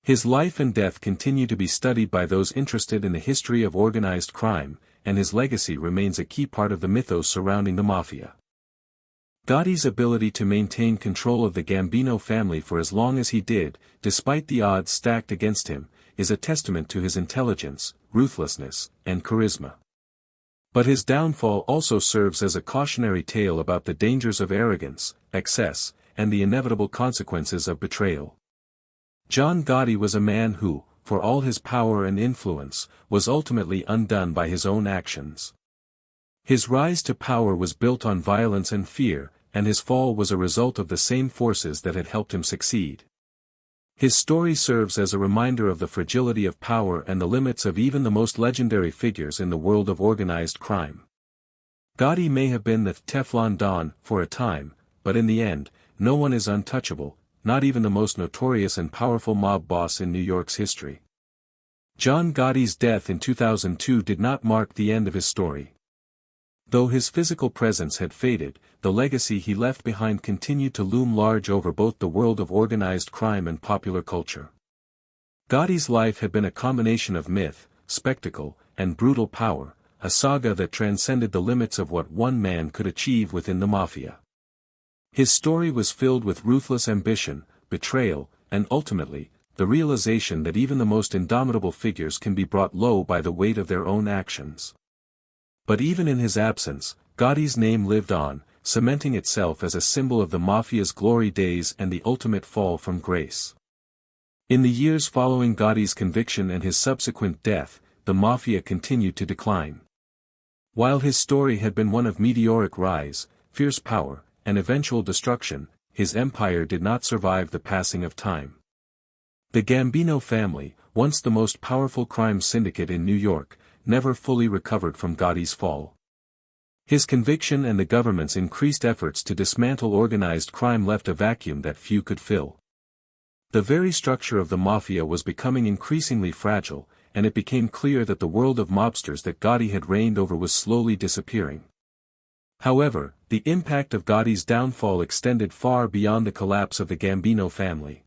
S1: His life and death continue to be studied by those interested in the history of organized crime, and his legacy remains a key part of the mythos surrounding the mafia. Gotti's ability to maintain control of the Gambino family for as long as he did, despite the odds stacked against him, is a testament to his intelligence, ruthlessness, and charisma. But his downfall also serves as a cautionary tale about the dangers of arrogance, excess, and the inevitable consequences of betrayal. John Gotti was a man who, for all his power and influence, was ultimately undone by his own actions. His rise to power was built on violence and fear, and his fall was a result of the same forces that had helped him succeed. His story serves as a reminder of the fragility of power and the limits of even the most legendary figures in the world of organized crime. Gotti may have been the Teflon Don for a time, but in the end, no one is untouchable, not even the most notorious and powerful mob boss in New York's history. John Gotti's death in 2002 did not mark the end of his story. Though his physical presence had faded, the legacy he left behind continued to loom large over both the world of organized crime and popular culture. Gotti's life had been a combination of myth, spectacle, and brutal power, a saga that transcended the limits of what one man could achieve within the mafia. His story was filled with ruthless ambition, betrayal, and ultimately, the realization that even the most indomitable figures can be brought low by the weight of their own actions. But even in his absence, Gotti's name lived on, cementing itself as a symbol of the mafia's glory days and the ultimate fall from grace. In the years following Gotti's conviction and his subsequent death, the mafia continued to decline. While his story had been one of meteoric rise, fierce power, and eventual destruction, his empire did not survive the passing of time. The Gambino family, once the most powerful crime syndicate in New York, never fully recovered from Gotti's fall. His conviction and the government's increased efforts to dismantle organized crime left a vacuum that few could fill. The very structure of the mafia was becoming increasingly fragile, and it became clear that the world of mobsters that Gotti had reigned over was slowly disappearing. However, the impact of Gotti's downfall extended far beyond the collapse of the Gambino family.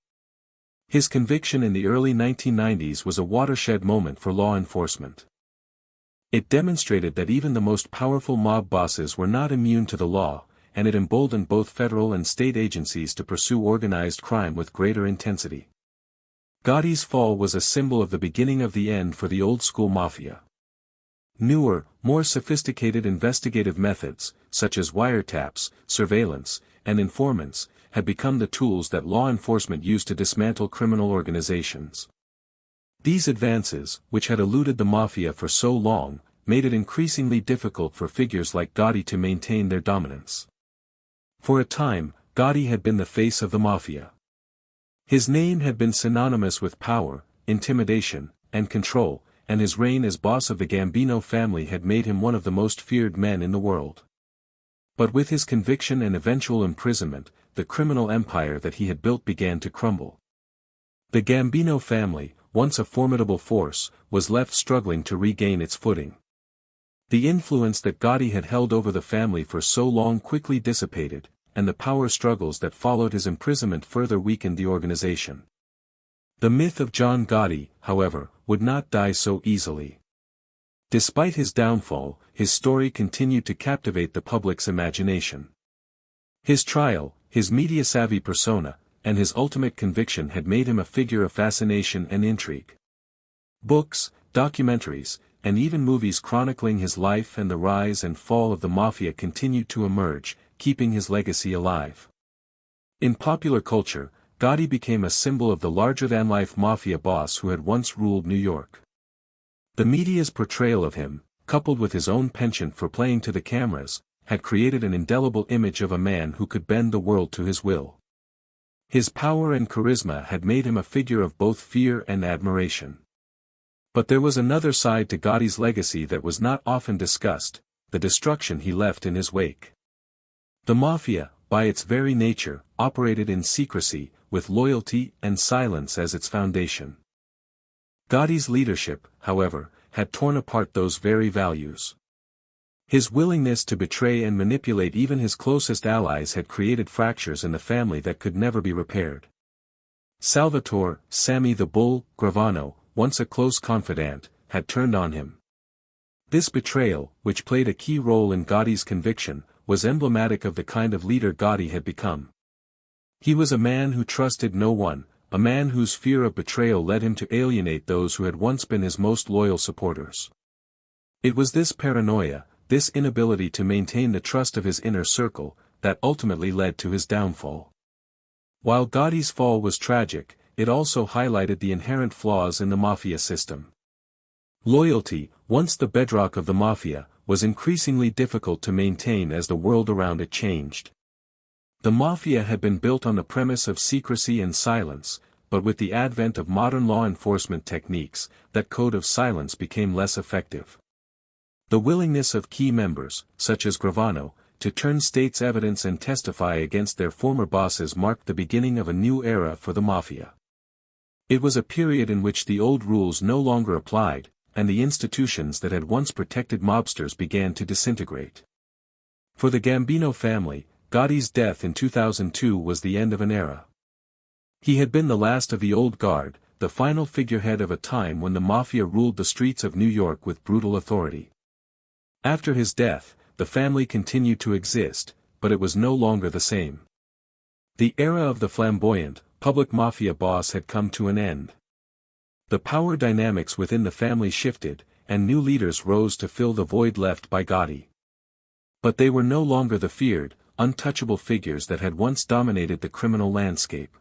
S1: His conviction in the early 1990s was a watershed moment for law enforcement. It demonstrated that even the most powerful mob bosses were not immune to the law, and it emboldened both federal and state agencies to pursue organized crime with greater intensity. Gotti's fall was a symbol of the beginning of the end for the old-school mafia. Newer, more sophisticated investigative methods, such as wiretaps, surveillance, and informants, had become the tools that law enforcement used to dismantle criminal organizations. These advances, which had eluded the mafia for so long, made it increasingly difficult for figures like Gotti to maintain their dominance. For a time, Gotti had been the face of the mafia. His name had been synonymous with power, intimidation, and control, and his reign as boss of the Gambino family had made him one of the most feared men in the world. But with his conviction and eventual imprisonment, the criminal empire that he had built began to crumble. The Gambino family, once a formidable force, was left struggling to regain its footing. The influence that Gotti had held over the family for so long quickly dissipated, and the power struggles that followed his imprisonment further weakened the organization. The myth of John Gotti, however, would not die so easily. Despite his downfall, his story continued to captivate the public's imagination. His trial, his media-savvy persona, and his ultimate conviction had made him a figure of fascination and intrigue. Books, documentaries, and even movies chronicling his life and the rise and fall of the mafia continued to emerge, keeping his legacy alive. In popular culture, Gotti became a symbol of the larger-than-life mafia boss who had once ruled New York. The media's portrayal of him, coupled with his own penchant for playing to the cameras, had created an indelible image of a man who could bend the world to his will. His power and charisma had made him a figure of both fear and admiration. But there was another side to Gotti's legacy that was not often discussed, the destruction he left in his wake. The mafia, by its very nature, operated in secrecy, with loyalty and silence as its foundation. Gotti's leadership, however, had torn apart those very values. His willingness to betray and manipulate even his closest allies had created fractures in the family that could never be repaired. Salvatore, Sammy the Bull, Gravano, once a close confidant, had turned on him. This betrayal, which played a key role in Gotti's conviction, was emblematic of the kind of leader Gotti had become. He was a man who trusted no one, a man whose fear of betrayal led him to alienate those who had once been his most loyal supporters. It was this paranoia, this inability to maintain the trust of his inner circle, that ultimately led to his downfall. While Gotti's fall was tragic, it also highlighted the inherent flaws in the mafia system. Loyalty, once the bedrock of the mafia, was increasingly difficult to maintain as the world around it changed. The mafia had been built on the premise of secrecy and silence, but with the advent of modern law enforcement techniques, that code of silence became less effective. The willingness of key members, such as Gravano, to turn state's evidence and testify against their former bosses marked the beginning of a new era for the mafia. It was a period in which the old rules no longer applied, and the institutions that had once protected mobsters began to disintegrate. For the Gambino family, Gotti's death in 2002 was the end of an era. He had been the last of the old guard, the final figurehead of a time when the mafia ruled the streets of New York with brutal authority. After his death, the family continued to exist, but it was no longer the same. The era of the flamboyant, public mafia boss had come to an end. The power dynamics within the family shifted, and new leaders rose to fill the void left by Gotti. But they were no longer the feared, untouchable figures that had once dominated the criminal landscape.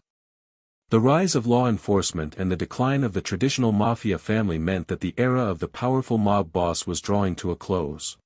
S1: The rise of law enforcement and the decline of the traditional mafia family meant that the era of the powerful mob boss was drawing to a close.